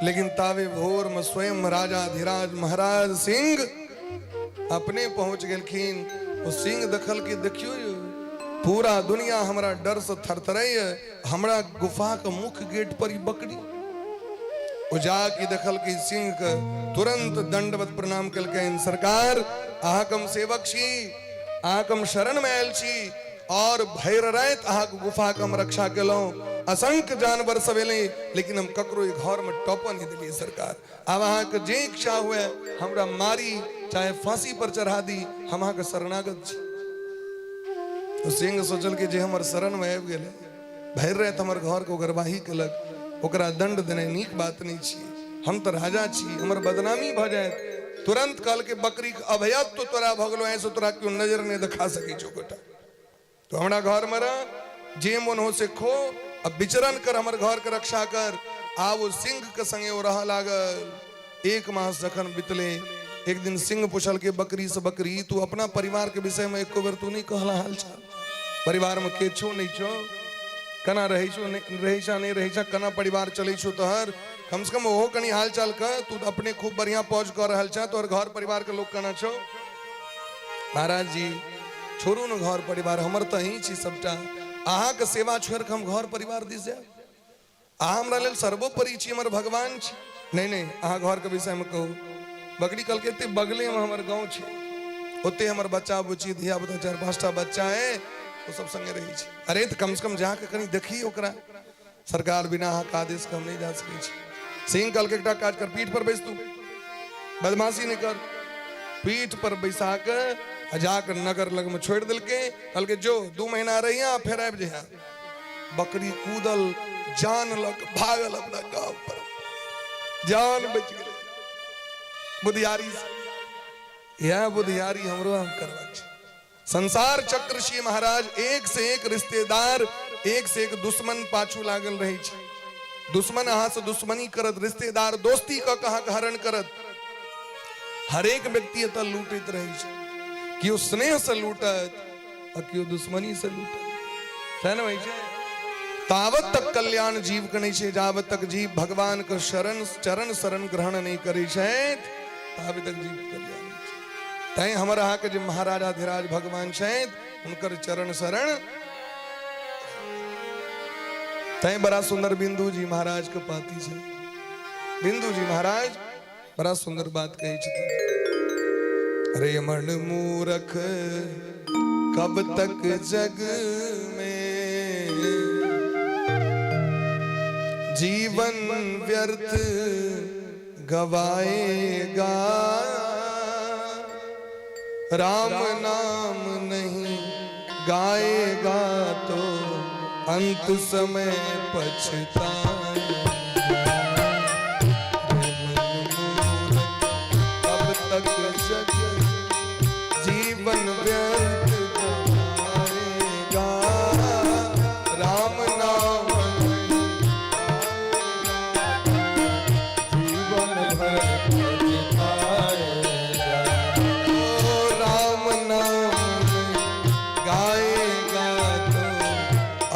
लेकिन तावे भोर में स्वयं राजा धीराज महाराज सिंह अपने पहुंच गेलखिन। वो सिंह दखल के देखियो पूरा दुनिया हमरा डर से थरथराई, हमरा गुफा के मुख्य गेट पर ही बकरी जाके दखल के सिंह के तुरंत दंडवत प्रणाम कलकैन। सरकार अहाकम सेवक छी, अहाकम शरण में आयल छी, और भैर रात अहाक गुफा के हम रक्षा केलौं। असंख्य जानवर सवेले, लेकिन हम ककरो एक घर में टॉपा नहीं दिलिए सरकार। अब अहाँ के जे इच्छा हुए हमरा मारी चाहे फांसी पर चढ़ा दी, हम अहाँ के शरणागत छी। तो सिंह सोचल के जे हमर शरण में आबि गेले, भैर रात हमर घर को गरबाही केलक, ओकरा दंड देने नीक बात नहीं छी। हम तो राजा छी, हमर बदनामी भ जाए। तुरंत कल के बकरी के अभयत तो तोरा भगलो ऐसे तोरा क्यों नजर नहीं दिखा सके छो बेटा। तो हमरा घर में रह, जे मन हो से खो, अब विचरण कर, हमर घर के रक्षा कर। आ वो सिंह के संगे वो रह लागल। 1 मास जखन बितले, एक दिन सिंह पूछल के बकरी से, बकरी तू अपना परिवार के विषय में एको बेर तू नहीं कहला हाल चाल। परिवार में के छो नहीं छो, कना रही छो नहीं रही छा, कना परिवार चले छो तोहर, कम से कम ओहो कनी हाल चाल कर। तू अपने खूब बढ़िया पौज कर रहल छा, तोहर घर परिवार के लोग कना छो। महाराज जी छोड़ू न घर परिवार, हमर तो ही छी सबटा। अहाँ के सेवा छोड़ के हम घर परिवार दिस जाए, अहाँ हमरा लेल सर्वोपरि छी, हमर भगवान छी। नहीं नहीं, अहाँ घर के विषय में कहू। बकरी कल के बगले में हमर गाँव छे, ओते हमर बच्चा बुची धिया पुता 4-5टा बच्चा है, वो सब संगे रही छी। अरे तो कम से कम जाके कनी देखी ओकरा। सरकार बिना अहाँ के आदेश के हम नहीं जा सके छी। सिंह कल के एकटा काज कर, पीठ पर बैस तू, बदमाशी नहीं कर। पीठ पर बैसा के जाकर नगर लग में छोड़ दिल के, कल के जो 2 महीना रही फिर आब जा। बकरी कूदल, जान लग भागल अपना गांव पर, जान बच गए। बुधियारी यह बुधियारी हमरो हम करवा छी। संसार चक्र छी महाराज, एक से एक रिश्तेदार, एक से एक दुश्मन पाछू लागल रही छी। दुश्मन अहाँ से दुश्मनी करत, रिश्तेदार दोस्ती का कहा हरण करत। हर एक व्यक्ति एतऽ लूटैत रही छै, कियो स्नेह से लूटत और कियो दुश्मनी से लूटत है ना भाई। तावत तक कल्याण जीव के नहीं छै, जावत तक जीव भगवान के चरण शरण ग्रहण नहीं करै छै, तावत तक जीव कल्याण। तैं हमर अहाँ के जे महाराजाधिराज भगवान छथि, हुनकर चरण शरण। तैं बड़ा सुंदर बिंदु जी महाराज के पाती छै। बिंदु जी महाराज बड़ा सुंदर बात कही छथिन। अरे मन मूरख कब तक जग में, जीवन व्यर्थ गवाएगा, राम नाम नहीं गाएगा तो अंत समय पछताएगा। कब तक जग जीवन व्यर्थ गवाएगा, राम नाम जीवन भर पछताएगा। राम नाम गाएगा तो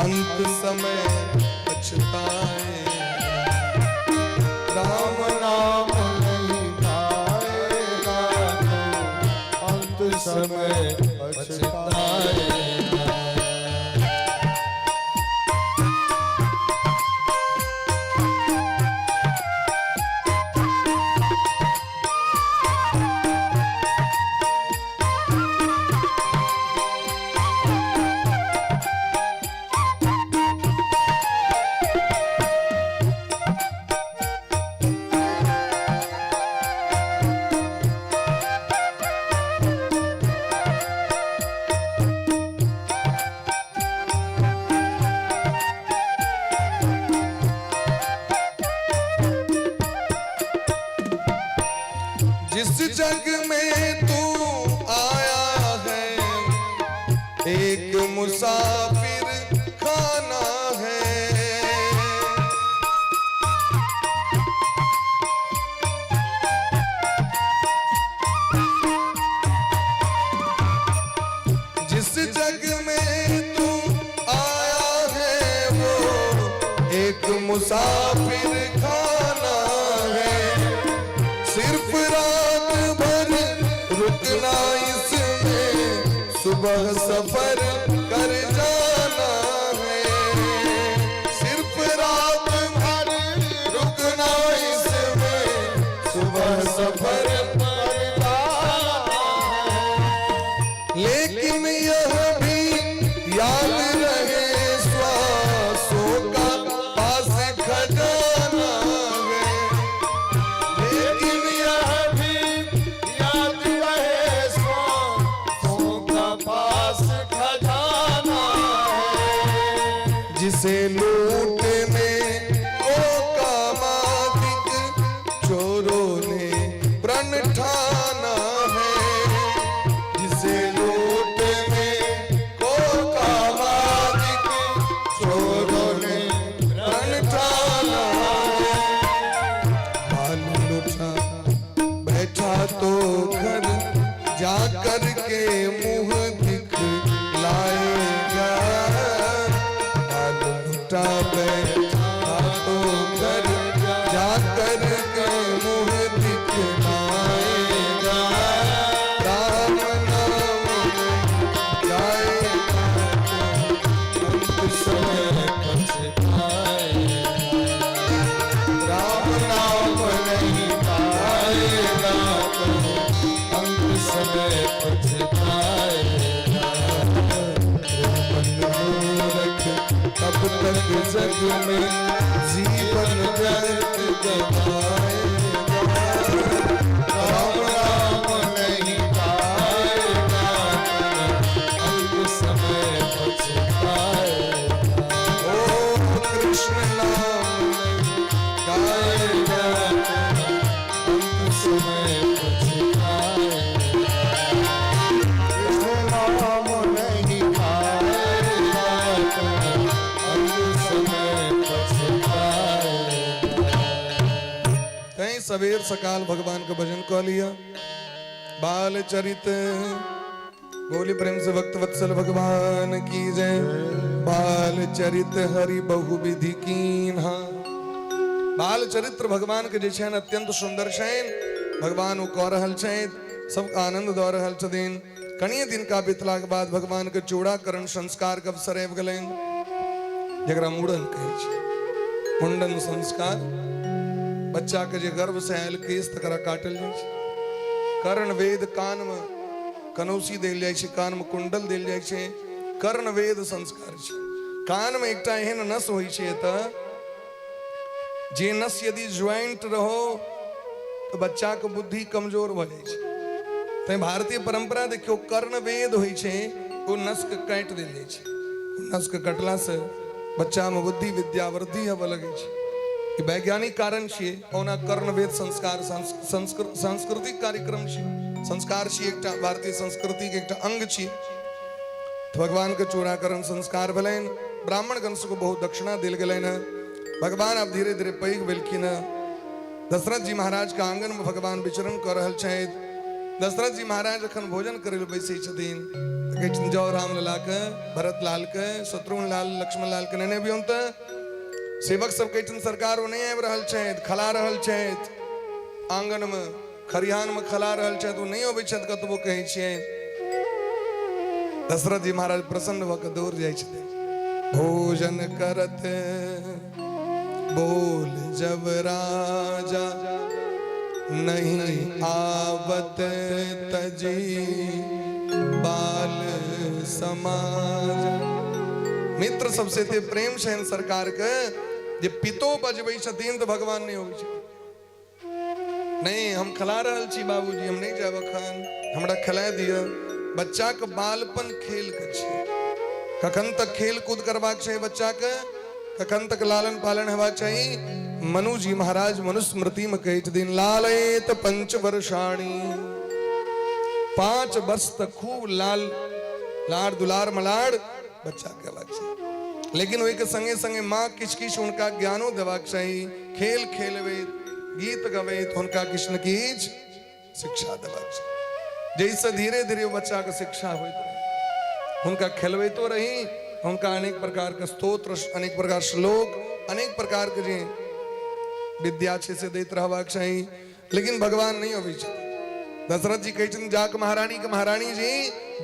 अंत समय पछताएगा। राम नाम नहीं गाएगा तो अंत समय पछताएगा। जिस जग में तू आया है, एक मुसाफिर खाना है। जिस जग में तू आया है वो एक मुसाफिर खाना है। सिर्फ रात भर रुकना इसमें, सुबह सफर कर जाना है। सिर्फ रात भर रुकना इसमें, सुबह सफर कर जाना है। लेकिन यह भी याद रहे, श्वासों का जिसे लूटने को कामादिक चोरों ने प्रण ठाना है, जिसे लूटने को कामादिक चोरों ने प्रण ठाना है। बाल लुटा बैठा तो घर जाकर के मुंह दिखलाएगा, बाल लुटा बैठा तो घर जाकर के मुंह दिखलाएगा। राम नाम गाएगा तो अंत समय पछताएगा, राम नाम नहीं गाएगा तो अंत समय पछताएगा। मन मूर्ख कब तक जग में जीवन व्यर्थ गवाएगा, राम नाम नहीं गाएगा तो अंत समय पछताएगा। ओ कृष्ण नाम नहीं गाएगा तो अंत समय पछताएगा, कृष्ण नाम नहीं गाएगा तो अंत समय पछताएगा। कहीं सवेर सकाल भगवान का भजन कह लिया। बाल चरित बोली प्रेम से भक्त वत्सल भगवान की जय। बाल चरित हरि बहुविधि कीन्हा। बाल चरित्र भगवान के जे छन अत्यंत सुंदर छन। भगवान वो कह रहल छन, सब आनंद दऽ रहल छथिन। कनिए दिन का बीतला के बाद भगवान के चूड़ाकरण संस्कार के अवसर आबि गेलनि, जकरा मुंडन कहै छै। मुंडन संस्कार बच्चा के जे गर्भ से आयल केश तकरा काटल जाइ छै। कर्ण वेद कान में कनौसी देल जाइ छै, कान में कुंडल देल जाइ छै। कर्ण वेद संस्कार छै। कान में एकटा एहन नस होइ छै एतऽ, जे नस यदि ज्वाइंट रहो तो बच्चा के बुद्धि कमजोर भ जाइ छै। तैं भारतीय परंपरा देखियो, कर्ण वेद होइ छै, ओ नस के काटि देल जाइ छै। नस के कटला से बच्चा में बुद्धि विद्या वृद्धि हेबऽ लगै छै। ई वैज्ञानिक कारण छियै। ओना कर्ण वेद संस्कार सांस्कृतिक कार्यक्रम छै, संस्कार छियै, एकटा भारतीय संस्कृति के एकटा अंग छियै। तो भगवान के चूड़ाकरण संस्कार भेलनि। ब्राह्मण गण को बहुत दक्षिणा देल गेलनि हैं। भगवान अब धीरे धीरे पैघ भेलखिन हैं। दशरथ जी महाराज के आंगन में भगवान विचरण कर रहल छथि। दशरथ जी महाराज अखन भोजन करे ले बैसे छथिन, कहै छथिन जाओ राम लला के, भरत लाल के, शत्रुघ्न लाल, लक्ष्मण लाल के नेने अबियौन। तऽ सेवक सब कहै छथिन सरकार वो नहीं आबि रहल छथि, खला रहल छथि आंगन में, खरिहान में खला रहल छथि, वो नहीं अबै छथि कतबो कहै छियै। दशरथ जी महाराज प्रसन्न भऽ कऽ दौड़ जाइ छथिन। भोजन करत बोल जब राजा, नहीं आवत तजी बाल समाज। मित्र सबसे ते प्रेम छनि सरकार के, जे पितो बजबै छथिन तऽ भगवान नहीं होबै छै। नहीं हम खला रहल छी बाबूजी, हम नहीं जाब अखन, हमरा खिला दिअ। बच्चा के बालपन खेल के छै। कखन तक खेल कूद करबाक छै बच्चा के, कखन तक लालन पालन हेबाक चाही। मनु जी महाराज मनुस्मृति में कहै छथिन, लालयेत पंच वर्षाणी। 5 वर्ष तक खूब लाड़ दुलार मलाड़ बच्चा के हेबाक चाही। लेकिन ओहि के संगे संगे माँ किछ किछ हुनका ज्ञानो देबाक चाही। खेल खेलबैत, गीत गबैत हुनका किछ न किछ शिक्षा देबाक चाही, जैसे धीरे धीरे बच्चा के शिक्षा होइत रही। हुनका खेलबैतो रही, हुनका अनेक प्रकार के स्तोत्र, अनेक प्रकार श्लोक, अनेक प्रकार के जे विद्या छै से दैत रहबाक चाही। लेकिन भगवान नहीं अबै छथिन। दशरथ जी कहै छथिन जाके महारानी के, महारानी जी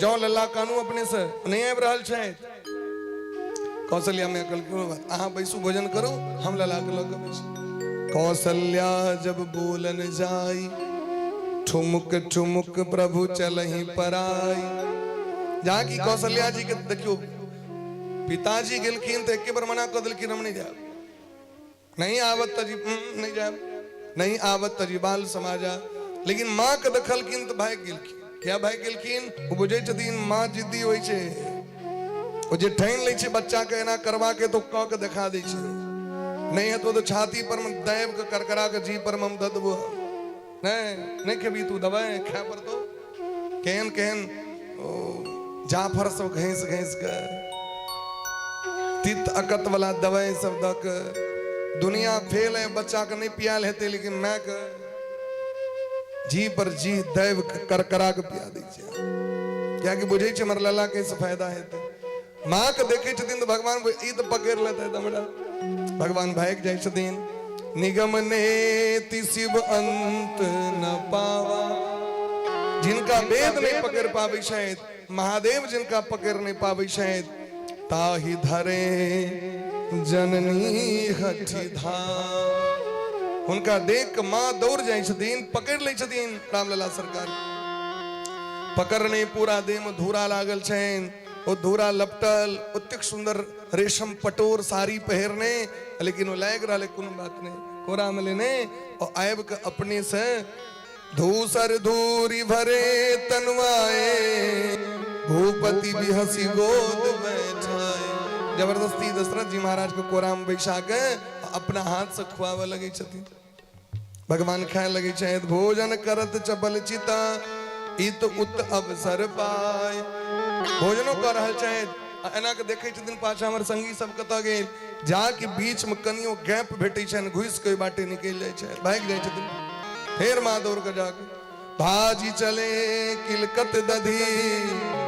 जाओ लल्ला कानू अपने से, नहीं आबि रहल छथि। कौशल्या में कहलखिन अहाँ बैसू भोजन करू, हम लल्ला के लऽ कऽ बैसू। कौशल्या जब बोलन जाई, ठुमुक ठुमुक प्रभु चलहि पराई। जहाँ की कौशल्या जी के देखियो, पिताजी गेलखिन तो एक बार मना कर दिलखिन हम नहीं जाब, नहीं आवत तजी नहीं जाब, नहीं आवत तजी बाल समाजा। लेकिन माँ के देखलखिन तो भाग गेलखिन। क्या भाग गेलखिन? वो बुझे छथिन माँ जिद्दी होइ छै, ओ जे ठान ले छे बच्चा के एना करवा के तो क के दिखा दे छे, नहीं है तो छाती पर में दैव के करकरा के जी पर मम ददबो नहीं के भी तू दबाए खा पर तो कहन कहन जाफर सब घैस घैस के तित अकत वाला दवाई सब दक दुनिया फेल है, बच्चा के नहीं पियाल हेते, लेकिन मैं के जी पर जी दैव करकरा के पिया दी छे, क्या कि बुझे छे हमर लला के से फायदा हेते। मां के देखे छथिन तो भगवान ई तो पकड़ लेते दमड़ा, भगवान भाग जाय छथिन। निगम नेति शिव अंत न पावा, जिनका वेद नहीं पकड़ पावे शायद, महादेव जिनका पकड़ नहीं पावे शायद, ताहि धरे जननी हठी धाम। उनका देख मां दौड़ जाए छथिन, पकड़ ले छथिन रामलला सरकार, पकड़ने पूरा देह में धूरा लागल छेन, वो धूरा लपटल, उतिक सुंदर रेशम पटोर साड़ी पहरने, लेकिन वो लायक रहा कोनो बात नहीं, कोरा में लेने और आयब के अपने से धूसर धूरी भरे तनवाए, भूपति भी हंसी गोद बैठाए। जबरदस्ती दशरथ जी महाराज को कोरा में बैठा के अपना हाथ से खुआवे लगे छथिन। भगवान खाए लगे शायद, भोजन करत चबल चिता इत उत अवसर पाए। भोजनो कर रहल शायद एना के देखे छथिन, पाछा हमर संगी सब कत गेल, जाके बीच में कनियो गैप भेटे छन, घुस के बाटे निकल जाय छै, भाग जाय छथिन। फेर मां दौड़ के जाके भाजी चले किलकत दधी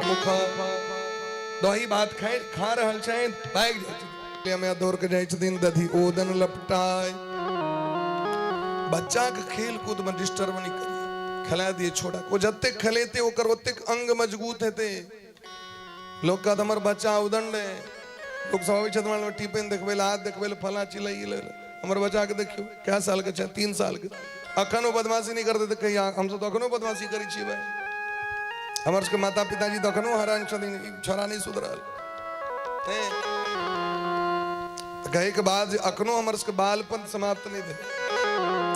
मुख, दही भात खाए खा रहल छन, भाग जाय छथिन। हमें दौड़ के जाय छथिन, दधी ओदन लपटाए। बच्चा के खेल कूद में डिस्टर्ब नहीं करिए, खिला दिए छोड़ा को, जत्ते खलेते ओकर ओतेक अंग मजबूत हेते। लोग का हमर बच्चा उदंड है, लोग सब छतमान टिफिन देखबे हाथ देखबे फला चिल्लाई ले, हमर बच्चा के देखियो क्या साल के छै, 3 साल के, अखनो बदमाशी नहीं करते तो कहीं हम सब तो अखनो बदमाशी करी छी भाई। हमर के माता पिताजी तो अखनो हैरान छथिन, छोरा नहीं सुधरल कहे के बाद अखनो हमर के बालपन समाप्त नहीं भेल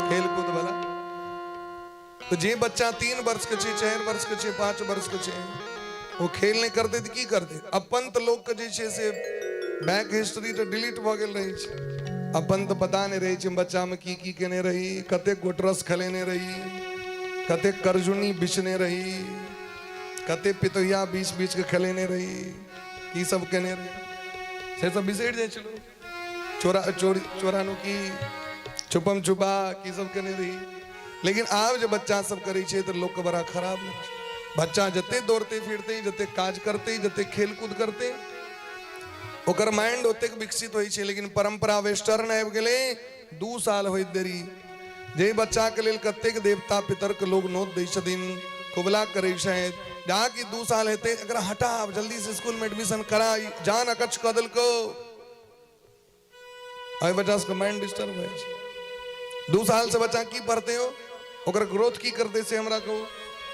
खेल कूद वाला। तो जे बच्चा 3 वर्ष के छे, 4 वर्ष के छे, 5 वर्ष के छे, वो खेल नहीं करते तो की करते। अपन तो लोग के जे छे से बैक हिस्ट्री तो डिलीट भ गेल रही छे, अपन तो पता नहीं रही छे बच्चा में की केने रही, कते गोटरस खलेने रही, कते करजुनी बिछने रही, कते पितोहिया बीच बीच के खलेने रही, की सब केने रही, से सब बिसर जाय छलो। चोरा चोरी चोरानो की छुपम छुपा की सब केने रही। लेकिन आब जो बच्चा सब करे छे तो लोग के बड़ा खराब लगे छे। बच्चा जते दौड़ते फिरते, जते काज करते, जते खेल कूद करते, ओकर माइंड ओतेक विकसित होई छे। लेकिन परंपरा वेस्टर्न आबि गेले, 2 साल होइत देरी, जे बच्चा के लेल कतेक देवता पितर के लोग नोत दै छथिन, कुबला करे शायद, जाकि 2 साल हेते एकरा हटा जल्दी से स्कूल में एडमिशन करा, जान अकच्छ क देलको, आई बच्चा के माइंड डिस्टर्ब होय छे। 2 साल से बच्चा की पढ़ते हो, ओकर ग्रोथ की करते से हमरा को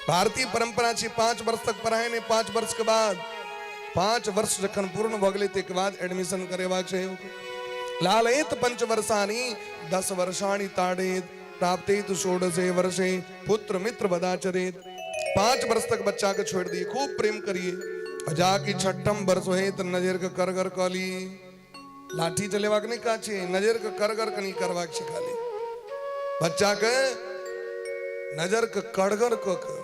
भारतीय परंपरा छे 5 वर्ष तक पढ़ाई ने, 5 वर्ष के बाद 5 वर्ष जखन पूर्ण भ गेलै तके बाद एडमिशन करेबाक छै। लालयेत 5 वर्षाणि 10 वर्षाणि ताड़ेत प्राप्तेत 16 वर्षे पुत्र मित्र वदाचरेत। 5 वर्ष तक बच्चा के छोड़ दिए, खूब प्रेम करिए, जाके 6ठम वर्ष होए तो नजर के करगर कली, लाठी चलेबाक नहीं का छे, नजर के करगर कनी करबाक छै। खाली बच्चा के नजर के करगर क के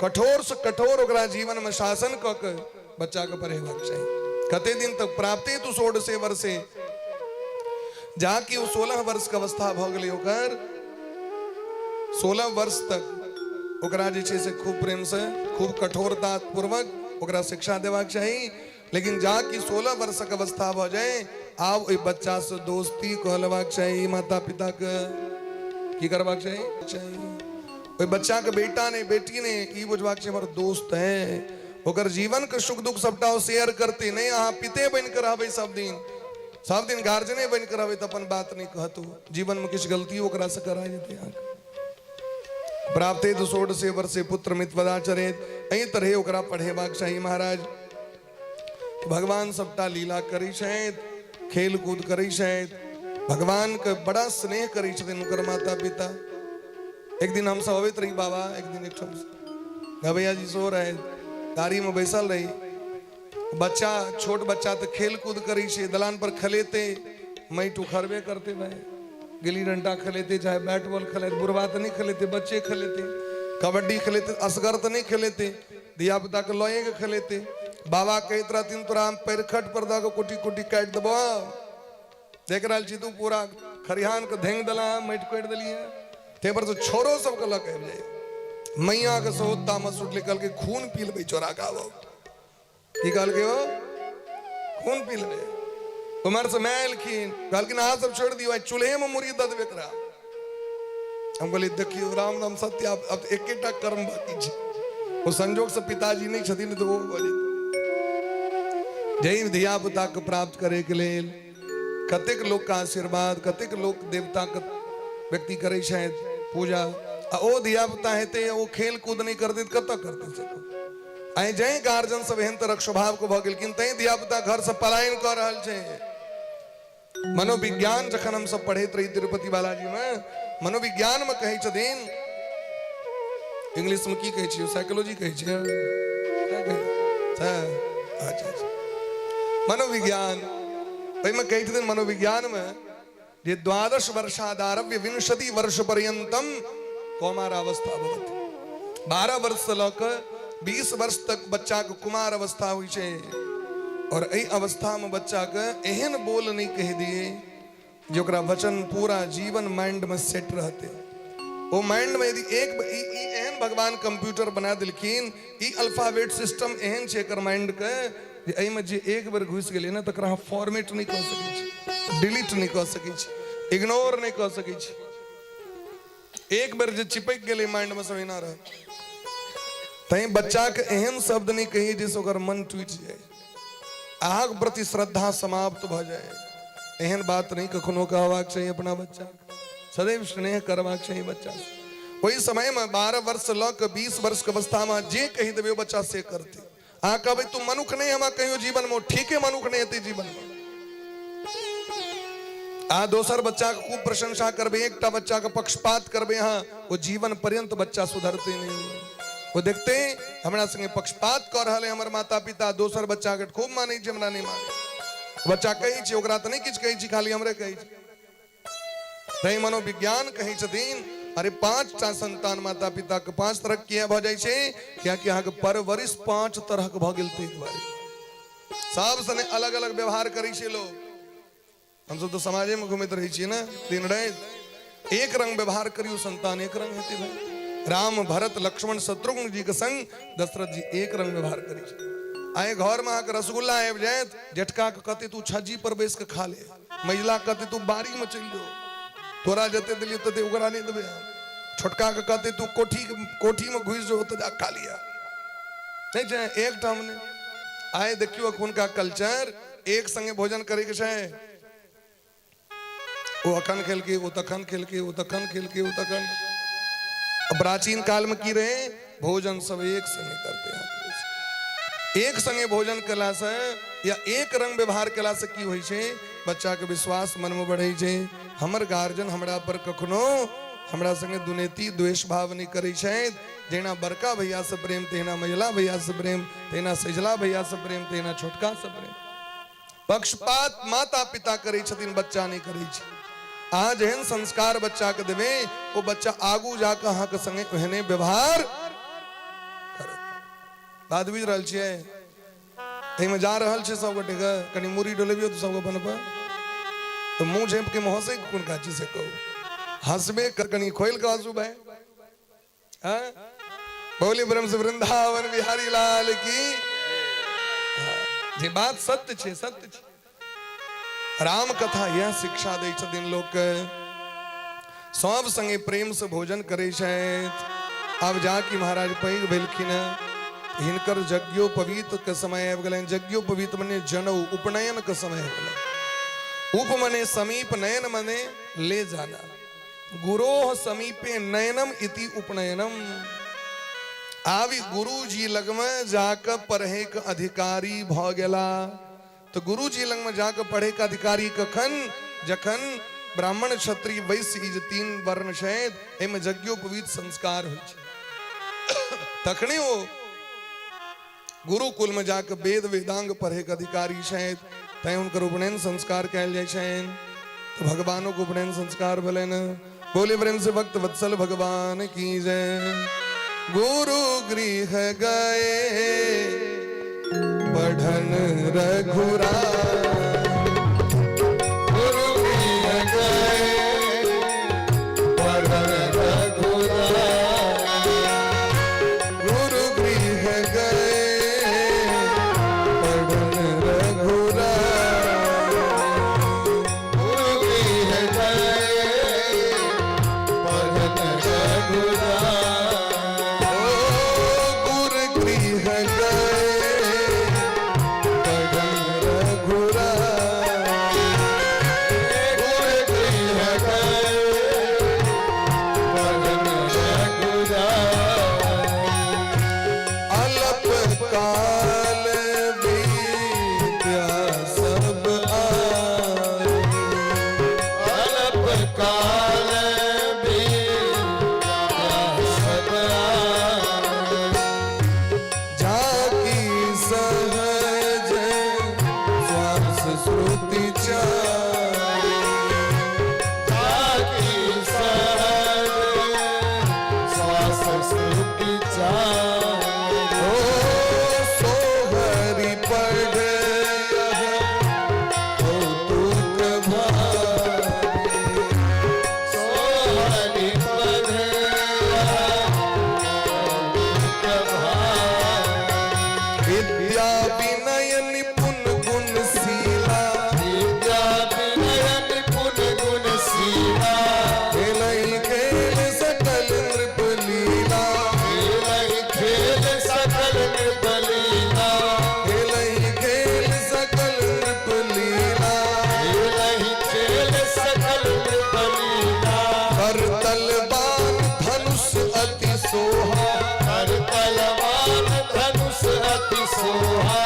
कठोर से कठोर ओकरा जीवन में शासन क के बच्चा के पढ़ेबाक चाहिए। कते दिन तक प्राप्ते तू 16 वर्षे, जाकि वो 16 वर्ष के अवस्था भ गेलै, ओकर 16 वर्ष तक ओकरा जे छै से खूब प्रेम से खूब कठोरता पूर्वक ओकरा शिक्षा देबाक चाहिए। लेकिन जाकि 16 वर्ष के अवस्था भ जाए, आब ओइ बच्चा से दोस्ती कहलबाक चाहिए। माता पिता के की करबाक चाहिए, ओइ बच्चा के बेटा ने बेटी ने ई बुझबाक छै हमर दोस्त है, ओकर जीवन के सुख दुख सबटा शेयर करते, नहीं अहाँ पिते बन के रहबै सब दिन गार्जियने बन के रहबै तो अपन बात नहीं कहतु, जीवन में किछु गलती ओकरा से करा जेतै। अहाँके प्राप्ते तो 16 वर्षे पुत्र मित्र वदाचरेत, एहि तरह ओकरा पढ़ेबाक चाहिए। महाराज भगवान सबटा लीला करै छथि, खेल कूद करै छथि, भगवान के बड़ा स्नेह करै छथिन ओकर माता पिता। एक दिन हम सब अबैत रही बाबा, एक दिन एक गवैया जी सो रहे, गाड़ी में बैसल रही, बच्चा छोट बच्चा तो खेल कूद करी छे, दलान पर खेलेते मैट उखड़बे करते भाई, गिल्ली डंडा खेलेते चाहे बैट बॉल खेलेते, बुरबा तो नहीं खेलेते, बच्चे खेलेते, कबड्डी खेलेते, असगर तो नहीं खेलेते, दिया पुता के लोए के खेलेते। बाबा कहत रहती तोरा हम पैरखट पर दो कोटी कोटी काट देबो, देख रहा छी तू पूरा खरिहान के धेंग दला मैट काट दिलिए, ते पर तो छोरो सब के लग जाए मैया के सोता मसूट निकल के खून पी लेबे चोरा गावो की कहल के हो खून पी लेबे उमर से मैल खीन कहल कि ना सब छोड़ दियो चूल्हे में मुर्गी दद बेकरा। हम बोले देखियो राम नाम सत्य अब एकेटा कर्म बाकी छे, वो संजोग से पिताजी नहीं छथिन तो वो बोले जय धिया पुता के प्राप्त करे के लेल कतेक लोग का आशीर्वाद, कतेक लोग देवता के व्यक्ति करे शायद पूजा, ओ धिया पुता हेते वो खेल कूद नहीं करते कत करते से आए जय गार्जियन सब एहन तरह स्वभाव को भ गेल किन तई धिया पुता घर से पलायन कर रहल छे। मनोविज्ञान जखन हम सब पढ़ैत रही तिरुपति बालाजी में, मनोविज्ञान में कहे छथिन, इंग्लिश में की कहे छी साइकोलॉजी कहे छी क्या कहे अच्छा मनोविज्ञान में कहे छथिन मनोविज्ञान में जे 12 वर्षादारभ्य 20 वर्ष पर्यंतम कौमारावस्था भवति, 12 वर्ष से लक 20 वर्ष तक बच्चा के कुमार अवस्था हुई छे और एही अवस्था में बच्चा के एहन बोल नहीं कह दिए जोकरा वचन पूरा जीवन माइंड में सेट रहते। वो माइंड में यदि एक एहन भगवान कंप्यूटर बना दिलखिन, ई अल्फाबेट सिस्टम एहन छे एकर माइंड के जे एही में जे एक बार घुस गेले ना तकरा हम फॉर्मेट नहीं कर सकै छी, डिलीट नहीं कर सकै छी, इग्नोर नहीं कर सकै छी, एक बार जे चिपक गेले माइंड में सही ना रह तई बच्चा के एहन शब्द नहीं कही जिससे ओकर मन टूट जाए, आग प्रति श्रद्धा समाप्त भ जाए, एहन बात नहीं कखनो कहवाक चाहिए अपना बच्चा, सदैव स्नेह करवाक चाहिए बच्चा से। वही समय में 12 वर्ष लक 20 वर्ष के अवस्था में जे कही देवे बच्चा से करते, आ कहबे तू मनुख नहीं हम कहियो जीवन में ठीक है मनुख नहीं हेते जीवन में, आ दोसर बच्चा के खूब प्रशंसा करबे, एकटा बच्चा के पक्षपात करबे, हाँ वो जीवन पर्यंत बच्चा सुधरते नहीं। वो देखते हमरा संगे पक्षपात कर रहे हमर माता पिता, दोसर बच्चा के खूब माने छै हमरा नहीं माने, बच्चा कही छै ओकरा त नहीं किछ कही छै खाली हमरे कही छै। तै मनोविज्ञान कही छथिन अरे 5टा संतान माता पिता के 5 तरह किया भ जाय छै कियाकि अहाँ के परवरिश 5 तरह के भ गेल तै दुआरे सब सने अलग अलग व्यवहार करै छै लोग। हम सब तो समाजे में घूमत रही छियै ना दिन रात, एक रंग व्यवहार करियो संतान एक रंग हेतै भाई। राम भरत लक्ष्मण शत्रुघ्न जी के संग दशरथ जी एक रंग व्यवहार करी। आए घर में आके रसगुल्ला आबि जाए, जेठका के कहते तू छज्जी पर बैस के खा ले, महिला कहते तू बाड़ी में चल जो, तोरा जते दिलियो तते ओकरा नहीं देबे, छोटका के कहते तू कोठी में घुस जो तो जा खा लिया नहीं जाए एक टा हमने। आए देखियो अखुन का कल्चर एक संगे भोजन करे के छै, वो अखन खेल के वो तखन खेल के वो तखन खेल के वो तखन। प्राचीन काल में की रहे भोजन सब एक संगे करते हैं, एक संगे भोजन कला से या एक रंग व्यवहार कला से की होई छे बच्चा के विश्वास मन में बढ़े छे, हमर गार्जियन हमरा पर कखनो हमरा संगे दुनेती द्वेष भाव नहीं करे छे, जेना बड़का भैया से प्रेम तेना मझला भैया से प्रेम, तेना सजला भैया से प्रेम, तेना छोटका से प्रेम। पक्षपात माता पिता करे छथिन, बच्चा नहीं करे छे। आज एहन संस्कार बच्चा के देवे वो बच्चा आगू जाकर अहाँ के संगे ओहने व्यवहार करत। बात बुझ रहल छियै, एहि में जा रहल छै सब गोटे के कनी मुरी डोलेबियो तो सब अपन पर तो मुंह झेप के मुंह से कोन काची से कहू, हंसबे कर कनी खोल के हंसू भाई। हां बोली ब्रह्म से वृंदावन बिहारी लाल की जे बात सत्य छे, सत्य छे। राम कथा यह शिक्षा दै छथिन लोक के, सब संगे प्रेम से भोजन करे छथि। अब जाकि महाराज पैघ भेलखिन, हिनकर यज्ञोपवीत के समय आबि गेलनि। यज्ञोपवीत मने जनऊ, उपनयन के समय आबि गेलनि। उप मने समीप, नयन मने ले जाना, गुरोह समीपे नयनम इति उपनयनम। आबि गुरु जी लग में जाकर पढ़े के अधिकारी भ गेला। तो गुरु जी लग में जाकर पढ़े का अधिकारी कखन, जखन ब्राह्मण क्षत्रिय वैश्य ई 3 वर्ण छथि, एहिमे यज्ञोपवीत संस्कार होइ छै, तखने ओ गुरुकुल में जाकर वेद वेदांग पढ़े के अधिकारी शायद तय उनकर उपनयन संस्कार कैल जाय छन। तो भगवानों को उपनयन संस्कार भले न बोले प्रेम से भक्त वत्सल भगवान की जय। गुरु गृह गए पढ़न रघुराई, गुरु गृह गए पढ़न रघुराई, गुरु गृह गए पढ़न रघुराई, गुरु गृह गए पढ़न रघुराई, गुरु गृह गए पढ़न रघुराई, गुरु गृह गए पढ़न रघुराई, अलप काल विद्या सब आए, अलप काल सब जाकी सहज श्वास श्रुति चारि, जाकी सहज श्वास श्रुति ओ सोहरि पढ़ कौतुक भारि, सोहरि पढ़े विद्या विनय निपुण गुणशीला, विद्या विनय निपुण गुणशीला, खेलई खेल सकल नृप लीला, खेलई खेल सकल नृप लीला, खेलई खेल सकल नृप लीला, खेलई खेल सकल नृप लीला, कर तलवार धनुष अति सोहा, हर तलवार धनुष अति सोहा,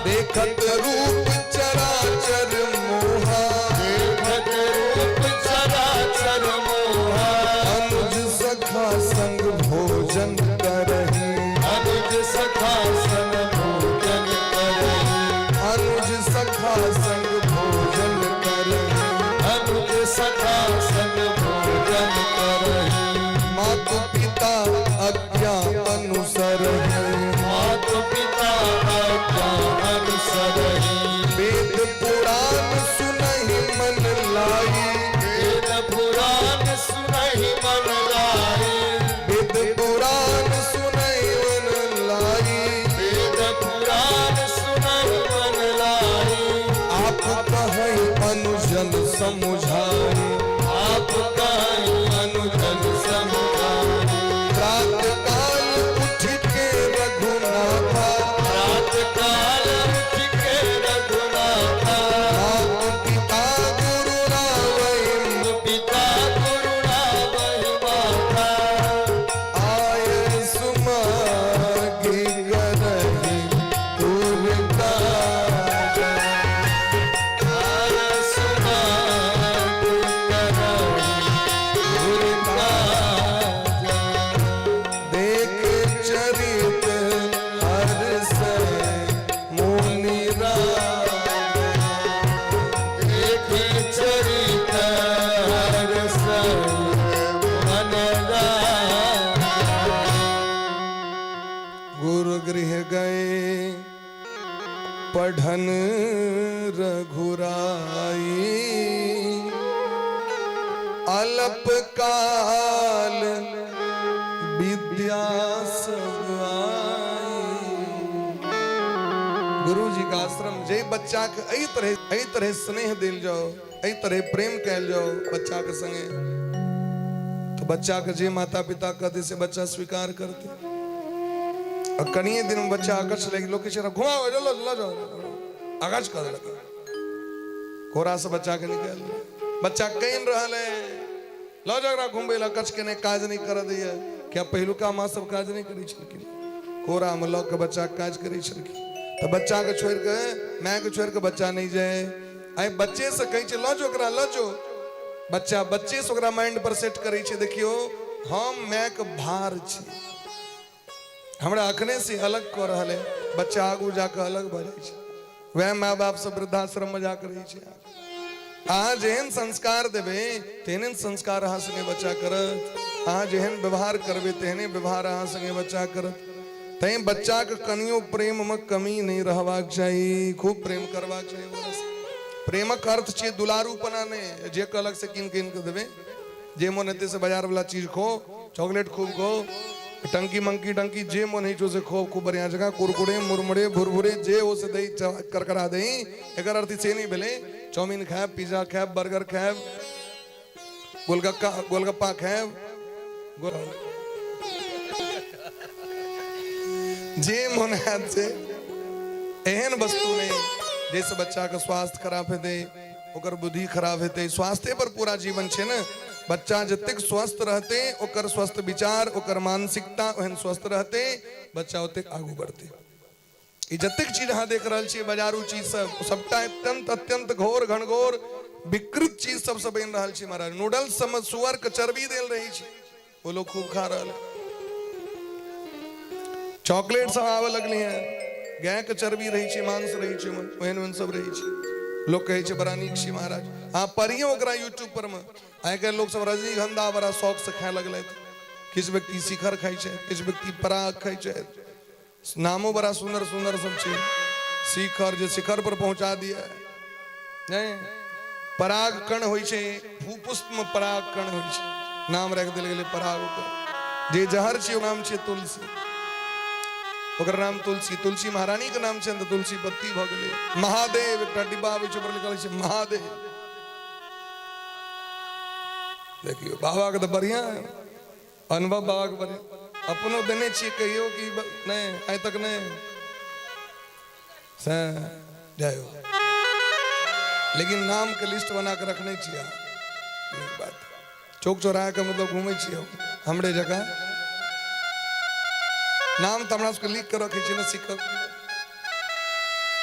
देखत रूप चराचर मोहा, देखत रूप चराचर मोहा, अनुज सखा संग भोजन करहि, अनुज सखा संग भोजन करहि, अनुज सखा संग भोजन करहि, अनुज सखा संग भोजन करहि, मातु पिता आज्ञा अनुसरहि, मातु पिता आज्ञा अनुसरहि, वेद पुराण सुनहि मन लाई, वेद पुराण सुनहि मन लाई, वेद पुराण सुनहि मन लाई, वेद पुराण सुनहि मन लाई, आप कहै अनुजन समुझाई, आप कहि अनुजन समुझाई, प्रात काल उठ के रघुनाथा, रात काल उठ के रघुनाथा, मातु पिता गुरु रावै, पिता करुणावहि माता, आय सुमागी करहि तुर काज, आय सुमागि करहि तुर काज, देख चरित हर्षै मुनि राज, देखि चरित हर्षै मन राज, गुरु गृह गए पढ़न रघुराई, अलप काल विद्या सब आई। गुरु जी का आश्रम जे बच्चा के एही तरह स्नेह दिल जाओ, एही तरह प्रेम कैल जाओ बच्चा के संगे, तो बच्चा के जे माता पिता कहते से बच्चा स्वीकार करते। और कनिए दिन में बच्चा आकर्ष लगे लोग किसी घुमाओ चलो लो जाओ आकर्ष कर लगे, कोरा से बच्चा के निकल बच्चा कहीं रहल है लो जाओ घूमबे ला कच के ने काज नहीं कर दिए, क्या पहलुका माँ सब काज नहीं करी छलखिन, कोरा में लग के बच्चा काज करी छलखिन। तो बच्चा के छोड़ के माँ के छोड़ के बच्चा नहीं जाए, आई बच्चे से कहीं लो जो ओकरा लो जो बच्चा बच्चे से ओकरा माइंड पर सेट करी छे, देखियो हम माँ के भार छी, हमरा अखने से अलग कर रहा है, बच्चा आगू जाकर अलग भ जाए छै। वह माँ बाप सब वृद्धाश्रम में जाकर रही छै। अहाँ जेहन संस्कार देवे तेहन संस्कार अहाँ संगे बच्चा करत, अहाँ जेहन व्यवहार करबे तेहने व्यवहार अहाँ संगे बच्चा करत। तैं बच्चा के कनियो प्रेम में कमी नहीं रहबाक चाहिए, खूब प्रेम करबाक चाहिए। प्रेमक अर्थ छै दुलारूपना नहीं, जे अलग से किन किन के देवे, जे मन हेते से बाजार वाला चीज खो, चॉकलेट खूब खो, टंकी मंकी टंकी जे मन है से खो, खूब बढ़िया जगह कुरकुरे मुरमुरे भुरभुरे जे हो से दही करकरा दही। एक अर्थ से नहीं भेले चाउमीन खाएब, पिज्जा खाएब, बर्गर खाएब, गोलगप्पा खाएब, जे मन है से एहन वस्तु नहीं जैसे बच्चा का स्वास्थ्य खराब हेते, ओकर बुद्धि खराब हेते। स्वास्थ्य पर पूरा जीवन छे ना। बच्चा जतेक स्वस्थ रहते, ओकर स्वस्थ विचार, ओकर मानसिकता ओहन स्वस्थ रहते, बच्चा ओतेक आगू बढ़ते। ई जतेक चीज अहाँ देख रहल छियै बाजारू चीज सब, सबटा अत्यंत अत्यंत घोर घनघोर विकृत चीज सब बन रहल छै महाराज। नूडल्स सब में सुअर के चर्बी देल रही छै, वो लोग खूब खा रहल। चॉकलेट सब आवे लगली हैं, गाय के चर्बी रही छै, मांस रही छै, ओहन ओहन सब रही छै। लोग कहे छै बड़ा नीक छै महाराज। हाँ पढ़ियो ओकरा यूट्यूब पर में। आइ काल्हि लोग सब रजनीगंधा बड़ा शौक से खाए लगल। किछु व्यक्ति शिखर खाई छै, किछु व्यक्ति पराग खाई छै। नामो बड़ा सुंदर सुंदर सब छै। शिखर जे शिखर पर पहुंचा दिया नहीं, पराग कण होइ छै, पुष्प में पराग कण होइ छै, नाम रख देल गेलै पराग पर। जे जहर छै नाम छै तुलसी, ओकर नाम तुलसी। तुलसी महारानी के नाम छै तो तुलसी पत्ती भ गेलै। महादेव एकटा डिब्बा आबै छै पर लिखल छै महादेव। देखियो बाबा के तो बढ़िया अनुभव, बाबा के बढ़िया अपनो देने छियै, कहियो कि नहीं आइ तक नहीं जायो, लेकिन नाम के लिस्ट बना के रखने छियै। बात चौक चौराहा के मतलब घूमे छियै हमरे जगह, नाम तो हमरा सबके लिख के रखे छियै ना शिक्षक।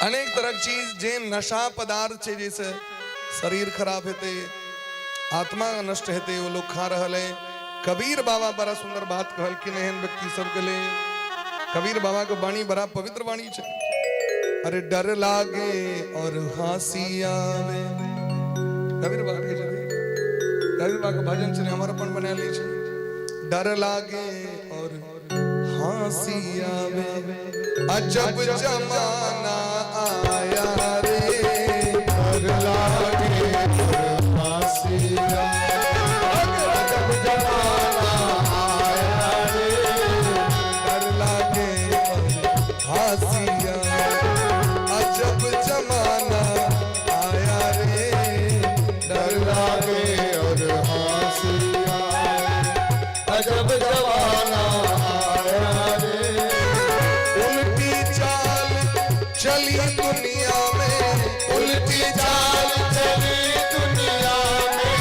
अनेक तरह की चीज जे नशा पदार्थ छै, जैसे शरीर खराब हेते, आत्मा नष्ट हेते, वो लोग खा रहा है। कबीर बाबा बड़ा सुंदर बात कहलखिन एहन व्यक्ति सबके लिए। कबीर बाबा के वाणी बड़ा पवित्र वाणी छै। अरे डर लागे और हंसी आवे, कबीर बाबा के छथिन, कबीर बाबा के भजन छथिन, हमर अपन बना लै छै। डर लागे और हंसी आवे, अजब जमाना आया रे, डर लागे और हंसी आवे, अजब जमाना आया रे, डर लागे और हंसी आवे, अजब जमाना आया रे, डर लागे और हंसी आवे, अजब जमाना चली दुनिया में, उल्टी चाल चली दुनिया में,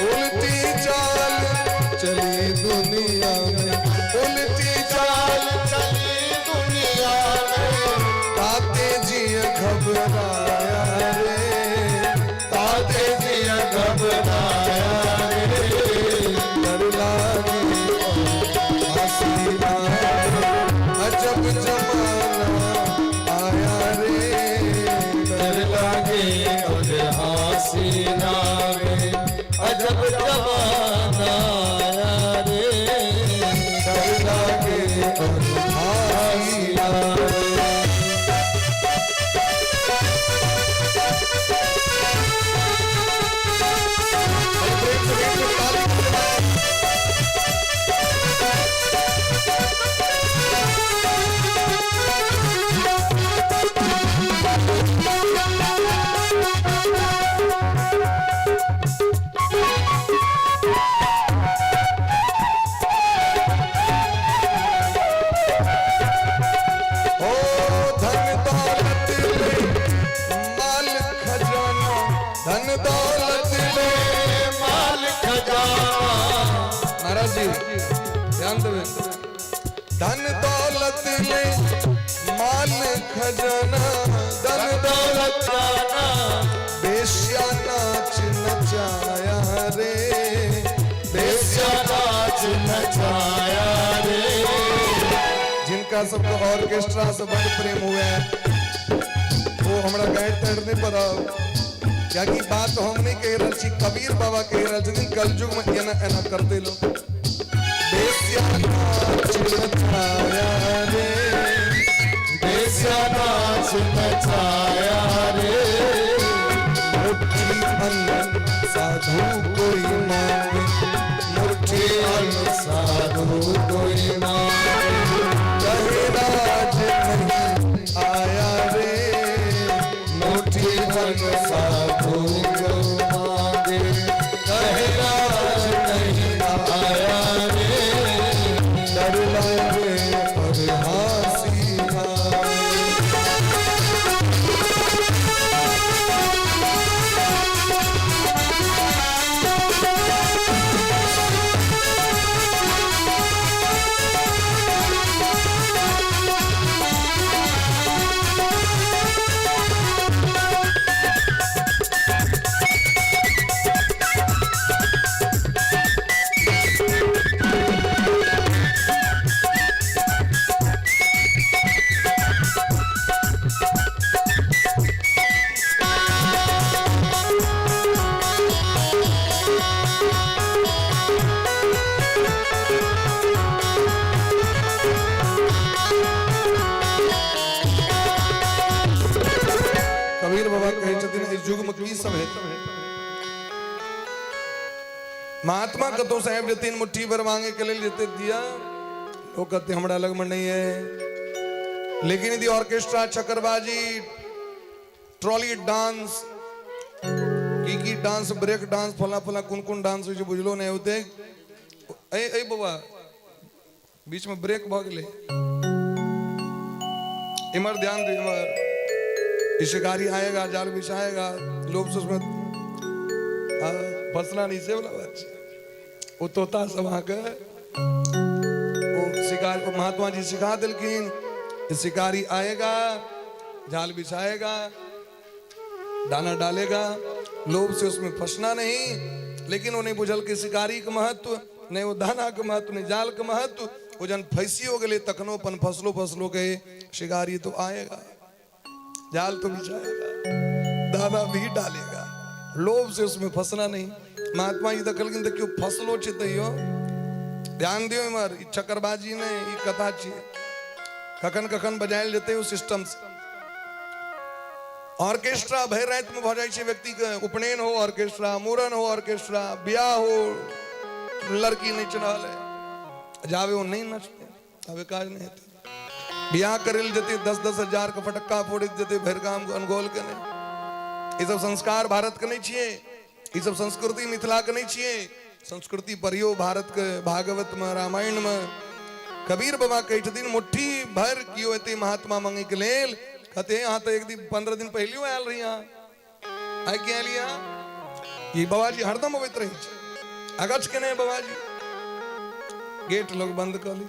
उल्टी चाल चली दुनिया में, उल्टी चाल चली दुनिया में, ताते जी घबराया रे, ताते जी घबराया रे, डर लागे हंसी आवे, अजब जमाना हंसी आवे, अजब जमाना आया रे, डर लागे और हंसी आवे। धन दौलत ले माल खजाना, धन दौलत जाना, बेश्या नाच नचाया रे, बेश्या नाच नचाया रे, जिनका हमरा सबके ऑर्केस्ट्रा से बड़ प्रेम हुए वो हमरा गए तड़ने पर क्या की बात हम नहीं कह रही छी कबीर बाबा कह रहे छथिन कलयुग में एना एना करते लोग बेस्या नाच नचाया रे बेस्या नाच नचाया रे मुट्ठी अन्न साधु कोई मांगे मुट्ठी अन्न साधु कोई मांगे कहे राज नहीं आया रे मुट्ठी अन्न साधु को मांगे कहे राज नहीं आया रे डर लगे और हासी कबीर बाबा कहे छथिन इस युग में की सब है महात्मा कतो साहेब जे तीन मुट्ठी भर मांगे के लिए लेते दिया लोग कहते हमरा लग में नहीं है लेकिन यदि ऑर्केस्ट्रा चक्करबाजी ट्रॉली डांस की डांस ब्रेक डांस फला फला कुन डांस हो बुझलो नहीं होते ए बाबा बीच में ब्रेक भ गेले इमर ध्यान दे इमर शिकारी आएगा जाल बिछाएगा लोग उसमें फंसना नहीं से वाला बच्चे वो तोता सब आकर वो शिकार को महात्मा जी सिखा दिलखिन शिकारी आएगा जाल बिछाएगा दाना डालेगा लोभ से उसमें फंसना नहीं लेकिन उन्हें बुझल के शिकारी का महत्व नहीं वो दाना का महत्व नहीं जाल का महत्व वो जन फैसी हो गए तखनो पन फसलो गए शिकारी तो आएगा जाल तो बिछाएगा दाना भी डालेगा लोभ से उसमें फंसना नहीं महात्मा जी दखल की क्यों फसलो चितो ध्यान दियो इमर चक्करबाजी ने ये कथा छे कखन कखन बजायल जेते उस सिस्टम से ऑर्केस्ट्रा भर रात में भ जाय व्यक्ति के उपनयन हो ऑर्केस्ट्रा मूरन हो ऑर्केस्ट्रा ब्याह हो लड़की नहीं चढ़ल जावे वो नहीं नचते अबे काज नहीं हेते ब्याह करेल जते 10-10 हजार का फटक्का फोड़ देते भरगाम को अनगोल के नहीं ये सब संस्कार भारत के नहीं छिए ये सब संस्कृति मिथिला के नहीं छिए संस्कृति परियो भारत के भागवत में रामायण में कबीर बाबा कही छथिन मुट्ठी भर कियो एते महात्मा मांगे के लेल कहते यहाँ तो एक दिन 15 दिन पहले आयल रही यहाँ आय के लिया ये बाबा जी हरदम अबैत रही अगछ के नहीं बाबा जी गेट लोग बंद कर ली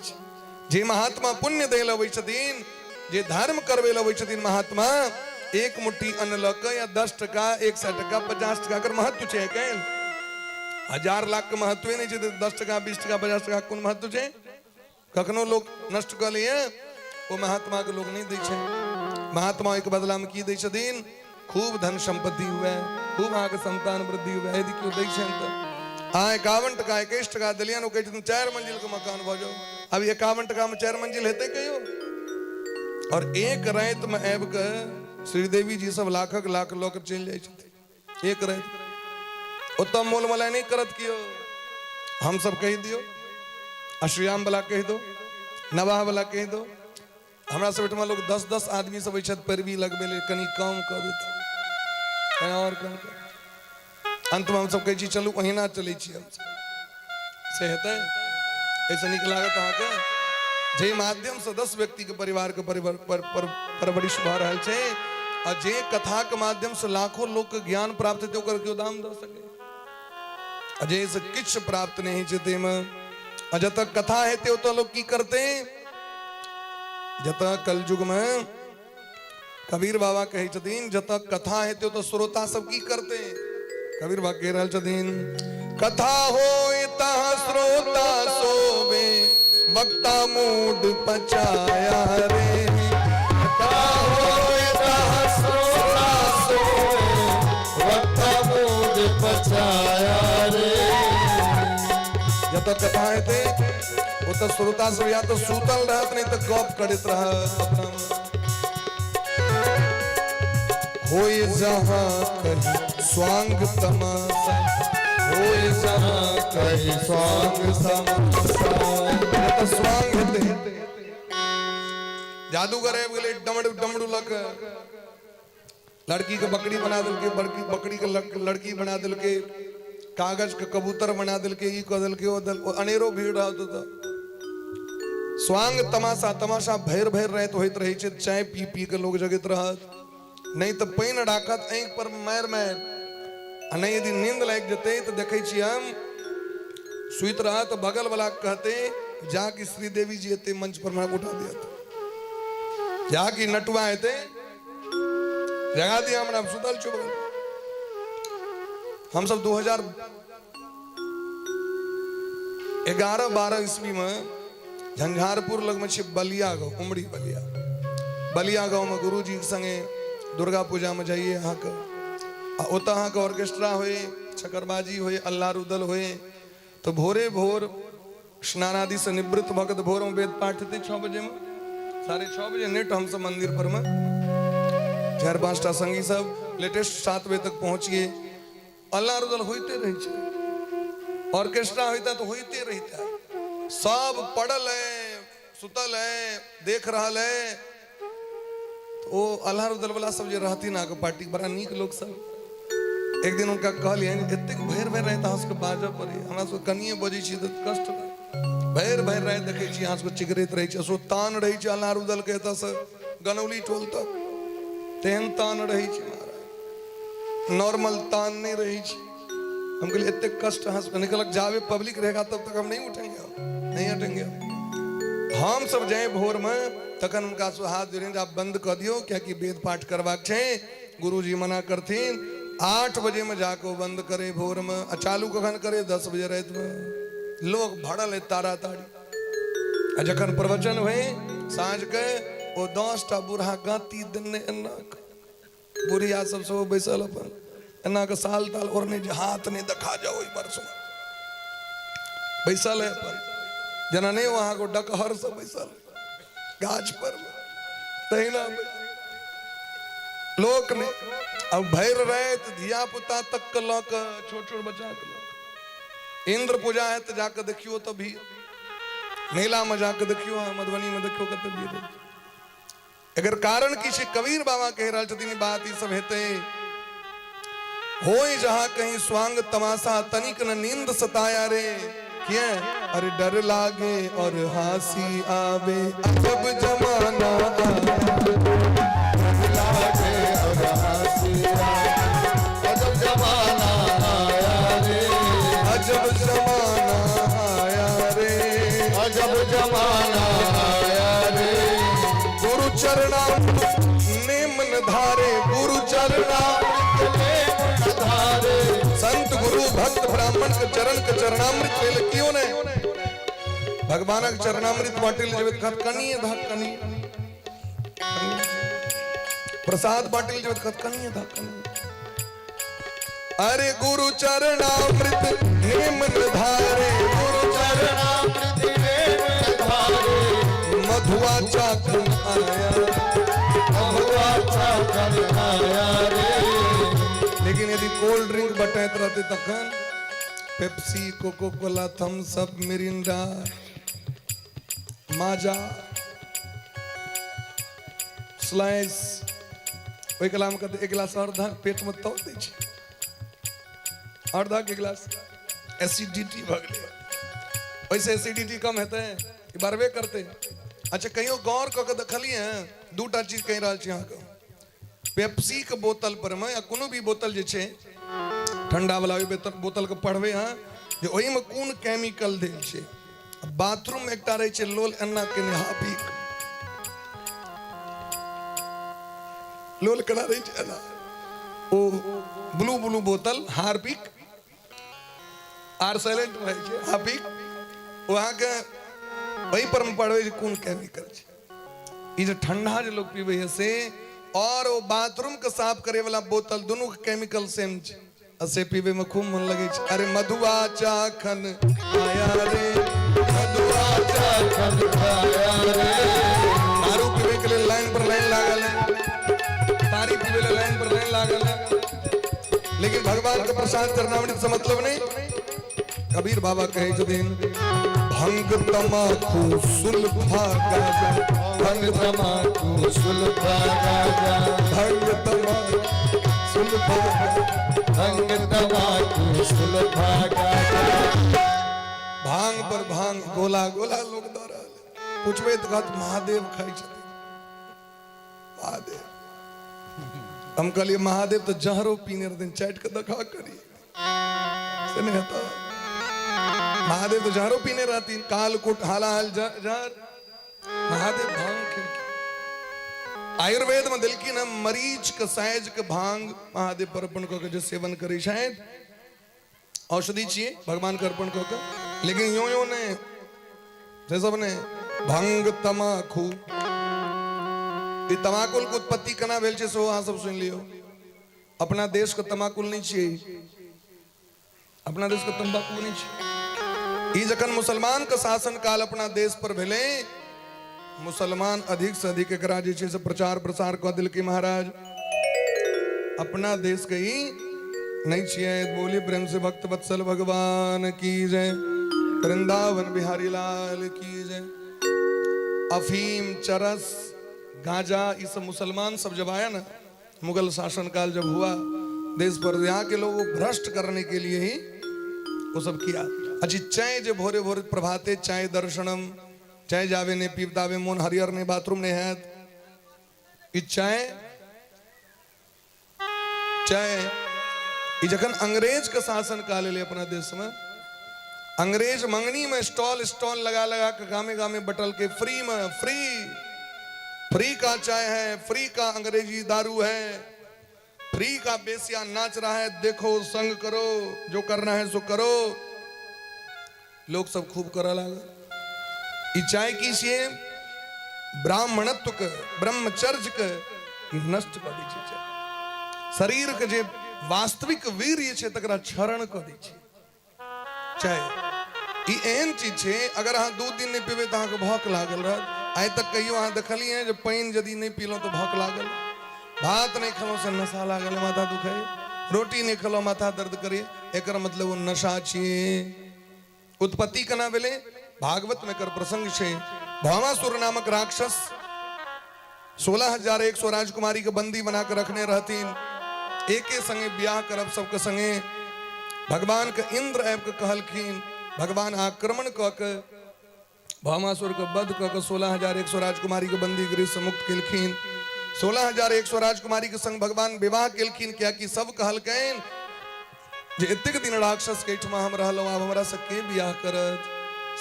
जे महात्मा पुण्य दे लबै छथिन जे धर्म करवे लबै छथिन महात्मा एक मुट्ठी अन्न लक या 10 टका 100 टका 50 टका कर महत्व छे केन 1000 लाख के महत्व नहीं छे 10 टका 20 टका 50 टका कोन महत्व छे कखनो लोग नष्ट कर लिए वो महात्मा के लोग नहीं दै छे महात्मा एक बदला में की दै छथिन खूब धन संपत्ति हुए खूब आगे संतान वृद्धि हुए यदि क्यों दै छे त आ 51 टका 21 टका दिलियन कहे छथिन 4 मंजिल के मकान भ जाओ अब 51 टका में 4 मंजिल हेते कहियो और एक रात में आब के श्रीदेवी जी सब लाखक लाख लोग चल जाय छथिन एक रात उत्तम मोल मलाई नहीं करत कियो हम सब कह दियो अश्रियाम वाला कह दो नवाह वाला कह दो हमरा सब में लोग 10-10 आदमी सब छत पर भी लगबे ले कनी कम कर देते कहीं और कम कर अंत में हम सब कहे चलू अहिना चले छी हम से हेतै ऐसे निक लागत अहाँ के जे माध्यम से 10 व्यक्ति के परिवार के परवरिश भ रहल छै और जे कथा के माध्यम से लाखों लोग के ज्ञान प्राप्त हेतै ओकर क्यों दाम द सके अजय से किछ प्राप्त नहीं छै ते में जब तक कथा हेतै ओत लोग की करते जब तक कलयुग में कबीर बाबा कहे छथिन जब तक कथा हेतै तो श्रोता सब की करते कबीर बाबा कह रहल छथिन कथा होय तहाँ श्रोता सोवे वक्ता मूड पचाया रे या तो कथाएं थे वो तो श्रोता सब या तो सूतल रहत नहीं तो गप कड़ित रहत अपना होए जहां कहीं स्वांग तमाशा होए जहां कहीं स्वांग तमाशा तो स्वांग हेते जादूगर है बोले डमड़ू डमड़ू लग लड़की के बकरी बना दिल के बकरी के लड़की बना दिल के कागज के कबूतर बना दिल के ई कदल के वो अनेरो भीड़ रहा तो स्वांग तमाशा तमाशा भैर भैर रहे तो होइत रही चाय पी पी के लोग जगत रहत नहीं तो पैन डाकत आंख पर मार मार नहीं यदि नींद लाग जते तो देखे छी हम सुइत रहा तो बगल वाला कहते जाके श्रीदेवी जी एते मंच पर मैं उठा दिया जाके नटुआ एते जगा दिया हमरा सुतल चुप हम सब 2011-12 ईस्वी में झंझारपुर लग में छे बलिया गाँव उमड़ी बलिया गाँव में गुरु जी संगे दुर्गा पूजा में जाइए यहाँ का ओता हाँ का ऑर्केस्ट्रा हुए छकरबाजी हुए अल्लाह रुदल हुए तो भोरे भोर स्नानादि से निवृत्त भगत भोर में वेद पाठ थे 6 बजे में 6:30 बजे नेट हम सब मंदिर पर में 4-5टा संगी सब लेटेस्ट 7 बजे तक पहुंचिए अल्लाह रुदल होते रही ऑर्केस्ट्रा होता तो होते रहता सब पड़ल है सुतल है देख रहा है तो अल्लाह रुदल वाला सब जो रहती ना के पार्टी बड़ा नीक लोग सब एक दिन उनका कहलिए एते भैर भैर रहता उसके बाजा पर हमरा सब कनिए बजी छी तो कष्ट भैर भैर रहे देखे छी यहाँ से चिगरैत रही सो तान रही छै अल्लाह रुदल के एत से गनौली टोल तक तेहन तान रही छै महाराज नॉर्मल तान नहीं रही छै हम कहलिए एते कष्ट हंस निकलक जावे पब्लिक रहेगा तब तक हम नहीं उठेंगे नहीं हटेंगे हम सब जाए भोर में तखन उनका हाथ जोड़ेंगे आप बंद कर दियो क्या कि वेद पाठ करवाक छे गुरुजी मना करथिन 8 बजे में जाके बंद करे भोर में चालू कखन करे 10 बजे रात में लोग भड़ल है तारा ताड़ी जखन प्रवचन हुए साँझ के वो 10टा बूढ़ा गाती देने एना बुढ़िया सब सब बैसल अपन एना के साल ताल और नहीं हाथ नहीं दिखा जाओ बरसों बैसल है अपन जना नहीं वहां को डकहर सब बैसल गाछ पर तहिना लोक ने अब भैर रहे तो धिया पुता तक के लक छोट छोट बच्चा के इंद्र पूजा है तो जाकर देखियो तो भी मेला में जाकर देखियो मधुबनी में देखियो कते भीड़ अगर कारण किसी कबीर बाबा कह रहा छथिन बात ई सब हेते होई जहां कहीं स्वांग तमाशा तनिक न नींद सताया रे क्या अरे डर लागे और हंसी आवे अजब जमाना लागे और हंसी अजब जमाना आया रे अजब जमाना आया रे अजब जमाना आया रे गुरु चरणा नेमन धारे गुरु चरणा धारे संत गुरु भक्त ब्राह्मण के चरणामृत ले क्यों ने भगवान के चरणामृत बाटिल जब खत कनिए धक कनी प्रसाद बाटिल जब खत कनिए धक कनी अरे गुरु चरणामृत हेमन धारे गुरु चरणामृत हेमन धारे मधुआ चाखन आया मधुआ चाखन आया रे लेकिन यदि कोल्ड ड्रिंक बटैत रहते तखन Pepsi Coca Cola Thums Up Mirinda Maaza Slice ओई कलाम कहते एक गिलास अर्धा पेट में तौ दै छै अर्धा के गिलास एसिडिटी भ गेलै वैसे एसिडिटी कम हेतै ई बरबे करते अच्छा कहियो गौर क के देखलिए दूटा चीज कहि रहल छी अहाँ के पेप्सी के बोतल पर में या कोनो भी बोतल जे छै ठंडा वाला बोतल के पढ़बे हाँ जे ओहि में कोन केमिकल देल छै बाथरूम में एकटा रहे छै लोल एना के हार्पिक लोल कना रहे छै एना ओ ब्लू ब्लू बोतल हार्पिक आर साइलेंट रहे छै हार्पिक वहां के वही पर में पढ़वे कौन केमिकल छे ई जो ठंडा जो लोग पीवे है से और वो बाथरूम के साफ करे वाला बोतल दोनों के केमिकल सेम छे असे पीवे में खूब मन लगे छे अरे मधुआ चाखन आया रे मधुआ चाखन आया रे दारू पीवे के लिए लाइन पर लाइन लागल है तारी पीवे के लाइन पर लाइन लागल है लेकिन भगवान का प्रसाद चरणामृत से मतलब नहीं कबीर बाबा कहे जबीन भंग तमाकू सुल्फा गाजा भंग तमाकू सुल्फा गाजा भंग तमाकू सुल्फा भंग तमाकू सुल्फा गाजा भांग पर भांग गोला गोला लोग दौड़ा पूछबे तो कहत महादेव खाई छथिन महादेव हम कहलिए महादेव तो जहरो पीने रहते चाट के दखा करी से नहीं होता महादेव तो जहरो पीने रहती कालकूट हाला हाल जहर महादेव भांग खिड़की आयुर्वेद में दिल की ना मरीज के साइज के भांग महादेव पर अर्पण को जो सेवन करे शायद औषधि चाहिए भगवान का अर्पण को लेकिन यो ने जैसा ने भंग तमाकू ये तमाकुल की उत्पत्ति कना भेल छे सो सब सुन लियो अपना देश का तमाकुल नहीं चाहिए अपना देश का तंबाकू नहीं चाहिए ई जखन मुसलमान का शासन काल अपना देश पर भेले मुसलमान अधिक से अधिक एकरा जे छे से प्रचार प्रसार क दिल के महाराज अपना देश के ही नहीं चाहिए बोली प्रेम से भक्त वत्सल भगवान की जय वृंदावन बिहारी लाल की जय अफीम चरस गांजा ये सब मुसलमान सब जब आया ना मुगल शासन काल जब हुआ देश पर यहाँ के लोगों को भ्रष्ट करने के लिए ही वो सब किया अच्छी चाय जो भोरे भोरे प्रभाते चाय दर्शनम चाय जावे ने पीपतावे मोन हरियर ने बाथरूम ने है चाय चाय जखन अंग्रेज का शासन काल ले अपना देश में अंग्रेज मंगनी में स्टॉल स्टॉल लगा लगा के गामे गामे बटल के फ्री में फ्री का चाय है फ्री का अंग्रेजी दारू है फ्री का बेसिया नाच रहा है देखो संग करो जो करना है सो करो लोग सब खूब करा लगा चाय की से ब्राह्मणत्व के ब्रह्मचर्य के नष्ट कर दी छे शरीर के जे वास्तविक वीर्य छे तकरा क्षरण कर दी छे चाय ई एहन चीज छे अगर अहाँ 2 दिन नहीं पीबे तो अहाँ के भूख लागल रहत आइ तक कहियो अहाँ देखलिए जे पानी यदि नहीं पीलो तो भूख लागल भात नहीं खलो से नशा लागल माथा दुखे रोटी नहीं खलो माथा दर्द करे एकर मतलब वो नशा छे उत्पत्ति कना भेले भागवत में कर प्रसंग छे भामासुर नामक राक्षस 16,100 राजकुमारी के बंदी बनाकर रखने रहतीन एके संगे ब्याह करब सबके संगे भगवान के इंद्र ऐब के कहलखिन भगवान आक्रमण क के भामासुर के वध क के 16,100 राजकुमारी के बंदी गृह से मुक्त केलखिन 16,100 राजकुमारी के संग भगवान विवाह केलखिन क्या कि सब कहलकैन जे एतेक दिन राक्षस के ठमा हम रहलो अब हमरा से के बियाह करत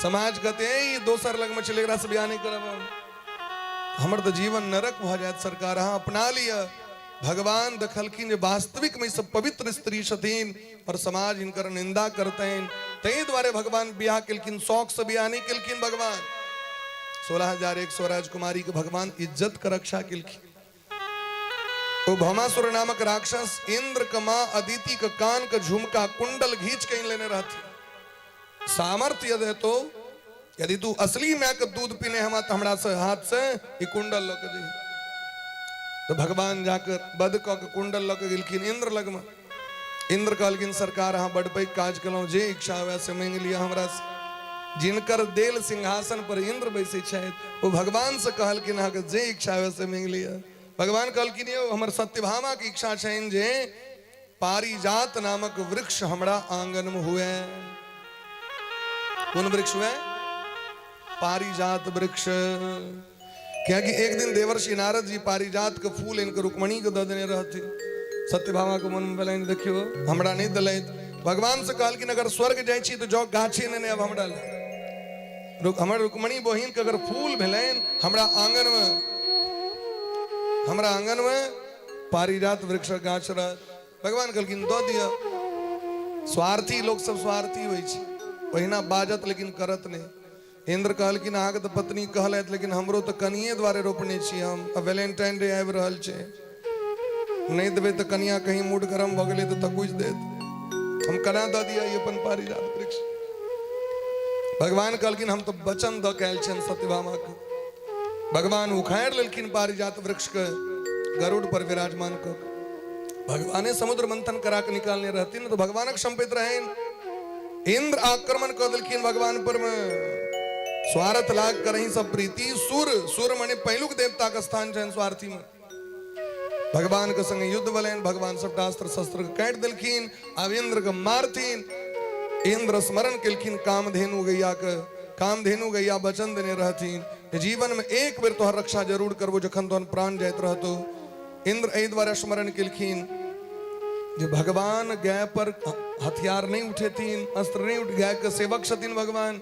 समाज कहते ई दोसर लग में चले से बियाह नहीं करब हमर तो जीवन नरक भ जात सरकार अहाँ अपना लिया भगवान देखलखिन जे वास्तविक में सब पवित्र स्त्री छथिन और समाज इनकर निंदा करते हैं तई द्वारे भगवान बियाह केलखिन शौक से बियाह नहीं केलखिन भगवान 16,100 राजकुमारी के भगवान इज्जत का रक्षा केलखिन वो भौमासुर नामक राक्षस इंद्र का मां अदिति का कान का झुमका कुंडल घींच के लेने रहती सामर्थ्य यदि तो यदि तू असली मैं का दूध पीने हम तो हमरा से हाथ से ये कुंडल लग दी तो भगवान जाकर बद क के कुंडल लग गिलखिन इंद्र लग में इंद्र कहलखिन सरकार हाँ बड़ पैघ काज कलौ जे इच्छा हुए से मांग लिया हमरा से जिनकर देल सिंहासन पर इंद्र बैसे छथि वो भगवान से कहलखिन हाँ जे इच्छा हुए से मांग लिया भगवान कहलखिन हमर सत्यभामा की इच्छा छन जे पारिजात नामक वृक्ष हमरा आंगन में हुए कौन वृक्ष हुए पारिजात वृक्ष क्या कि एक दिन देवर्षि नारद जी पारिजात के फूल इनके रुक्मणी के दे देने रहते सत्यभामा को मन में देखियो हमरा नहीं दलैत भगवान से कहल कि अगर स्वर्ग जाय छी तो जो गाछी ने अब हमरा हमर रुक्मणी बहिन के अगर फूल भेलैन हमरा आंगन में पारिजात वृक्ष गाछ रहत भगवान कहलखिन दो दिया स्वार्थी लोग सब स्वार्थी होई छी ओहिना बाजत लेकिन करत नहीं इंद्र कहल कि आग तो पत्नी कहलत, लेकिन हमरो तो कनिए द्वारे रोपने छी हम। अब वैलेंटाइन डे आबि रहल छै, नहीं देवे तो कनिया कहीं मूड गरम भ गेलै तो तकुच देत, हम कना द दिया अपन पारिजात वृक्ष। भगवान कहलखिन हम तो वचन द कैल छन सत्यभामा के। भगवान उखाड़ लेलखिन पारिजात वृक्ष के, गरुड़ पर विराजमान क। भगवाने समुद्र मंथन करा के निकालने रहथिन तो भगवानक संपित रहेन। इंद्र आक्रमण कर देलखिन भगवान पर में, स्वार्थ लाग करही सब प्रीति। सुर माने पहिलुक देवता का स्थान छन स्वार्थी में। भगवान के संग युद्ध भलेन, भगवान सबटा अस्त्र शस्त्र काट देलखिन। अब इंद्र के मारथिन। इंद्र स्मरण केलखिन कामधेनु गैया के। कामधेनु गैया वचन देने रहथिन जीवन में एक बेर तोहर रक्षा जरूर करबो जखन तोहन प्राण जाइत रहतो। इंद्र एहि द्वारा स्मरण केलखिन जे भगवान गाय पर हथियार नहीं उठेथिन, अस्त्र नहीं उठ, गाय के सेवक छथिन भगवान।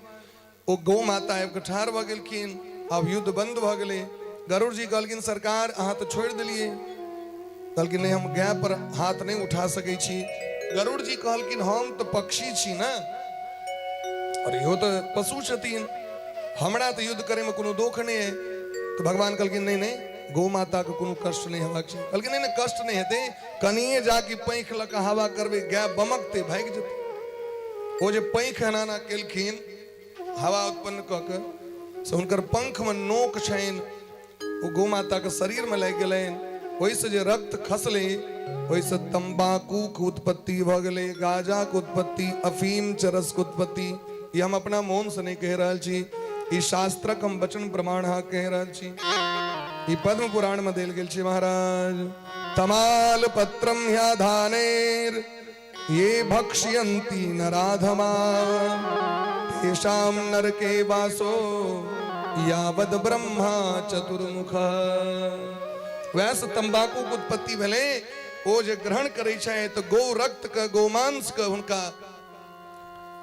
ओ गौ माता आबि के ठाढ़ भ गेलखिन। अब युद्ध बंद भ गेलै। गरुड़ जी कहलखिन सरकार अहाँ तो छोड़ दिलिए। कहलखिन नहीं, हम गाय पर हाथ नहीं उठा सकै छी। गरुड़ जी कहलखिन हम तो पक्षी छी ना, और यो तो पशु छथिन, हमरा तो युद्ध करे में कोनो दोख नहीं है। तो भगवान कहलखिन नहीं नहीं, गौ माता के कोनो कष्ट नहीं हेबाक छै। कहलखिन नहीं नहीं, कष्ट नहीं हेतै, कनिए जाके पैंख लक हवा करबे, गाय बमकते भाग जेतै। ओ जे पैंख हनाना केलखिन हवा उत्पन्न क के, से हुनकर पंख में नोक छनि, ओ गौ माता के शरीर में लागि गेलनि। ओहि से जे रक्त खसले, ओहि से तंबाकू के उत्पत्ति भ गेलै, गांजा के उत्पत्ति, अफीम चरस के उत्पत्ति। ये हम अपना मौन से नहीं कह रहल छी, ई शास्त्रक हम वचन प्रमाण कह रहल छी। ई पद्म पुराण में देल गेल छै महाराज। तमाल पत्रम ह्या धानेर ये भक्ष्यन्ति नराधमा, तेषाम नरके वासो यावद ब्रह्मा चतुर्मुख। वैसे तंबाकू के उत्पत्ति भेले, ओ जे ग्रहण करे छै तो गौ रक्त के, गोमांस के हुनका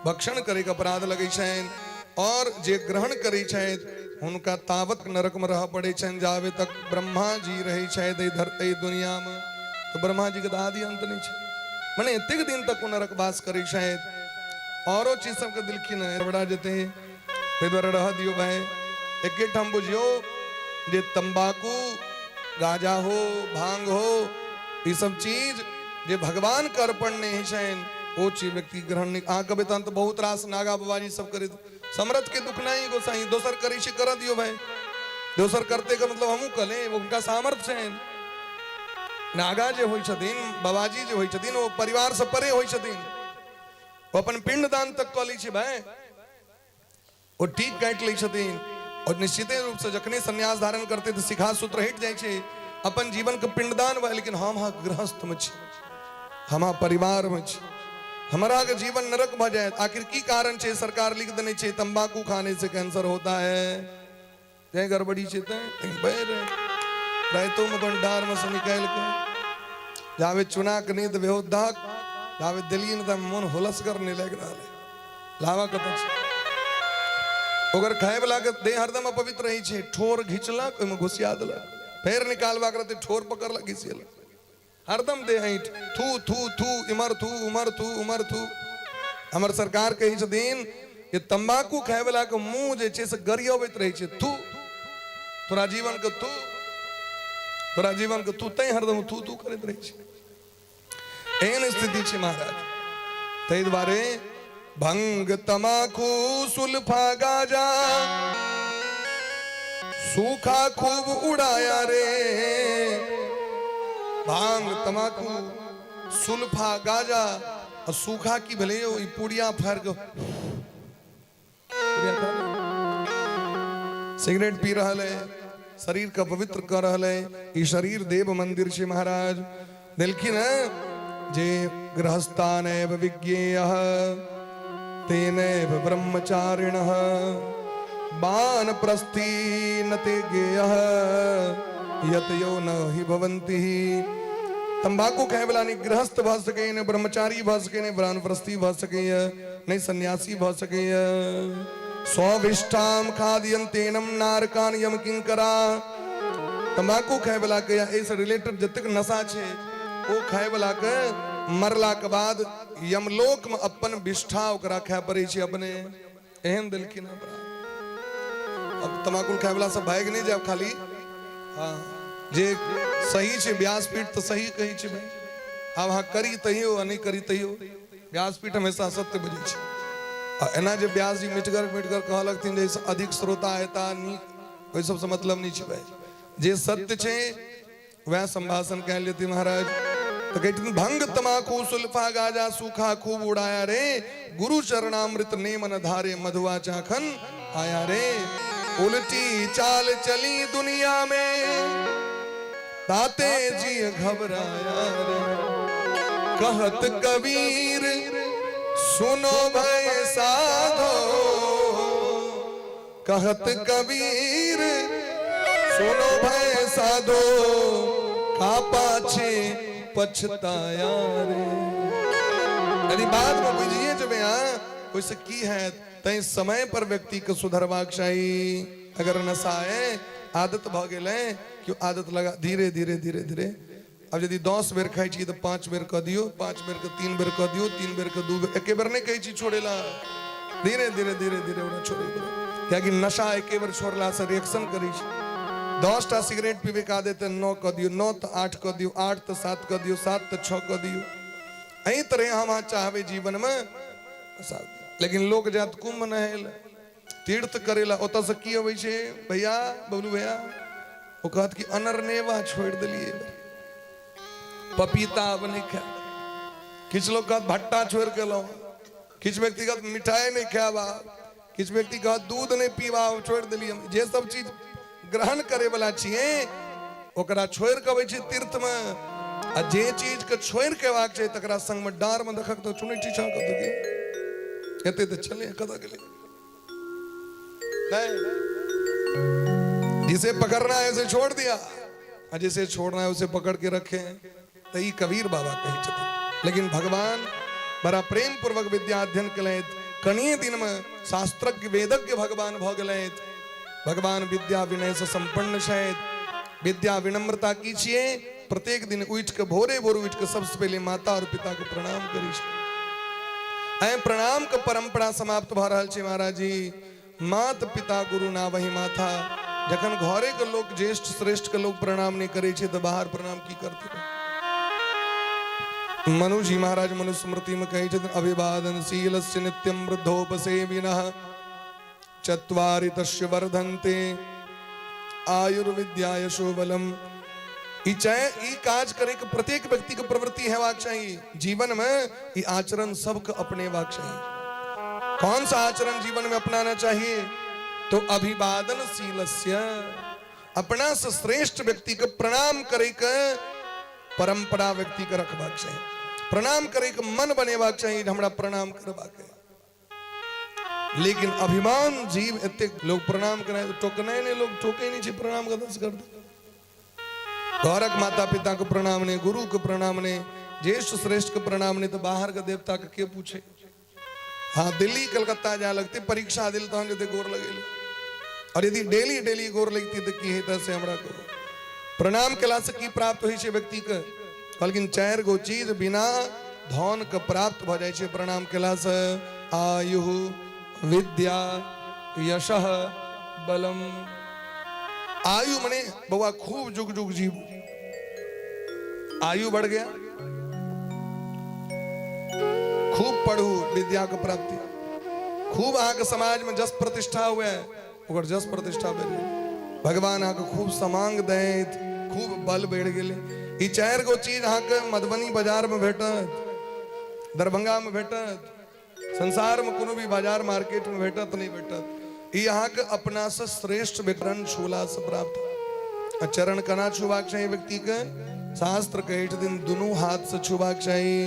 भक्षण करे के अपराध लगे छनि। और जे ग्रहण करे छथि हुनका तावत नरक में रह पड़े छनि जावे तक ब्रह्मा जी रहे छथि धरती दुनिया में। तो ब्रह्मा जी के आदि अंत नहीं छै, माने एतेक दिन तक वो नरक वास करे छथि। औरो चीज सबके दिलखिन बड़ा जेते ते द्वारा रह दियो भाई। एके ठाम बुझियो जे तंबाकू, गांजा हो, भांग हो, ये सब चीज जे भगवान के अर्पण नहीं छनि, वो चीज व्यक्ति ग्रहण नहीं। आ कबे तन तो बहुत रास नागा बाबाजी सब करे, समरथ के दुख नहीं गोसाई, दोसर करे से कर दियो भाई। दोसर करते का मतलब हमू कले, उनका सामर्थ्य है। नागा जे होई छथिन, बाबाजी जे होई छथिन, वो परिवार से परे होई छथिन, वो अपन पिंड दान तक क लै छै भाई, वो ठीक काट लै छथिन। और निश्चित रूप से जखने संन्यास धारण करते तो शिखा सूत्र हट जाए छे, अपन जीवन के पिंडदान भाई। लेकिन हम गृहस्थ में छी, हम परिवार में छी, हमारा के जीवन नरक भ जाए। आखिर की कारण छे? सरकार लिख देने छे तंबाकू खाने से कैंसर होता है। कहीं गड़बड़ी छे रायतों में भंडार में से निकाल के जावे चुना के नींद बेहोदाक जावे दिल्ली ने मन हुलस करने लग रहा है। लावा कत अगर खाए वाला के देह हरदम अपवित्र रही छे, ठोर घिचलक ओमे घुसिया देलक, फेर निकालवा करते ठोर पकड़लक घिसियलक, हरदम दे ऐठ थू थू थू इमर थू उमर थू उमर थू। हमर सरकार कही छथिन कि तंबाकू खाए वाला के मुंह जे छे से गरियाबैत रहे छे, थू तोरा जीवन के थू, तोरा जीवन के थू, तै हरदम थू थू करैत रहे छे। एहन स्थिति छे महाराज। तै दुआरे भंग तमाकू सुल्फा गाजा सूखा खूब उड़ाया रे। भांग तमाकू सुल्फा गाजा और सूखा की भले हो पुड़िया फाड़ के सिगरेट पी रहा है, शरीर का पवित्र कर रहा है। ये शरीर देव मंदिर से महाराज दिलखिन जे गृहस्थानेव विज्ञेयः तेनेव ब्रह्मचारिणः बानप्रस्थीन ते गेयः यत यो न ही भवन्ति। तंबाकू खाए वाला नहीं गृहस्थ भ सके, न ब्रह्मचारी भ सके, न वानप्रस्थी भ सके, नहीं सन्यासी भ सके। स्वाविष्ठाम खाद्यन्तेनम नारकान यम किंकरा। तंबाकू खाए वाला के ऐसे रिलेटेड जतक नशा छे वो खाए वाला के मरला के बाद यमलोक में अपन विष्ठा ओकरा खाए पड़े छे अपने। एहन दिलखिन अब तमाकुल खाए वाला सब भाग नहीं जाए खाली हाँ जे सही छे व्यासपीठ तो सही कही छे भाई अब हाँ करी तहियो आ नहीं करी तहियो व्यासपीठ हमेशा सत्य बुझे छे आ एना जे व्यास जी मिटकर कहलखिन जैसे अधिक श्रोता हेता नीक ओइ सब से मतलब नहीं छे भाई जे सत्य छे वह संभाषण कह लेती महाराज तो कहते भंग तमाकू सुल्फा गाजा सूखा खूब उड़ाया रे गुरु चरणामृत ने मन धारे मधुआ चाखन आया रे उल्टी चाल चली दुनिया में ताते जी घबराया रे कहत कबीर सुनो भय साधो कहत कबीर सुनो भय साधो का पाछे पछताया रे यदि बात में बुझिए जब यहाँ कोई से की है तई समय पर व्यक्ति को सुधरवाक चाहिए अगर नशा है आदत भ गेले कि आदत लगा धीरे धीरे धीरे धीरे अब यदि 10 बेर खाई छी तो 5 बेर कह दियो 5 बेर के 3 बेर कह दियो 3 बेर के 2 बेर एके बेर नहीं कही छी छोड़ेला धीरे धीरे धीरे धीरे ओना छोड़े क्या कि नशा एके बेर छोड़ला से रिएक्शन करी छी 10 टा सिगरेट पीबे का देते 9 कह दियो 9 तो 8 कह दियो 8 तो 7 कह दियो 7 तो 6 कह दियो एही तरह हम चाहबे जीवन में लेकिन लोग जात कुंभ नहेल तीर्थ करेला ओत से की होवे छे भैया बबलू भैया वो कहत कि अनरनेवा छोड़ दिलिए पपीता अब नहीं खा किछ लोग कहत भट्टा छोड़ के लो किछ व्यक्ति कहत मिठाई नहीं खावा किछ व्यक्ति कहत दूध नहीं पीवा छोड़ दिलिए जे सब चीज ग्रहण करे वाला छिए ओकरा छोड़ के अबै छै तीर्थ में आ जे चीज के छोड़ के वाक छै तकरा संग में डार में देखक तो चुनै छी छा कत के कहते तो चले कदा के लिए जिसे पकड़ना है उसे छोड़ दिया और जिसे छोड़ना है उसे पकड़ के रखे तो ये कबीर बाबा कही छथिन लेकिन भगवान बड़ा प्रेम पूर्वक विद्या अध्ययन कलैत कनिए दिन में शास्त्रज्ञ वेदज्ञ भगवान भ गेलैत भगवान विद्या विनय से संपन्न छथि विद्या विनम्रता की छिए प्रत्येक दिन उठ के भोरे भोर उठ के सबसे पहले माता और पिता को प्रणाम करी छै प्रणाम के परंपरा समाप्त भ रहल छै महाराज जी मात पिता गुरु ना वही माथा जखन घरे के लोग ज्येष्ठ श्रेष्ठ के लोग प्रणाम नहीं करे छे तो बाहर प्रणाम की करते मनु जी महाराज मनुस्मृति में कहे छथिन अभिवादन शीलस्य नित्यं वृद्धोपसेविनः चत्वारि तस्य वर्धन्ते आयुर्विद्या यशो बलम ई काज करे के प्रत्येक व्यक्ति के प्रवृत्ति हेबाक चाहिए जीवन में ई आचरण सबके अपनेबाक चाहिए कौन सा आचरण जीवन में अपनाना चाहिए तो अभिवादन शीलस्य अपना से श्रेष्ठ व्यक्ति के प्रणाम करे के परंपरा व्यक्ति के रखबाक चाहिए प्रणाम करे के मन बनेबाक चाहिए हमरा प्रणाम करबाक लेकिन अभिमान जीव एते लोग प्रणाम करे तो टोकनाय ने लोग टोके नहीं छे प्रणाम कदस कर दे घरक माता पिता को प्रणाम ने गुरु को प्रणाम ने ज्येष्ठ श्रेष्ठ को प्रणाम ने तो बाहर का देवता के पूछे हाँ दिल्ली कलकत्ता जा लगती परीक्षा दिल तो जते गोर लगे और यदि डेली डेली गोर लगती तो की हेता से हमरा को प्रणाम कला से की प्राप्त होई छे व्यक्ति के लेकिन 4 गो चीज बिना धन के प्राप्त भ जाय छे प्रणाम कला से आयु विद्या यशः बलम आयु मने बउआ खूब जुग जुग जीव आयु बढ़ गया खूब पढ़ू विद्या के प्राप्ति खूब आके समाज में जस प्रतिष्ठा हुए ओकर जस प्रतिष्ठा बढ़ गई भगवान आके खूब समांग दैत खूब बल बढ़ गेले ई 4 गो चीज आके मधुबनी बाजार में भेटत दरभंगा में भेटत संसार में कोनो भी बाजार मार्केट में भेटत नहीं भेटत ई यहाँ के अपना से श्रेष्ठ विकरण छूला से प्राप्त चरण कना छुबाक चाहिए व्यक्ति के शास्त्र कहे दिन दोनों हाथ से छुबाक चाहिए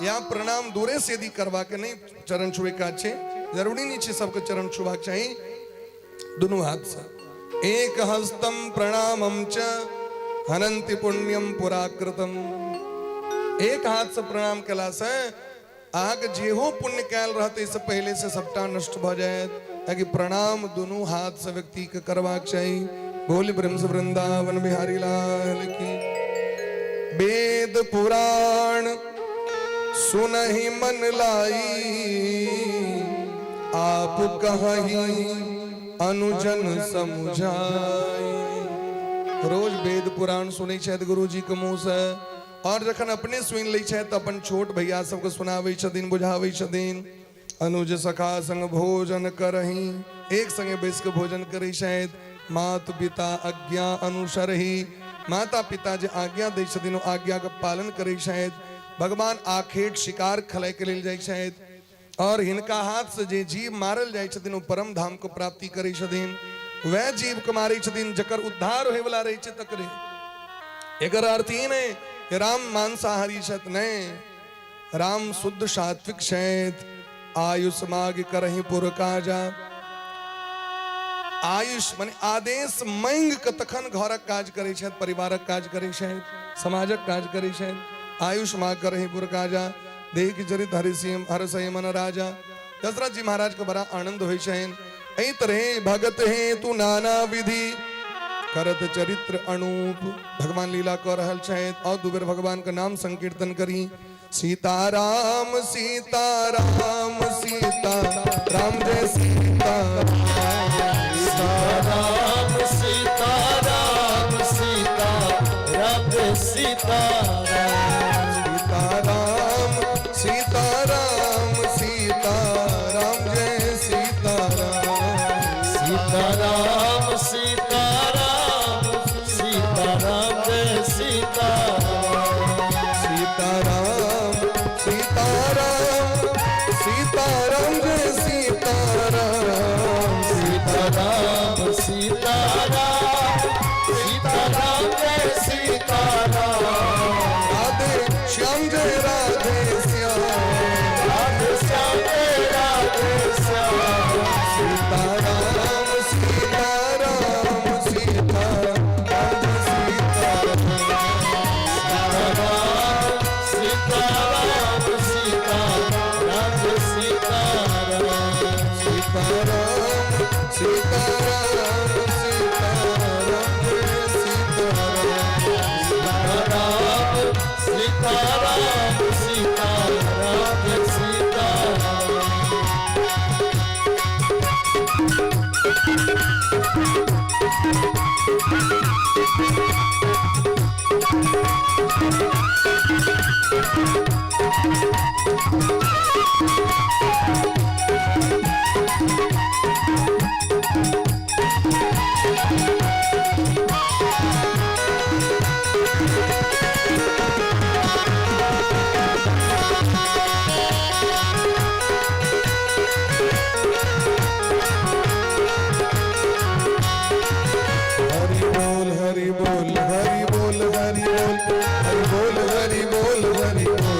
या प्रणाम दूरे से यदि करवा के नहीं चरण छुए का अच्छे जरूरी नहीं छे सबके चरण छुबाक चाहिए दोनों हाथ से एक हस्तम प्रणामम च हनंति पुण्यम पुराकृतम एक हाथ से प्रणाम कला से आग जेहो पुण्य कैल रहते इससे पहले से सबटा नष्ट भ जाए ताकि प्रणाम दोनों हाथ से व्यक्ति के करवाक चाहिए बोल ब्रह्म वृंदावन बिहारी लाल की वेद पुराण सुनहि मन लाई आप कहीं अनुजन समुझाई। रोज वेद पुराण सुनै छथि गुरुजी के मुँह से, और जखन अपने सुनि लै छथि तऽ अपन छोट भैया सबके सुनाबै छथिन, बुझाबै छथिन। अनुज सखा संग भोजन करही, एक संगे बैस के भोजन करै छथि। मात पिता आज्ञा अनुसरही, माता पिता जे आज्ञा दै छथिन ओ आज्ञा के पालन करै छथि। भगवान आखेट शिकार खेलाय के लेल जाइ छथि, और हिनका हाथ से जे जीव मारल जाइ छथिन ओ परम धाम को प्राप्ति करै छथिन। वह जीव के मारै छथिन जकर उद्धार होय वाला रहै छै तकरे। एकर अर्थ ई नहि कि राम मांसाहारी छथि, नहीं, राम शुद्ध सात्विक छथि। आयुष माग करहि पुर काजा, आयुष माने आदेश मांग के तखन घरक काज करै छथि, परिवारक काज करै छथि, समाजक काज करै छथि। आयुष माग करहि पुर काजा, देख चरित हरसय मन राजा। दशरथ जी महाराज के बड़ा आनंद होइ छनि। एहि तरह भगत हे तू नाना विधि, करत चरित्र अनूप। भगवान लीला कर रहल छथि, और दू बेर भगवान के नाम संकीर्तन करी। सीताराम सीताराम सीताराम जय सीताराम, सीताराम सीताराम सीताराम जय सीताराम, सीताराम सीताराम सीताराम जय सीताराम, सीताराम सीताराम सीताराम जय सीताराम, सीताराम सीताराम सीताराम जय सीताराम, सीताराम सीताराम सीताराम जय सीताराम, राधे श्याम जय राधे श्याम, राधे श्याम जय राधे श्याम, सीताराम सीताराम सीताराम सीताराम, सीताराम सीताराम जय सीताराम, सीताराम सीताराम सीताराम जय सीताराम, सीताराम सीताराम जय सीताराम, हरि बोल हरि बोल हरि बोल हरि बोल हरि बोल हरि बोल हरि बोल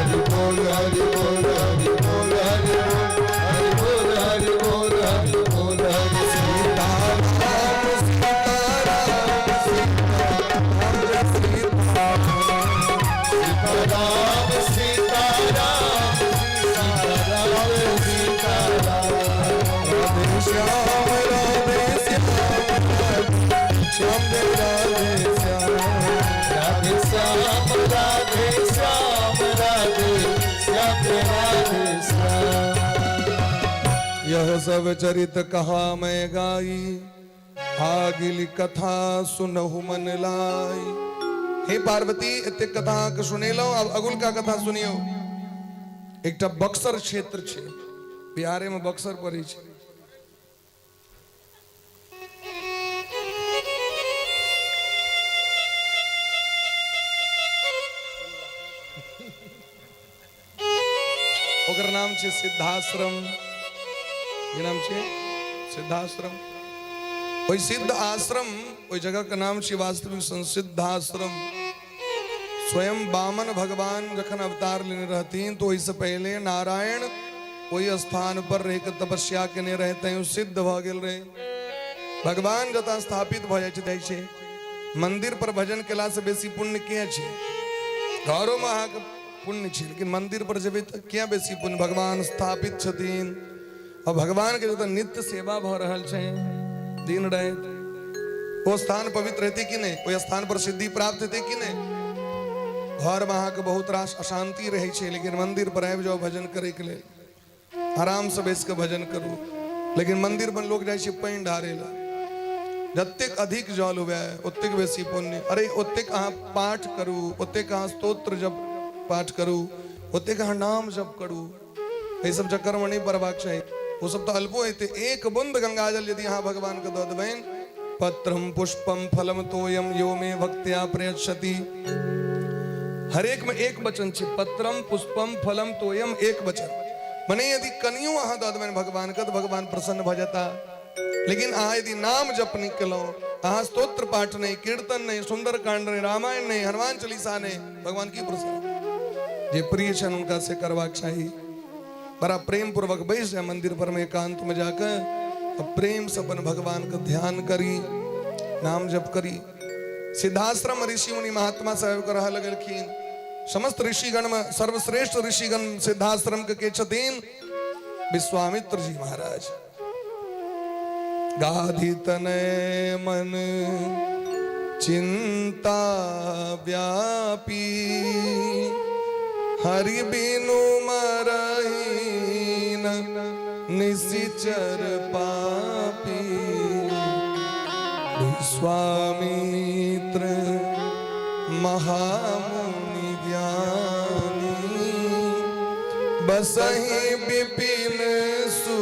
हरि बोल हरि बोल हरि बोल हरि बोल हरि बोल हरि सीताराम सीताराम सीताराम जय सीताराम, सीताराम सीताराम सीताराम जय सीताराम, राधे श्याम श्याम जय राधे श्याम, राधे श्याम राधे श्याम राधे श्याम जय राधे श्याम, यह सब चरित कहा मैं गाई, आगिल कथा सुनहु मन लाई। हे पार्वती एते कथा के सुनेलो, अब अगुल का कथा सुनियो। एकटा बक्सर क्षेत्र छे, बिहार में बक्सर पड़े छे। ओकर नाम छे सिद्धाश्रम, ये नाम छे सिद्धाश्रम। ओई सिद्ध आश्रम, ओई जगह का नाम छे वास्तविक संसिद्धाश्रम। स्वयं वामन भगवान जखन अवतार लेने रहतीन तो इससे पहले नारायण वही स्थान पर रह के तपस्या केने रहते हैं, सिद्ध भ गेल रहे। भगवान जता स्थापित भ जाय छै, मंदिर पर भजन केला से बेसी पुण्य किया छै? घरों में अहाँ के पुण्य छै, लेकिन मंदिर पर जेबै त किया बेसी पुण्य? भगवान स्थापित छथिन, और भगवान के जता नित्य सेवा भ रहल छै दिन रात, वो स्थान पवित्र रहते कि नहीं? वो स्थान पर सिद्धि प्राप्त हेतै कि नहीं? घर में अहाँ के बहुत रास अशांति रहे छै, लेकिन मंदिर पर आबि जाओ भजन करे के लिए, आराम से बैस के भजन करू। लेकिन मंदिर में लोग जाए पानी ढारेला, जत्तेक अधिक जल हुआ है उतक बेसी पुण्य। अरे उतक अहाँ पाठ करू, उतक अहाँ स्तोत्र जब पाठ करू, उतक अहाँ नाम जप करू, ये सब चक्कर में नहीं पड़बाक चाहिए। वो सब तो अल्पो है। एक बूंद गंगाजल यदि यहाँ भगवान को दो देवें, पत्रम पुष्पम फलम तोयम यो में भक्त्या प्रयच्छति। हर एक में एक वचन छे, पत्रम पुष्पम फलम तोयम, एक वचन। मने यदि कनियो अहाँ दो देवें भगवान का तो भगवान प्रसन्न भ जाता। लेकिन अहाँ यदि नाम जप नहीं कलो, अहाँ स्तोत्र पाठ नहीं, कीर्तन नहीं, सुंदर कांड नहीं, रामायण नहीं, हनुमान चालीसा नहीं, भगवान की प्रसन्न। जे प्रिय छन उनका से करवाक चाहिए। बड़ा प्रेम पूर्वक बैठ जाए मंदिर पर में एकांत में जाकर, अब प्रेम से अपन भगवान का ध्यान करी, नाम जप करी। सिद्धाश्रम ऋषि मुनि महात्मा साहब कर लगलखिन। समस्त ऋषिगण में सर्वश्रेष्ठ ऋषिगण सिद्धाश्रम के छतीन विश्वामित्र जी महाराज। गाधी तनय मन चिंता व्यापी, हरि बिनु मरहीन निशिचर पापी। विश्वामित्र महामुनि ज्ञानी, बसहि विपिन सु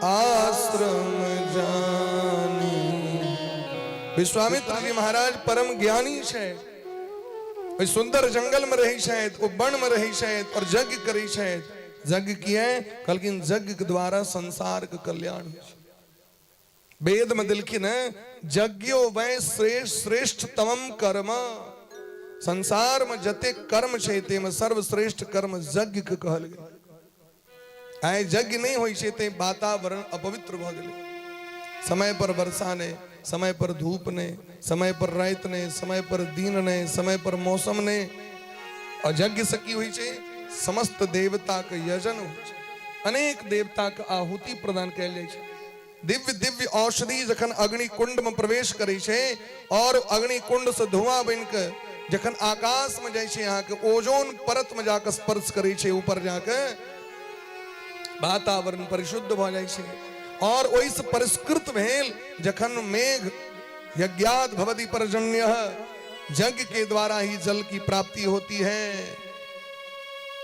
आश्रम जानी। विश्वामित्र जी महाराज परम ज्ञानी है। वे सुंदर जंगल में रही शायद, वो वन में रही शायद और यज्ञ करी शायद। यज्ञ किया कलकिन यज्ञ के द्वारा संसार का कल्याण। वेद में दिलखिन यज्ञो वै श्रेष्ठतम कर्म। संसार में जते कर्म छे ते में सर्वश्रेष्ठ कर्म यज्ञ के कहल गेल। आए यज्ञ नहीं होई छे ते वातावरण अपवित्र भ गेल। समय पर वर्षा ने, समय पर धूप ने, समय पर रात ने, समय पर दिन ने, समय पर मौसम ने। और यज्ञ से की हुई छे समस्त देवता के यजन हुई छे। अनेक देवता के आहुति प्रदान कैल जाय छे। दिव्य दिव्य औषधि जखन अग्नि कुंड में प्रवेश करे छे और अग्नि कुंड से धुआं बन के जखन आकाश में जाय छे, यहाँ के ओजोन परत में जाकर स्पर्श करे छे, ऊपर जाकर वातावरण परिशुद्ध भ जाय छे। और ओहि से परिष्कृत भेल जखन मेघ यज्ञात भवति पर्जन्यः, यज्ञ के द्वारा ही जल की प्राप्ति होती है,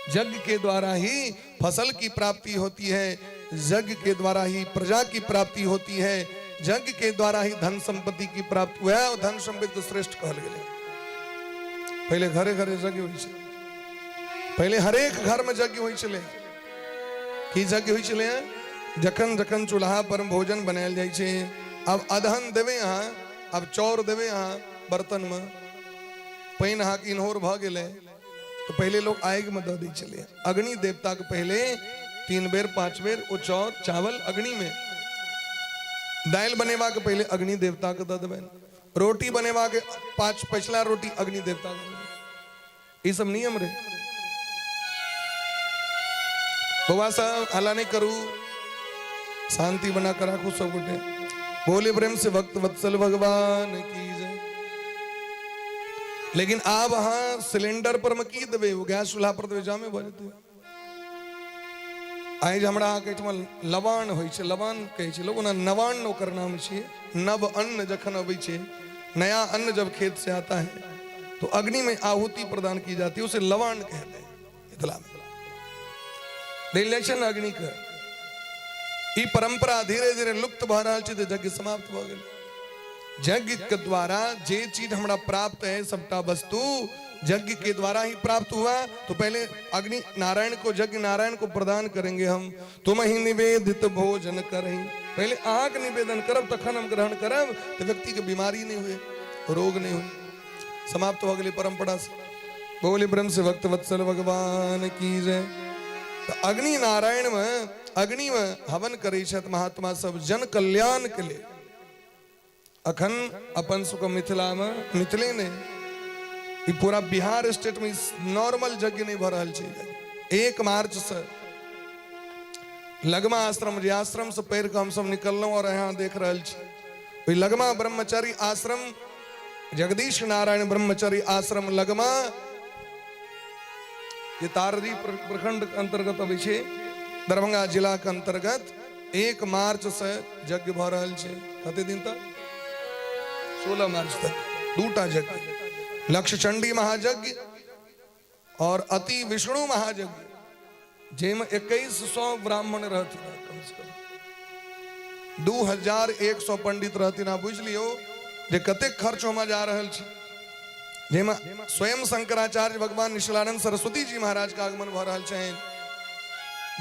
यज्ञ के द्वारा ही फसल की प्राप्ति होती है, यज्ञ के द्वारा ही प्रजा की प्राप्ति होती है, यज्ञ के द्वारा ही धन संपत्ति की प्राप्ति हुआ। और धन संपत्ति श्रेष्ठ कहल गेले। पहले घरे घरे यज्ञ हुई छे, पहले हरेक घर में यज्ञ हुई छले। की यज्ञ हुई छले? जखन जखन चूल्हा पर भोजन बनायल जाय छे। अब अदहन देवे यहाँ, अब चौर देवे यहाँ बर्तन में, पाइन अहाँ के इन्होर भ गेले तो पहले लोग आग में दे दी चले। अग्नि देवता के पहले 3 बेर 5 बेर वो चौर चावल अग्नि में। दाल बनेवा के पहले अग्नि देवता के दे देवे। रोटी बनेवा के 5 पछला रोटी अग्नि देवता के। ये सब नियम रे बाबा साहब, हला नहीं करू, शांति बना कर रखो सब गोटे। बोले प्रेम से भक्त वत्सल भगवान की जय। लेकिन आप हाँ सिलेंडर पर में की देवे, वो गैस चूल्हा पर देवे, जामे भरते आज हमरा कहठमा लवाण होय छे। लवाण कहै छे लोग ना, नवाण ओकर नाम छे। नव अन्न जखन अबै छे, नया अन्न जब खेत से आता है तो अग्नि में आहुति प्रदान की जाती है, उसे लवाण कहते हैं। मिथिला में रिलेशन अग्नि का ई परंपरा धीरे धीरे लुप्त भ रहल छे, यज्ञ समाप्त भ गेल। यज्ञ के द्वारा जे चीज हमरा प्राप्त है, सबटा वस्तु यज्ञ के द्वारा ही प्राप्त हुआ। तो पहले अग्नि नारायण को, यज्ञ नारायण को प्रदान करेंगे हम। तुम ही निवेदित भोजन करही, पहले आग निवेदन करब तखन हम ग्रहण करब, तो व्यक्ति के बीमारी नहीं हुए, रोग नहीं हुए। समाप्त हो गई परंपरा से। बोले ब्रह्म से भक्त वत्सल भगवान की जय। तो अग्नि नारायण में, अग्नि में हवन करे छथि महात्मा सब जन कल्याण के लिए। अखन अपन सुख मिथिला में, मिथिले ने ई पूरा बिहार स्टेट में नॉर्मल यज्ञ नहीं भ रहल छे। 1 मार्च से लगमा आश्रम, जे आश्रम से पैर के हम सब निकललौं और यहाँ देख रहल छी। लगमा ब्रह्मचारी आश्रम, जगदीश नारायण ब्रह्मचारी आश्रम लगमा, ये ताररी प्रखंड अंतर्गत अबै छे, दरभंगा जिला के अंतर्गत 1 मार्च से यज्ञ भ रहल छै। कते दिन तक? 16 मार्च तक 2टा यज्ञ, लक्ष्य चंडी महायज्ञ और अति विष्णु महायज्ञ, जेम 2100 ब्राह्मण रहथिन, कम से कम 2100 पंडित रहथिन। आ बुझ लियो जे कते खर्च होमा जा रहल छै, जेमा स्वयं शंकराचार्य भगवान निशिलानंद सरस्वती जी महाराज का आगमन भ रहल छनि,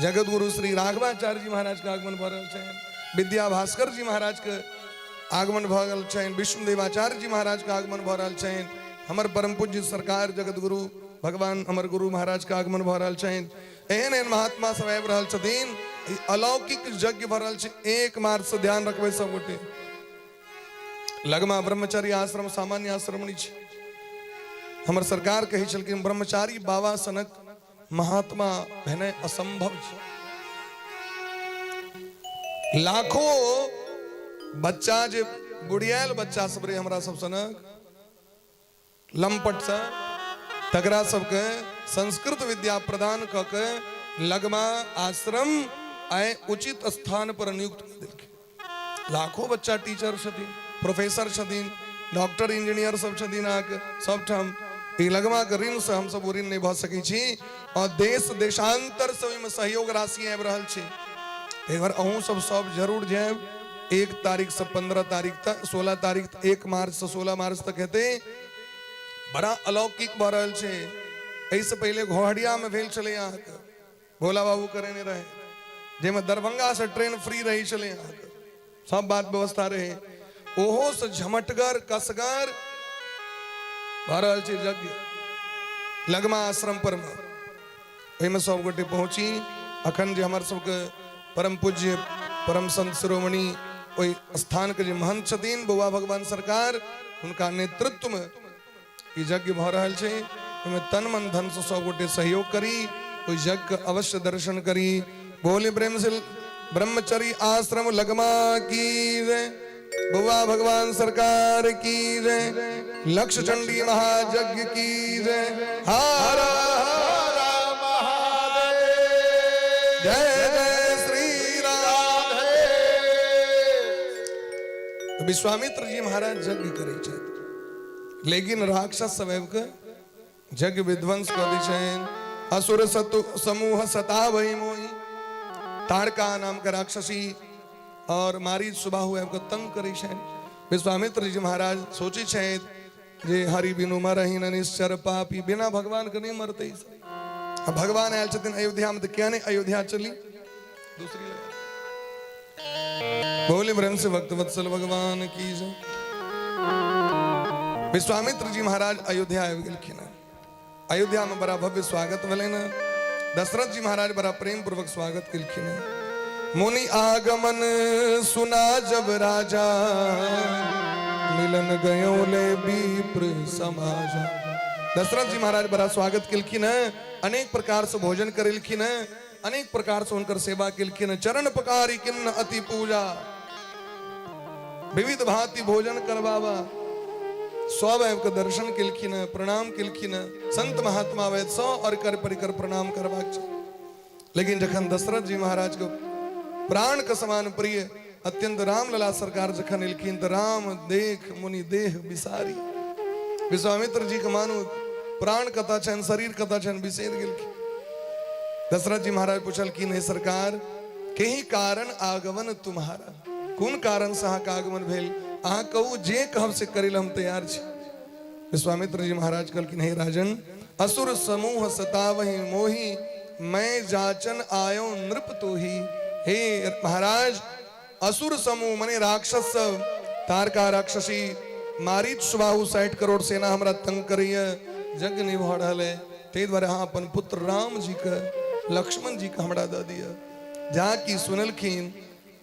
जगत गुरु श्री राघवाचार्य जी महाराज का आगमन भ रहल छनि, विद्या भास्कर जी महाराज के आगमन भ रहल छनि, विष्णुदेवाचार्य जी महाराज का आगमन भ रहल छनि, हमर परम पूज्य सरकार जगत गुरु भगवान अमर गुरु महाराज का आगमन भ रहल छनि। एहन एहन महात्मा सब आबि रहल छथिन। ई अलौकिक यज्ञ भ रहल छै। 1 मार्च से ध्यान रखबै सब गोटे। लगमा ब्रह्मचर्य आश्रम सामान्य आश्रम नहीं छै। हमर सरकार कही छलखिन ब्रह्मचारी बाबा सनक महात्मा भेनाइ असंभव छै। लाखों बच्चा जे बुढ़ियाल बच्चा सब रे हमरा सब सनक लंपट से, तकरा सबके संस्कृत विद्या प्रदान क के लगमा आश्रम आए उचित स्थान पर नियुक्त कर देलखिन। लाखों बच्चा टीचर छथिन, प्रोफेसर छथिन, डॉक्टर इंजीनियर सब छथिन, आके सबठाम ई लगमा के ऋण से हम सब ऋण नहीं भ सकै छी। और देश देशांतर से ओहिमे सहयोग राशि आबि रहल छै। एक बार अहूँ सब जरूर जाएब। 1 तारीख से 15 तारीख तक, 16 तारीख तक, 1 मार्च से 16 मार्च तक हेतै। बड़ा अलौकिक भ रहल छै। एहिसे पहले घोहड़िया में भेल छलै अहाँके, भोला बाबू करेने रहे, जेमे दरभंगा से ट्रेन फ्री रही छलै अहाँके, सब बात व्यवस्था रहे। ओहो से झमटगर कसगर भ रहल छै यज्ञ लगमा आश्रम पर में। ओहिमे सब गोटे पहुंची। अखन जे हमर सबके परम पूज्य परम संत शिरोमणि ओहि स्थान के जे महंत छथिन बउआ भगवान सरकार, हुनका नेतृत्व में ई यज्ञ भ रहल छै। ओहिमे तन मन धन से सब गोटे सहयोग करी, ओहि यज्ञ के अवश्य दर्शन करी। बोले प्रेम से ब्रह्मचर्य आश्रम लगमा की जय, बउआ भगवान सरकार की जय, लक्ष्य चंडी महायज्ञ की जय। हर हर महादेव, जय जय श्री राम। विश्वामित्र जी महाराज यज्ञ करे छथि, लेकिन राक्षस सब के यज्ञ विध्वंस कर दै छनि। असुर सतु समूह सता वही मोही, ताड़का नाम के राक्षसी और मारीच सुबाहु आबि कऽ तंग करै छनि। विश्वामित्र जी महाराज सोचै छथि जे हरि बिनु मरहि न निश्चर पापी, बिना भगवान के नहीं मरते। अब भगवान आयल छथिन अयोध्या में, तो क्या नहीं अयोध्या चली दूसरी लगा। बोले ब्रह्म से भक्त वत्सल भगवान की जय। विश्वामित्र जी महाराज अयोध्या आबि गेलखिन। अयोध्या में बड़ा भव्य स्वागत भेलनि। दशरथ जी महाराज बड़ा प्रेम पूर्वक स्वागत केलखिन। मुनि आगमन सुना जब राजा, मिलन गयो ले विप्र समाज। दशरथ जी महाराज बड़ा स्वागत केलखिन, अनेक प्रकार से भोजन करेलखिन, अनेक प्रकार से उनकर सेवा केलखिन। चरण पकारी किन्न अति पूजा, विविध भांति भोजन करवावा। सब के दर्शन केलखिन, प्रणाम केलखिन। संत महात्मा वैद 100 और कर परिकर प्रणाम करबाक छै। लेकिन जखन दशरथ जी महाराज को प्राण के समान प्रिय अत्यंत रामलला सरकार जखन एलखिन, तो राम देख मुनि देह बिसारी। विश्वामित्र जी के मानू प्राण कतऽ छनि, शरीर कतऽ छनि, बिसरि गेलखिन। दशरथ जी महाराज पूछलखिन, हे सरकार केही कारण आगमन तुम्हारा, कोन कारण से अहाँके आगमन भेल? अहाँ कहू, जे कहब से करै हम तैयार छी। विश्वामित्र जी महाराज कहलखिन, हे राजन, असुर समूह सतावहि मोहि, मैं जाचन आयो नृप तोहि। हे महाराज, असुर समूह मने राक्षस सब, तारका राक्षसी, मारीच सुबाहु 60 करोड़ सेना हमरा तंग करैया, यज्ञ नहीं भ रहल है। ताहि दुआरे अहाँ अपन पुत्र राम जी के, लक्ष्मण जी के हमरा दऽ दिअ। जाकि सुनलखिन,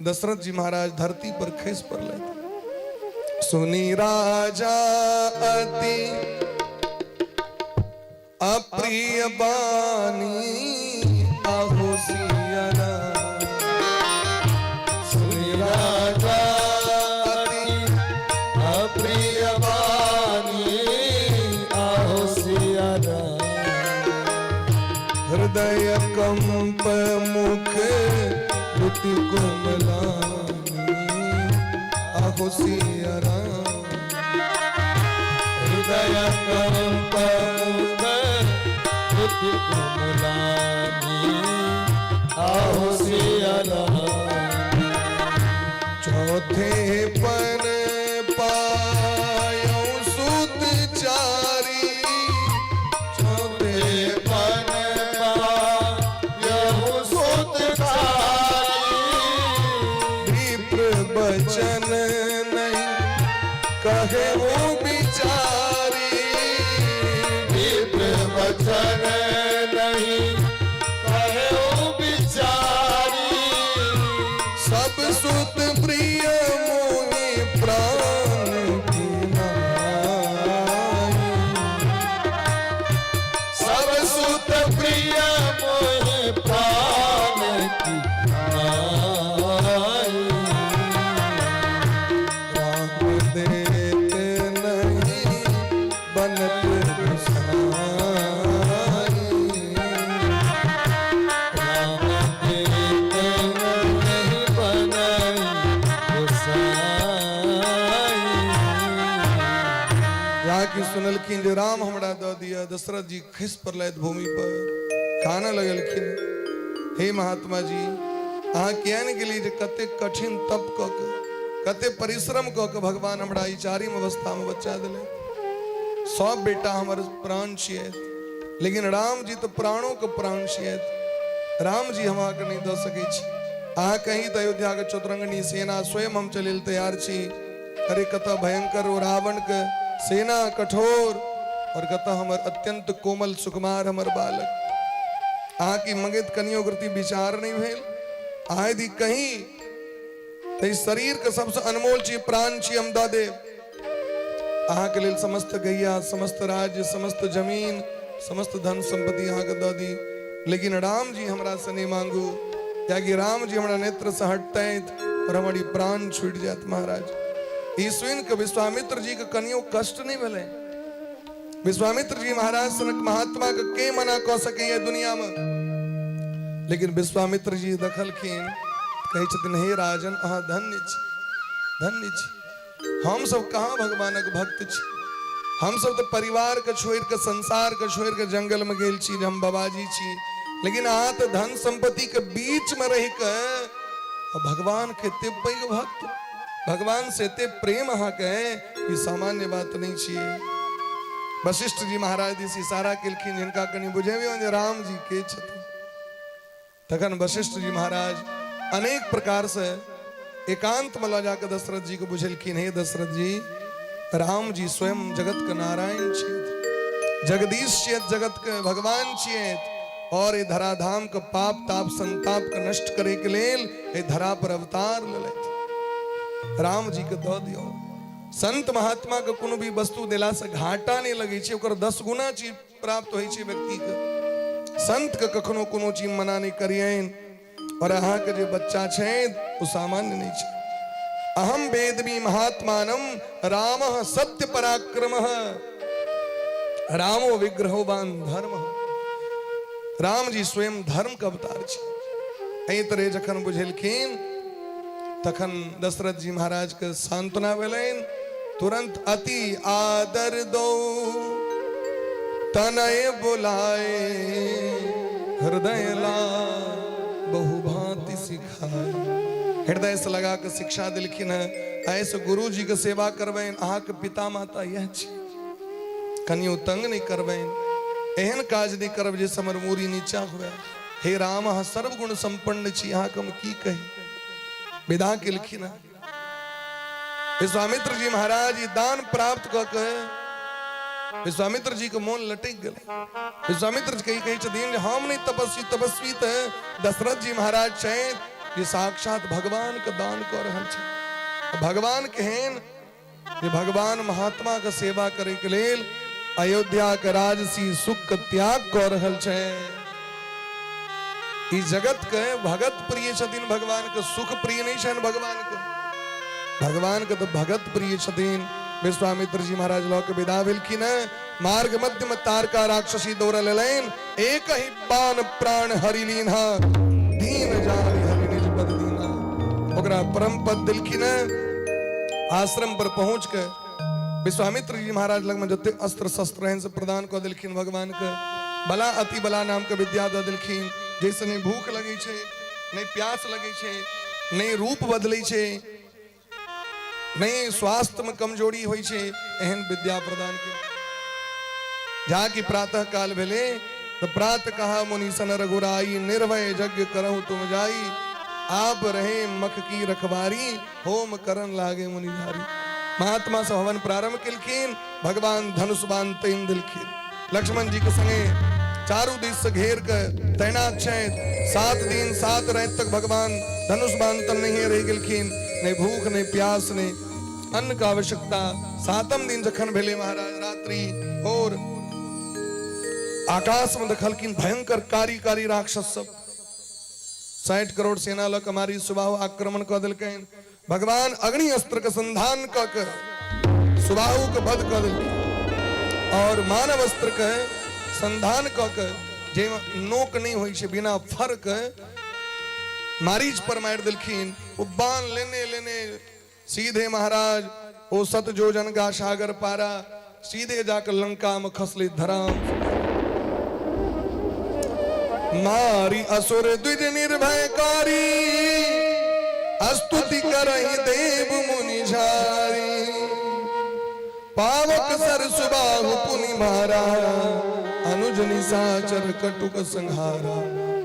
दशरथ जी महाराज धरती पर खसि पड़लथि। सुनी राजा अति अप्रिय बानी अहोसियरा, सुनी राजा अति अप्रिय बानी अहोसियरा। हृदय कंप मुख द्युति कोमलानी आहो सिया राम। हृदय कंप मुख द्युति कोमलानी आहो सिया राम। चौथे पन पायो सुत चारी, चौथे पन पायो सुत चारी। विप्र बचन नहीं कहे वो बिचारी, विप्र वचन नहीं कहे वो बिचारी। सब सुत प्रिय मोहि प्राण की नाई। सब सुत प्रिय मोहि प्राण की नाई। राम देत नहीं बनत गोसाई। राम देत नहीं बनई गोसाई। जाके सुनलखिन जे राम हमरा दऽ दिया। दशरथ जी खिस पड़लथि भूमि पर, कानऽ लगलखिन, हे महात्मा जी अहाँ किया ने गेली जे कते कठिन तप कऽ के, कते परिश्रम कऽ के भगवान हमरा ई चारिम अवस्था में बच्चा दिले। सब बेटा हमर प्राण छियै, लेकिन राम जी तो प्राणों के प्राण छियै। राम जी हम अहाँके नहीं दऽ सकै छी। अहाँ कहीं तऽ अयोध्या के चतुरंगनी सेना स्वयं हम चले लेल तैयार छी। अरे कतऽ भयंकर ओ रावण के सेना कठोर, और कतऽ हमर अत्यंत कोमल सुकुमार हमर बालक। अहाँ की मंगित कनियो कृति विचार नहीं भेल। अहाँ यदि कहीं तऽ शरीर के सबसे अनमोल चीज प्राण छी हम दऽ देब। अहाँ के लेल समस्त गैया, समस्त राज्य, समस्त जमीन, समस्त धन संपत्ति अहाँ के दऽ दी, लेकिन राम जी हमरा से नहीं मांगू, कियाकि राम जी हमरा नेत्र से हटतैथ और हमारी प्राण छूट जात। महाराज ई सुनि के विश्वामित्र जी के कनियो कष्ट नहीं भेलै। विश्वामित्र जी महाराज सनक महात्मा के मना कऽ सकैए दुनिया में, लेकिन विश्वामित्र जी देखलखिन, कहै छथिन हे राजन अहाँ धन्य छी, धन्य छी। हम सब कहाँ भगवानक भक्त छी। हम सब तो परिवार के छोड़ के, संसार के छोड़ के जंगल में गेल छी, हम बाबाजी छी, लेकिन अहाँ तो धन संपत्ति के बीच में रह के भगवान के एते पैघ भक्त, भगवान से एते प्रेम अहाँ के ई सामान्य बात नहीं छियै। वशिष्ठ जी महाराज दिस इशारा केलखिन, हिनका कनि बुझेबियौ जे राम जी के छथिन। तखन वशिष्ठ जी महाराज अनेक प्रकार से एकांत में लऽ जाकर दशरथ जी को बुझेलखिन, हे दशरथ जी राम जी स्वयं जगत के नारायण छियैथ, जगदीश छियैथ, जगत के भगवान छियैथ, और ये धराधाम के पाप ताप संताप के नष्ट करे के लेल ये धरा पर अवतार लेलथि। राम जी के दऽ दियौ। संत महात्मा के कोनो भी वस्तु देला से घाटा नहीं लगे छै, ओकर 10 गुना चीज प्राप्त होइ छै व्यक्ति के। संत के कखनो कोनो चीज मना नहीं करियन। और अहाँ के जे बच्चा छै वो सामान्य नहीं छै। अहम वेदमी महात्मानम रामः सत्य पराक्रमः रामो विग्रहोवान धर्मः। राम जी स्वयं धर्म के अवतार छै। एहि तरह जखन बुझेलखिन तखन दशरथ जी महाराज के सांत्वना भेलनि। तुरंत अति आदर दो तनय बुलाए, हृदय ला बहु भांति सिखाए। हृदय से लगा के शिक्षा दिलखिन है, ऐसे गुरु जी के सेवा करबैन। अहाँ के पिता माता यह छी, कनियो तंग नहीं करबैन, एहन काज नहीं करब जे हमर मूरी नीचा हुए। हे राम अहाँ सर्वगुण संपन्न छी, अहाँ के हम की कही। विदा केलखिन। विश्वामित्र जी महाराज दान प्राप्त क के विश्वामित्र जी के मोन लटक गए। विश्वामित्र जी कही छथिन हम नहीं तपस्वी, तपस्वी तो दशरथ जी महाराज छथि जे साक्षात भगवान के दान कर रहल छै। भगवान केहन जे भगवान महात्मा के सेवा करे के लेल अयोध्या के राजसी सुख के त्याग कर रहल छै। ई जगत के भगत प्रिय छथिन, भगवान के सुख प्रिय नहीं छन। भगवान के तो भगत प्रिय छथिन। विश्वामित्र जी महाराज लऽ के विदा भेलखिन। मार्ग मध्यम तारका राक्षसी दौड़ लेलैन एक ही बाण प्राण हरि लीन्हा दीन जान हरि निज पद दीना। ओकरा परम पद दिलखिन आश्रम पर पहुंच के विश्वामित्र जी महाराज लग में जते अस्त्र शस्त्र हैं से प्रदान कर दिलखिन भगवान के बला अति बला नाम के विद्या द दिलखिन। जैसे नहीं भूख लगी छे नहीं प्यास लगी छे नहीं रूप बदली छे नहीं स्वास्थ्य में कमजोरी हुई छे एहन विद्या प्रदान के। जहाँ की प्रातः काल भेले तो प्रात कहा मुनि सन रघुराई निर्भय यज्ञ करहु तुम जाई आप रहे मख की रखवारी होम करन लागे मुनिधारी। महात्मा से हवन प्रारंभ किलखिन भगवान धनुष बाण तेन दिलखिन लक्ष्मण जी के संगे चारों दिश से घेर कर तैनात छे 7 दिन 7 रात तक भगवान धनुष बाण तन नहीं रह गिलखिन नहीं भूख नहीं प्यास नहीं अन्न का आवश्यकता। 7म दिन जखन भेले महाराज रात्रि और आकाश में दखलकिन भयंकर कारी कारी राक्षस सब 60 करोड़ सेना लक हमारी सुबाहु आक्रमण कर दिलकैन। भगवान अग्नि अस्त्र का संधान कर सुबाहु के वध कर दिलकैन और मानव अस्त्र के संधान कर जे नोक नहीं होई छे बिना फर के मारीच पर मार दिलखिन। वो बाण लेने लेने सीधे महाराज वो 7 योजन का सागर पारा सीधे जाकर लंका में खसले धराम मारी असुर द्विज निर्भयकारी स्तुति करहि देव मुनि झारी पावक सर सुबाहु पुनि मारा अनुज निशाचर कटुक संहारा।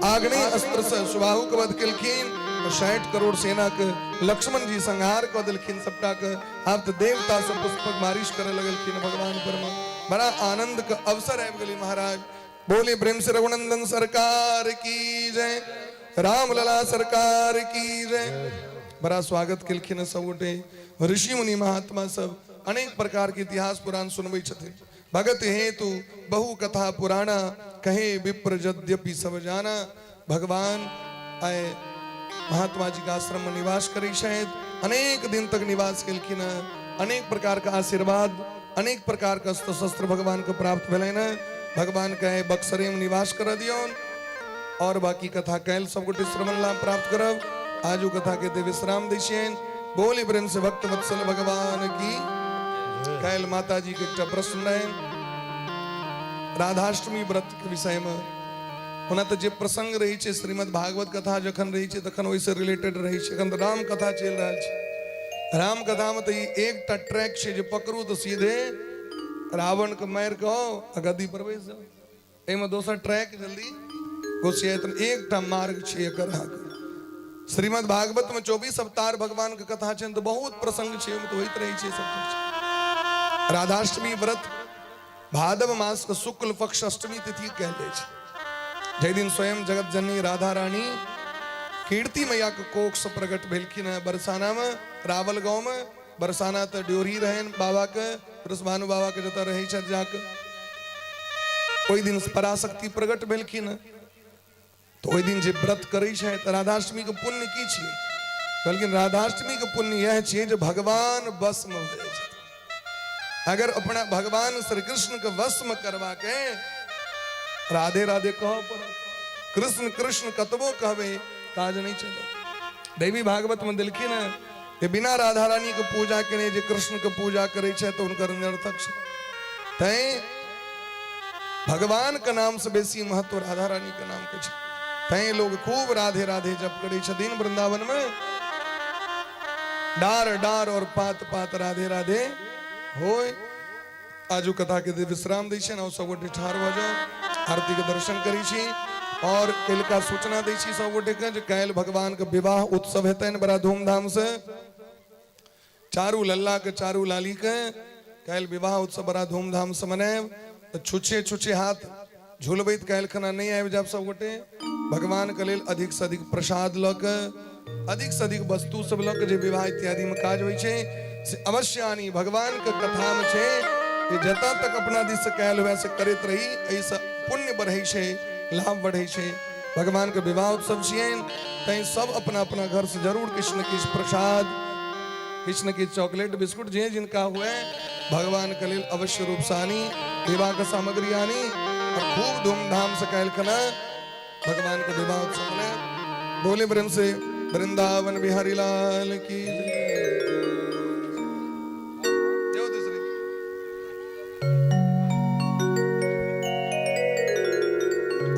आग्नेय अस्त्र से सुबाहु के वध किलखिन और 60 करोड़ सेना के लक्ष्मण जी संहार कर दिलखिन सबटा के। अब तो देवता सब पुष्पक बारिश करे लगलखिन भगवान परमा बड़ा आनंद का अवसर है गली महाराज। बोले प्रेम से रघुनंदन सरकार की जय राम लला सरकार की जय। बड़ा स्वागत किलखिन सब गोटे ऋषि मुनि महात्मा सब अनेक प्रकार के इतिहास पुराण सुनबै छथिन। भगत हेतु बहु कथा पुराणा कहे विप्र यद्यपि सब जाना। भगवान आए महात्मा जी का आश्रम में निवास करी शायद अनेक दिन तक निवास किलखिन। अनेक प्रकार का आशीर्वाद अनेक प्रकार का अस्त्र शस्त्र भगवान को प्राप्त भेलैन। भगवान कहे बक्सरे में निवास कर दियोन और बाकी कथा कैल सब गोटे श्रवण लाभ प्राप्त करब। आजू कथा के विश्राम दिशियन। बोली प्रेम से भक्त वत्सल भगवान की कैल माता जी के एक प्रश्न रहे राधाष्टमी व्रत के विषय में होना तो जे प्रसंग रही छे श्रीमद् भागवत कथा जखन रही छे तखन वैसे रिलेटेड रही छे। अखन राम कथा चल रहा छे। राम कथा में तो एक ट्रैक छे जो पकड़ू तो सीधे रावण के मार कहो गद्दी पर बैस जाओ। एमे दोसर ट्रैक जल्दी घुसिए तो एक टा मार्ग छे एकर आगे। श्रीमद् भागवत में 24 अवतार भगवान के कथा छे तो बहुत प्रसंग छे तो होइत रही छे सब चीज। राधाष्टमी व्रत भादव मास के शुक्ल पक्ष अष्टमी तिथि कहले छे। जय दिन स्वयं जगत जननी राधा रानी कीर्ति मैया के कोख से प्रकट भेलखिन है बरसाना में रावल गांव में। बरसाना तो ड्योरी रहन बाबा के भानु बाबा के जता रही छे जाके ओई दिन पराशक्ति प्रकट भेलखिन तो ओई दिन जे व्रत करै छे त राधाष्टमी के पुण्य की छी। बल्कि राधाष्टमी के पुण्य यह छे जे भगवान वश में हो जाए। अगर अपना भगवान श्री कृष्ण के वश में करवा के राधे राधे कहो पर कृष्ण कृष्ण कतबो कहबे काज नहीं चले। देवी भागवत में दिलखिन कि बिना राधा रानी के पूजा करे जे कृष्ण के पूजा करे छे तो उनकर निरर्थक छे। तै भगवान के नाम से बेसी महत्व राधा रानी के नाम के छे। तै लोग खूब राधे राधे जप करे छथिन वृंदावन में। डार डार और पात पात राधे राधे होय। आजू कथा के विश्राम दै छै न सब गोटे ठाढ़ भ जाओ आरती के दर्शन करी छी और कल का सूचना दै छी सब गोटे के काल भगवान के विवाह उत्सव हेतन बड़ा धूमधाम से। चारू लल्ला के चारू लाली के काल विवाह उत्सव बड़ा धूमधाम से मनाएब। तो छुछे छुछे हाथ झुलबैत काल खना नहीं आबि जाब सब गोटे। भगवान के लेल अधिक से अधिक प्रसाद ल के अधिक से अधिक वस्तु सब ल के जे विवाह इत्यादि में काज होइ छै से अवश्य आनी। भगवान के कथा में छे कि जता तक अपना दिस से काल हुआ से करत रही ऐसा पुण्य बढ़े छे लाभ बढ़े छे। भगवान के विवाह उत्सव छियन तै सब अपना अपना घर से जरूर किछ न किछ प्रसाद किछ न किछ चॉकलेट बिस्कुट जे जिनका हुए भगवान कलील अवश्य रूप सानी विवाह का सामग्री आनी और खूब धूमधाम से कैल कला भगवान का विवाह उत्सव में बोले प्रेम से वृंदावन बिहारी लाल की जय। दूसरी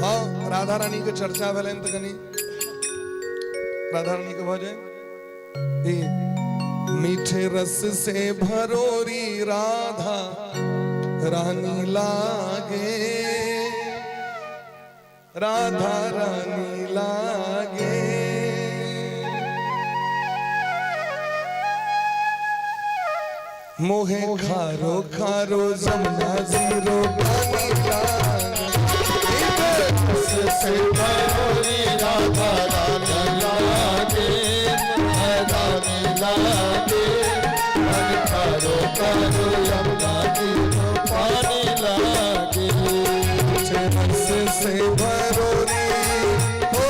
हाँ राधा रानी के चर्चा भले कनी राधा रानी के भजन मीठे रस से भरोरी राधा रानी लागे राधा रानी लागे मोहे खारो खारो जमुना जीरो पानी लागे रस से भरोरी राधा रानी लागे रानी लागे मन खारो खारो यमुना जी को पानी लागे रस से भरोरी हो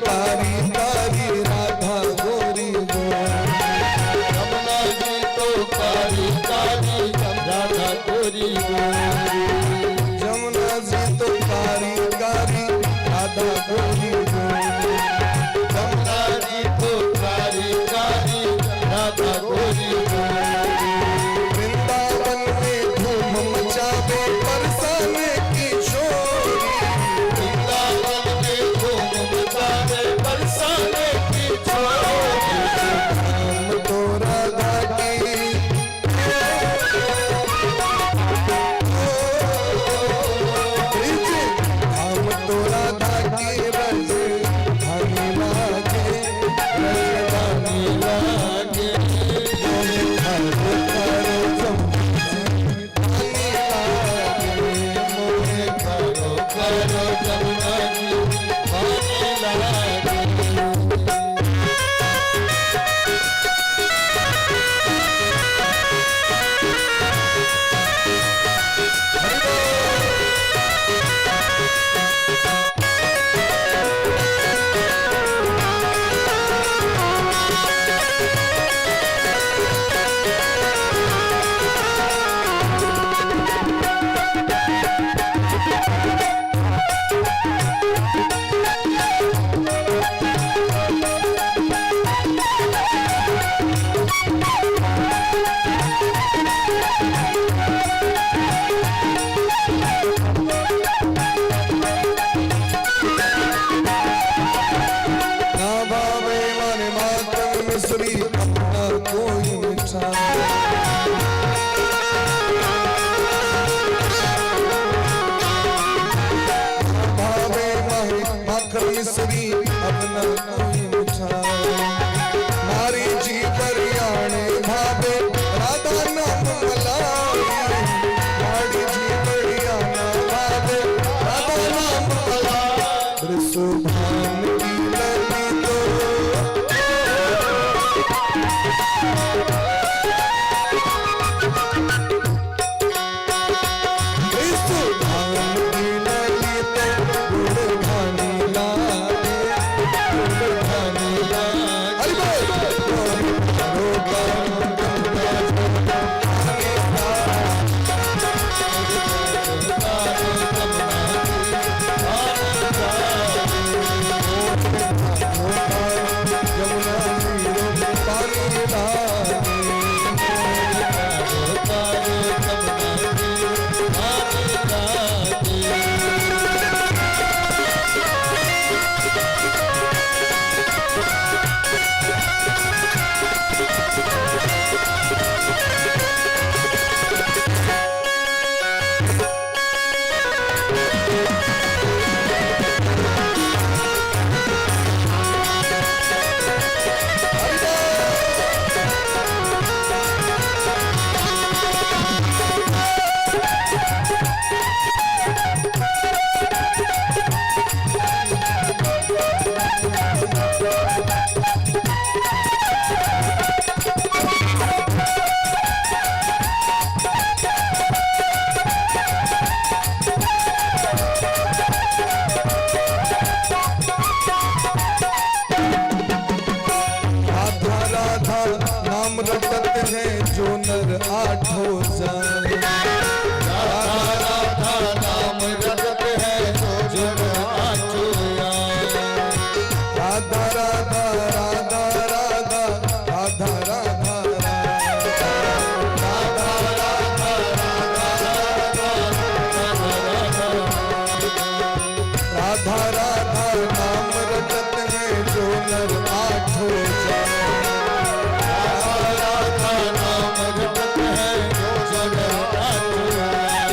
कारी कारी राधा गोरी गो यमुना जी तो कारी कारी राधा गोरी गो जमुना जी तो कारी कारी राधा गोरी गो यमुना जी तो कारी कारी राधा गोरी गो वृंदावन में धूम मचावे बरसाने की छोरी वृंदावन में धूम मचावे बरसाने की छोरी हम तो राधा की हम तो राधा की रज धनी लागे रज धनी लागे मोहे खारो धनी लागे मोहे खारो खारो जमुना जी पानी लागे ना भावे मन मातम मिश्री अपना कोई मिठा भावे माखन मिश्री अपना कोई मिठा मारी जी परियाणे भावे राधा नाम मलाई मारी जी परियाणा भावे राधा नाम मलाई सुभान की लली तो रटत है जो नर आठों जान। राधा राधा नाम रटत है जो नर आठों जान। राधा राधा राधा राधा राधा राधा राधा राधा नाम रटत है जो नर आठों जान। राधा नाम रटत है जो नर आठों जान।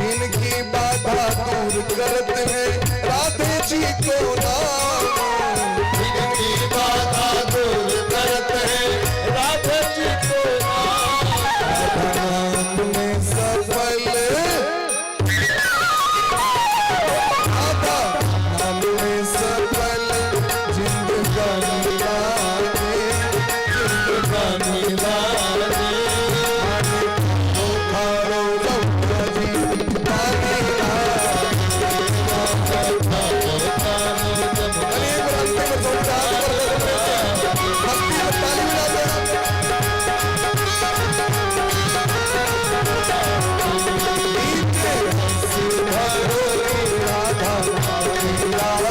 इनकी बाधा दूर करते हैं राधे जी को नाम। इनकी बाधा दूर करते हैं राधा जी को नाम। नाम में सफल राधा नाम में सफल जिंदगानी लागे। जिंदगानी लागे। खारो रौद्र जी पानी लागे। अरे एक रास्ते में दो चार भक्ति में ताली मिला देना। नीचे सिंहारो राधा लागे।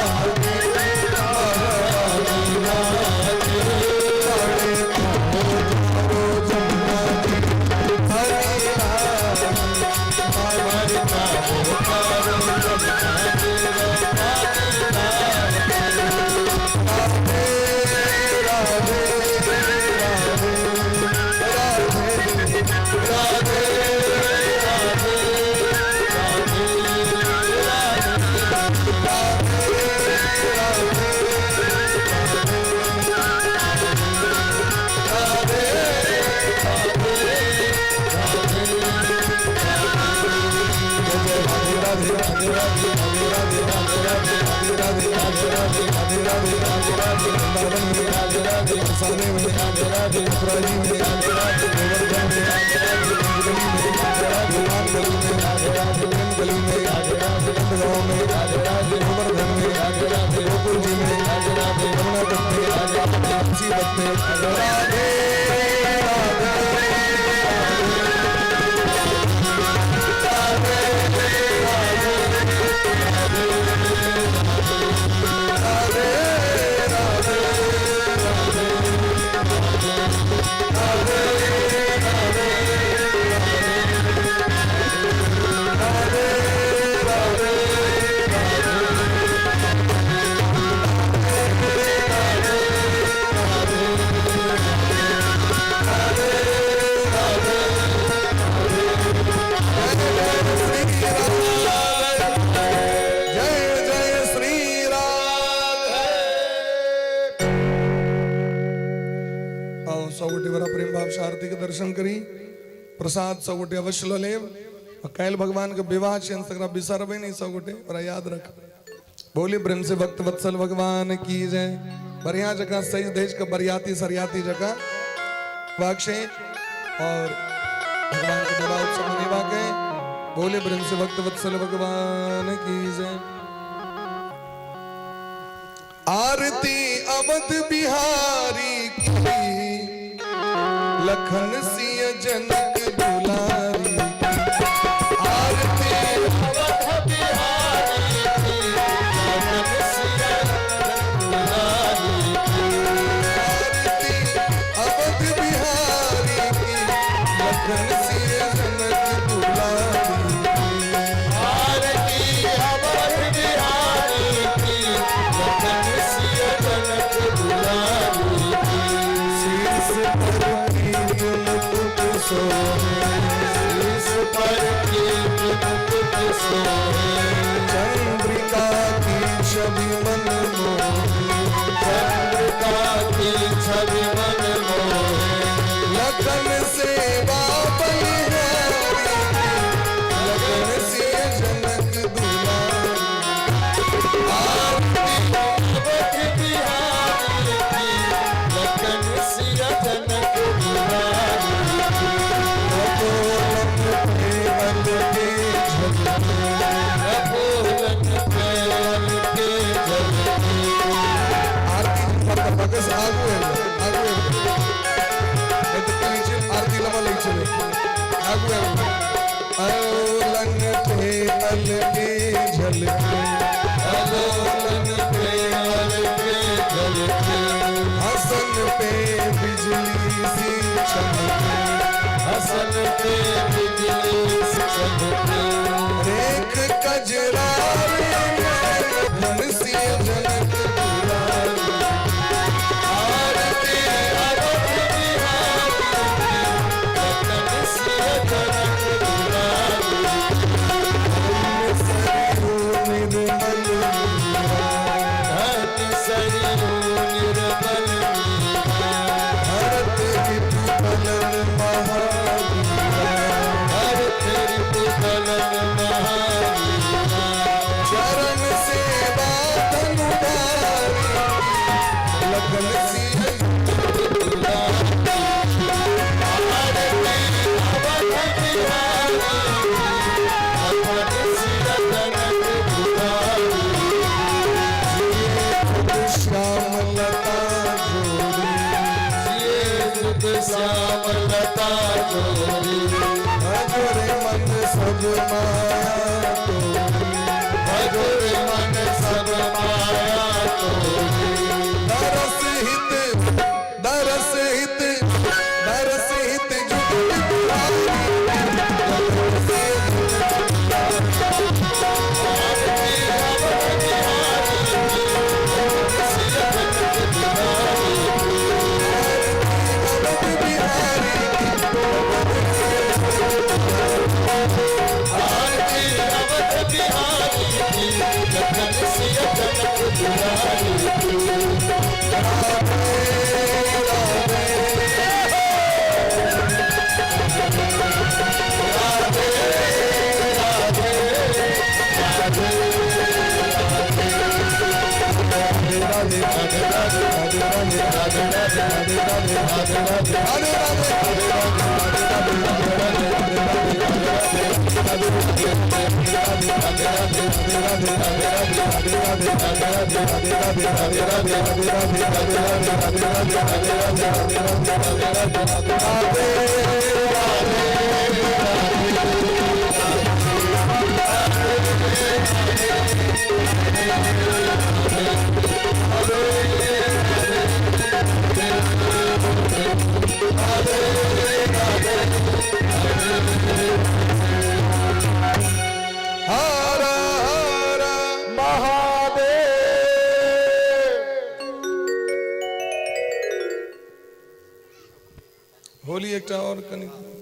आरती के दर्शन करी प्रसाद सौगोटे अवश्य लो लेव। कैल भगवान के विवाह से सगरा बिसर भी नहीं सौगोटे पर याद रख। बोली प्रेम से भक्त वत्सल भगवान की जय। बढ़िया जगह सही देश का बरियाती सरियाती जगह वाक्षे और भगवान के विवाह उत्सव मनेवा के। बोले प्रेम से भक्त वत्सल भगवान की जय। आरती अवध बिहारी की लखन सिय जनक दुलारी। आरती अवध बिहारी की लखन सिय जनक दुलारी। आरती अवध बिहारी की लखन सिय जनक दुलारी। आरती अवध बिहारी की लखन सिय जनक दुलारी। शीश पर मुकुट सोहे। शीश पर मुकुट सोहे। चंद्रिका की छवि मन मोहे। चंद्रिका की छवि मन मोहे। लखन सेवा बलिहारी लखन सिय जनक दुलारी। आरती अवध बिहारी की लखन सिय जनक दुलारी। रघुवंश रघुवंश के जल के। आरती आगू है आगू अलोलन पे अलके झलके अलोलन पे अलके झलके हसन पे बिजली सी चमके हसन पे बिजली सी चमके रेख कजरारे धनसी जनक दुलारी आरती अवध बिहारी लखन सिया जनक दुलारी निर्मल धन सरियो निर्मल भरत विपुलन महावीरा हर तेरी पुतलन महावीरा चरण सेवा धनुधारी लगन सिया श्याम लता जोड़ी श्याम लता जोड़ी भजरे मन सब माया तोड़ी भजोरे मन सब माया तोड़ी दरस हित दरस हित दरस हित जुट बिहारी आरती अवध बिहारी की लखन सिया जनक दुलारी राधे राधे राधे राधे राधे राधे राधे राधे राधे राधे हरा हरा महादेव होली एक और कनिक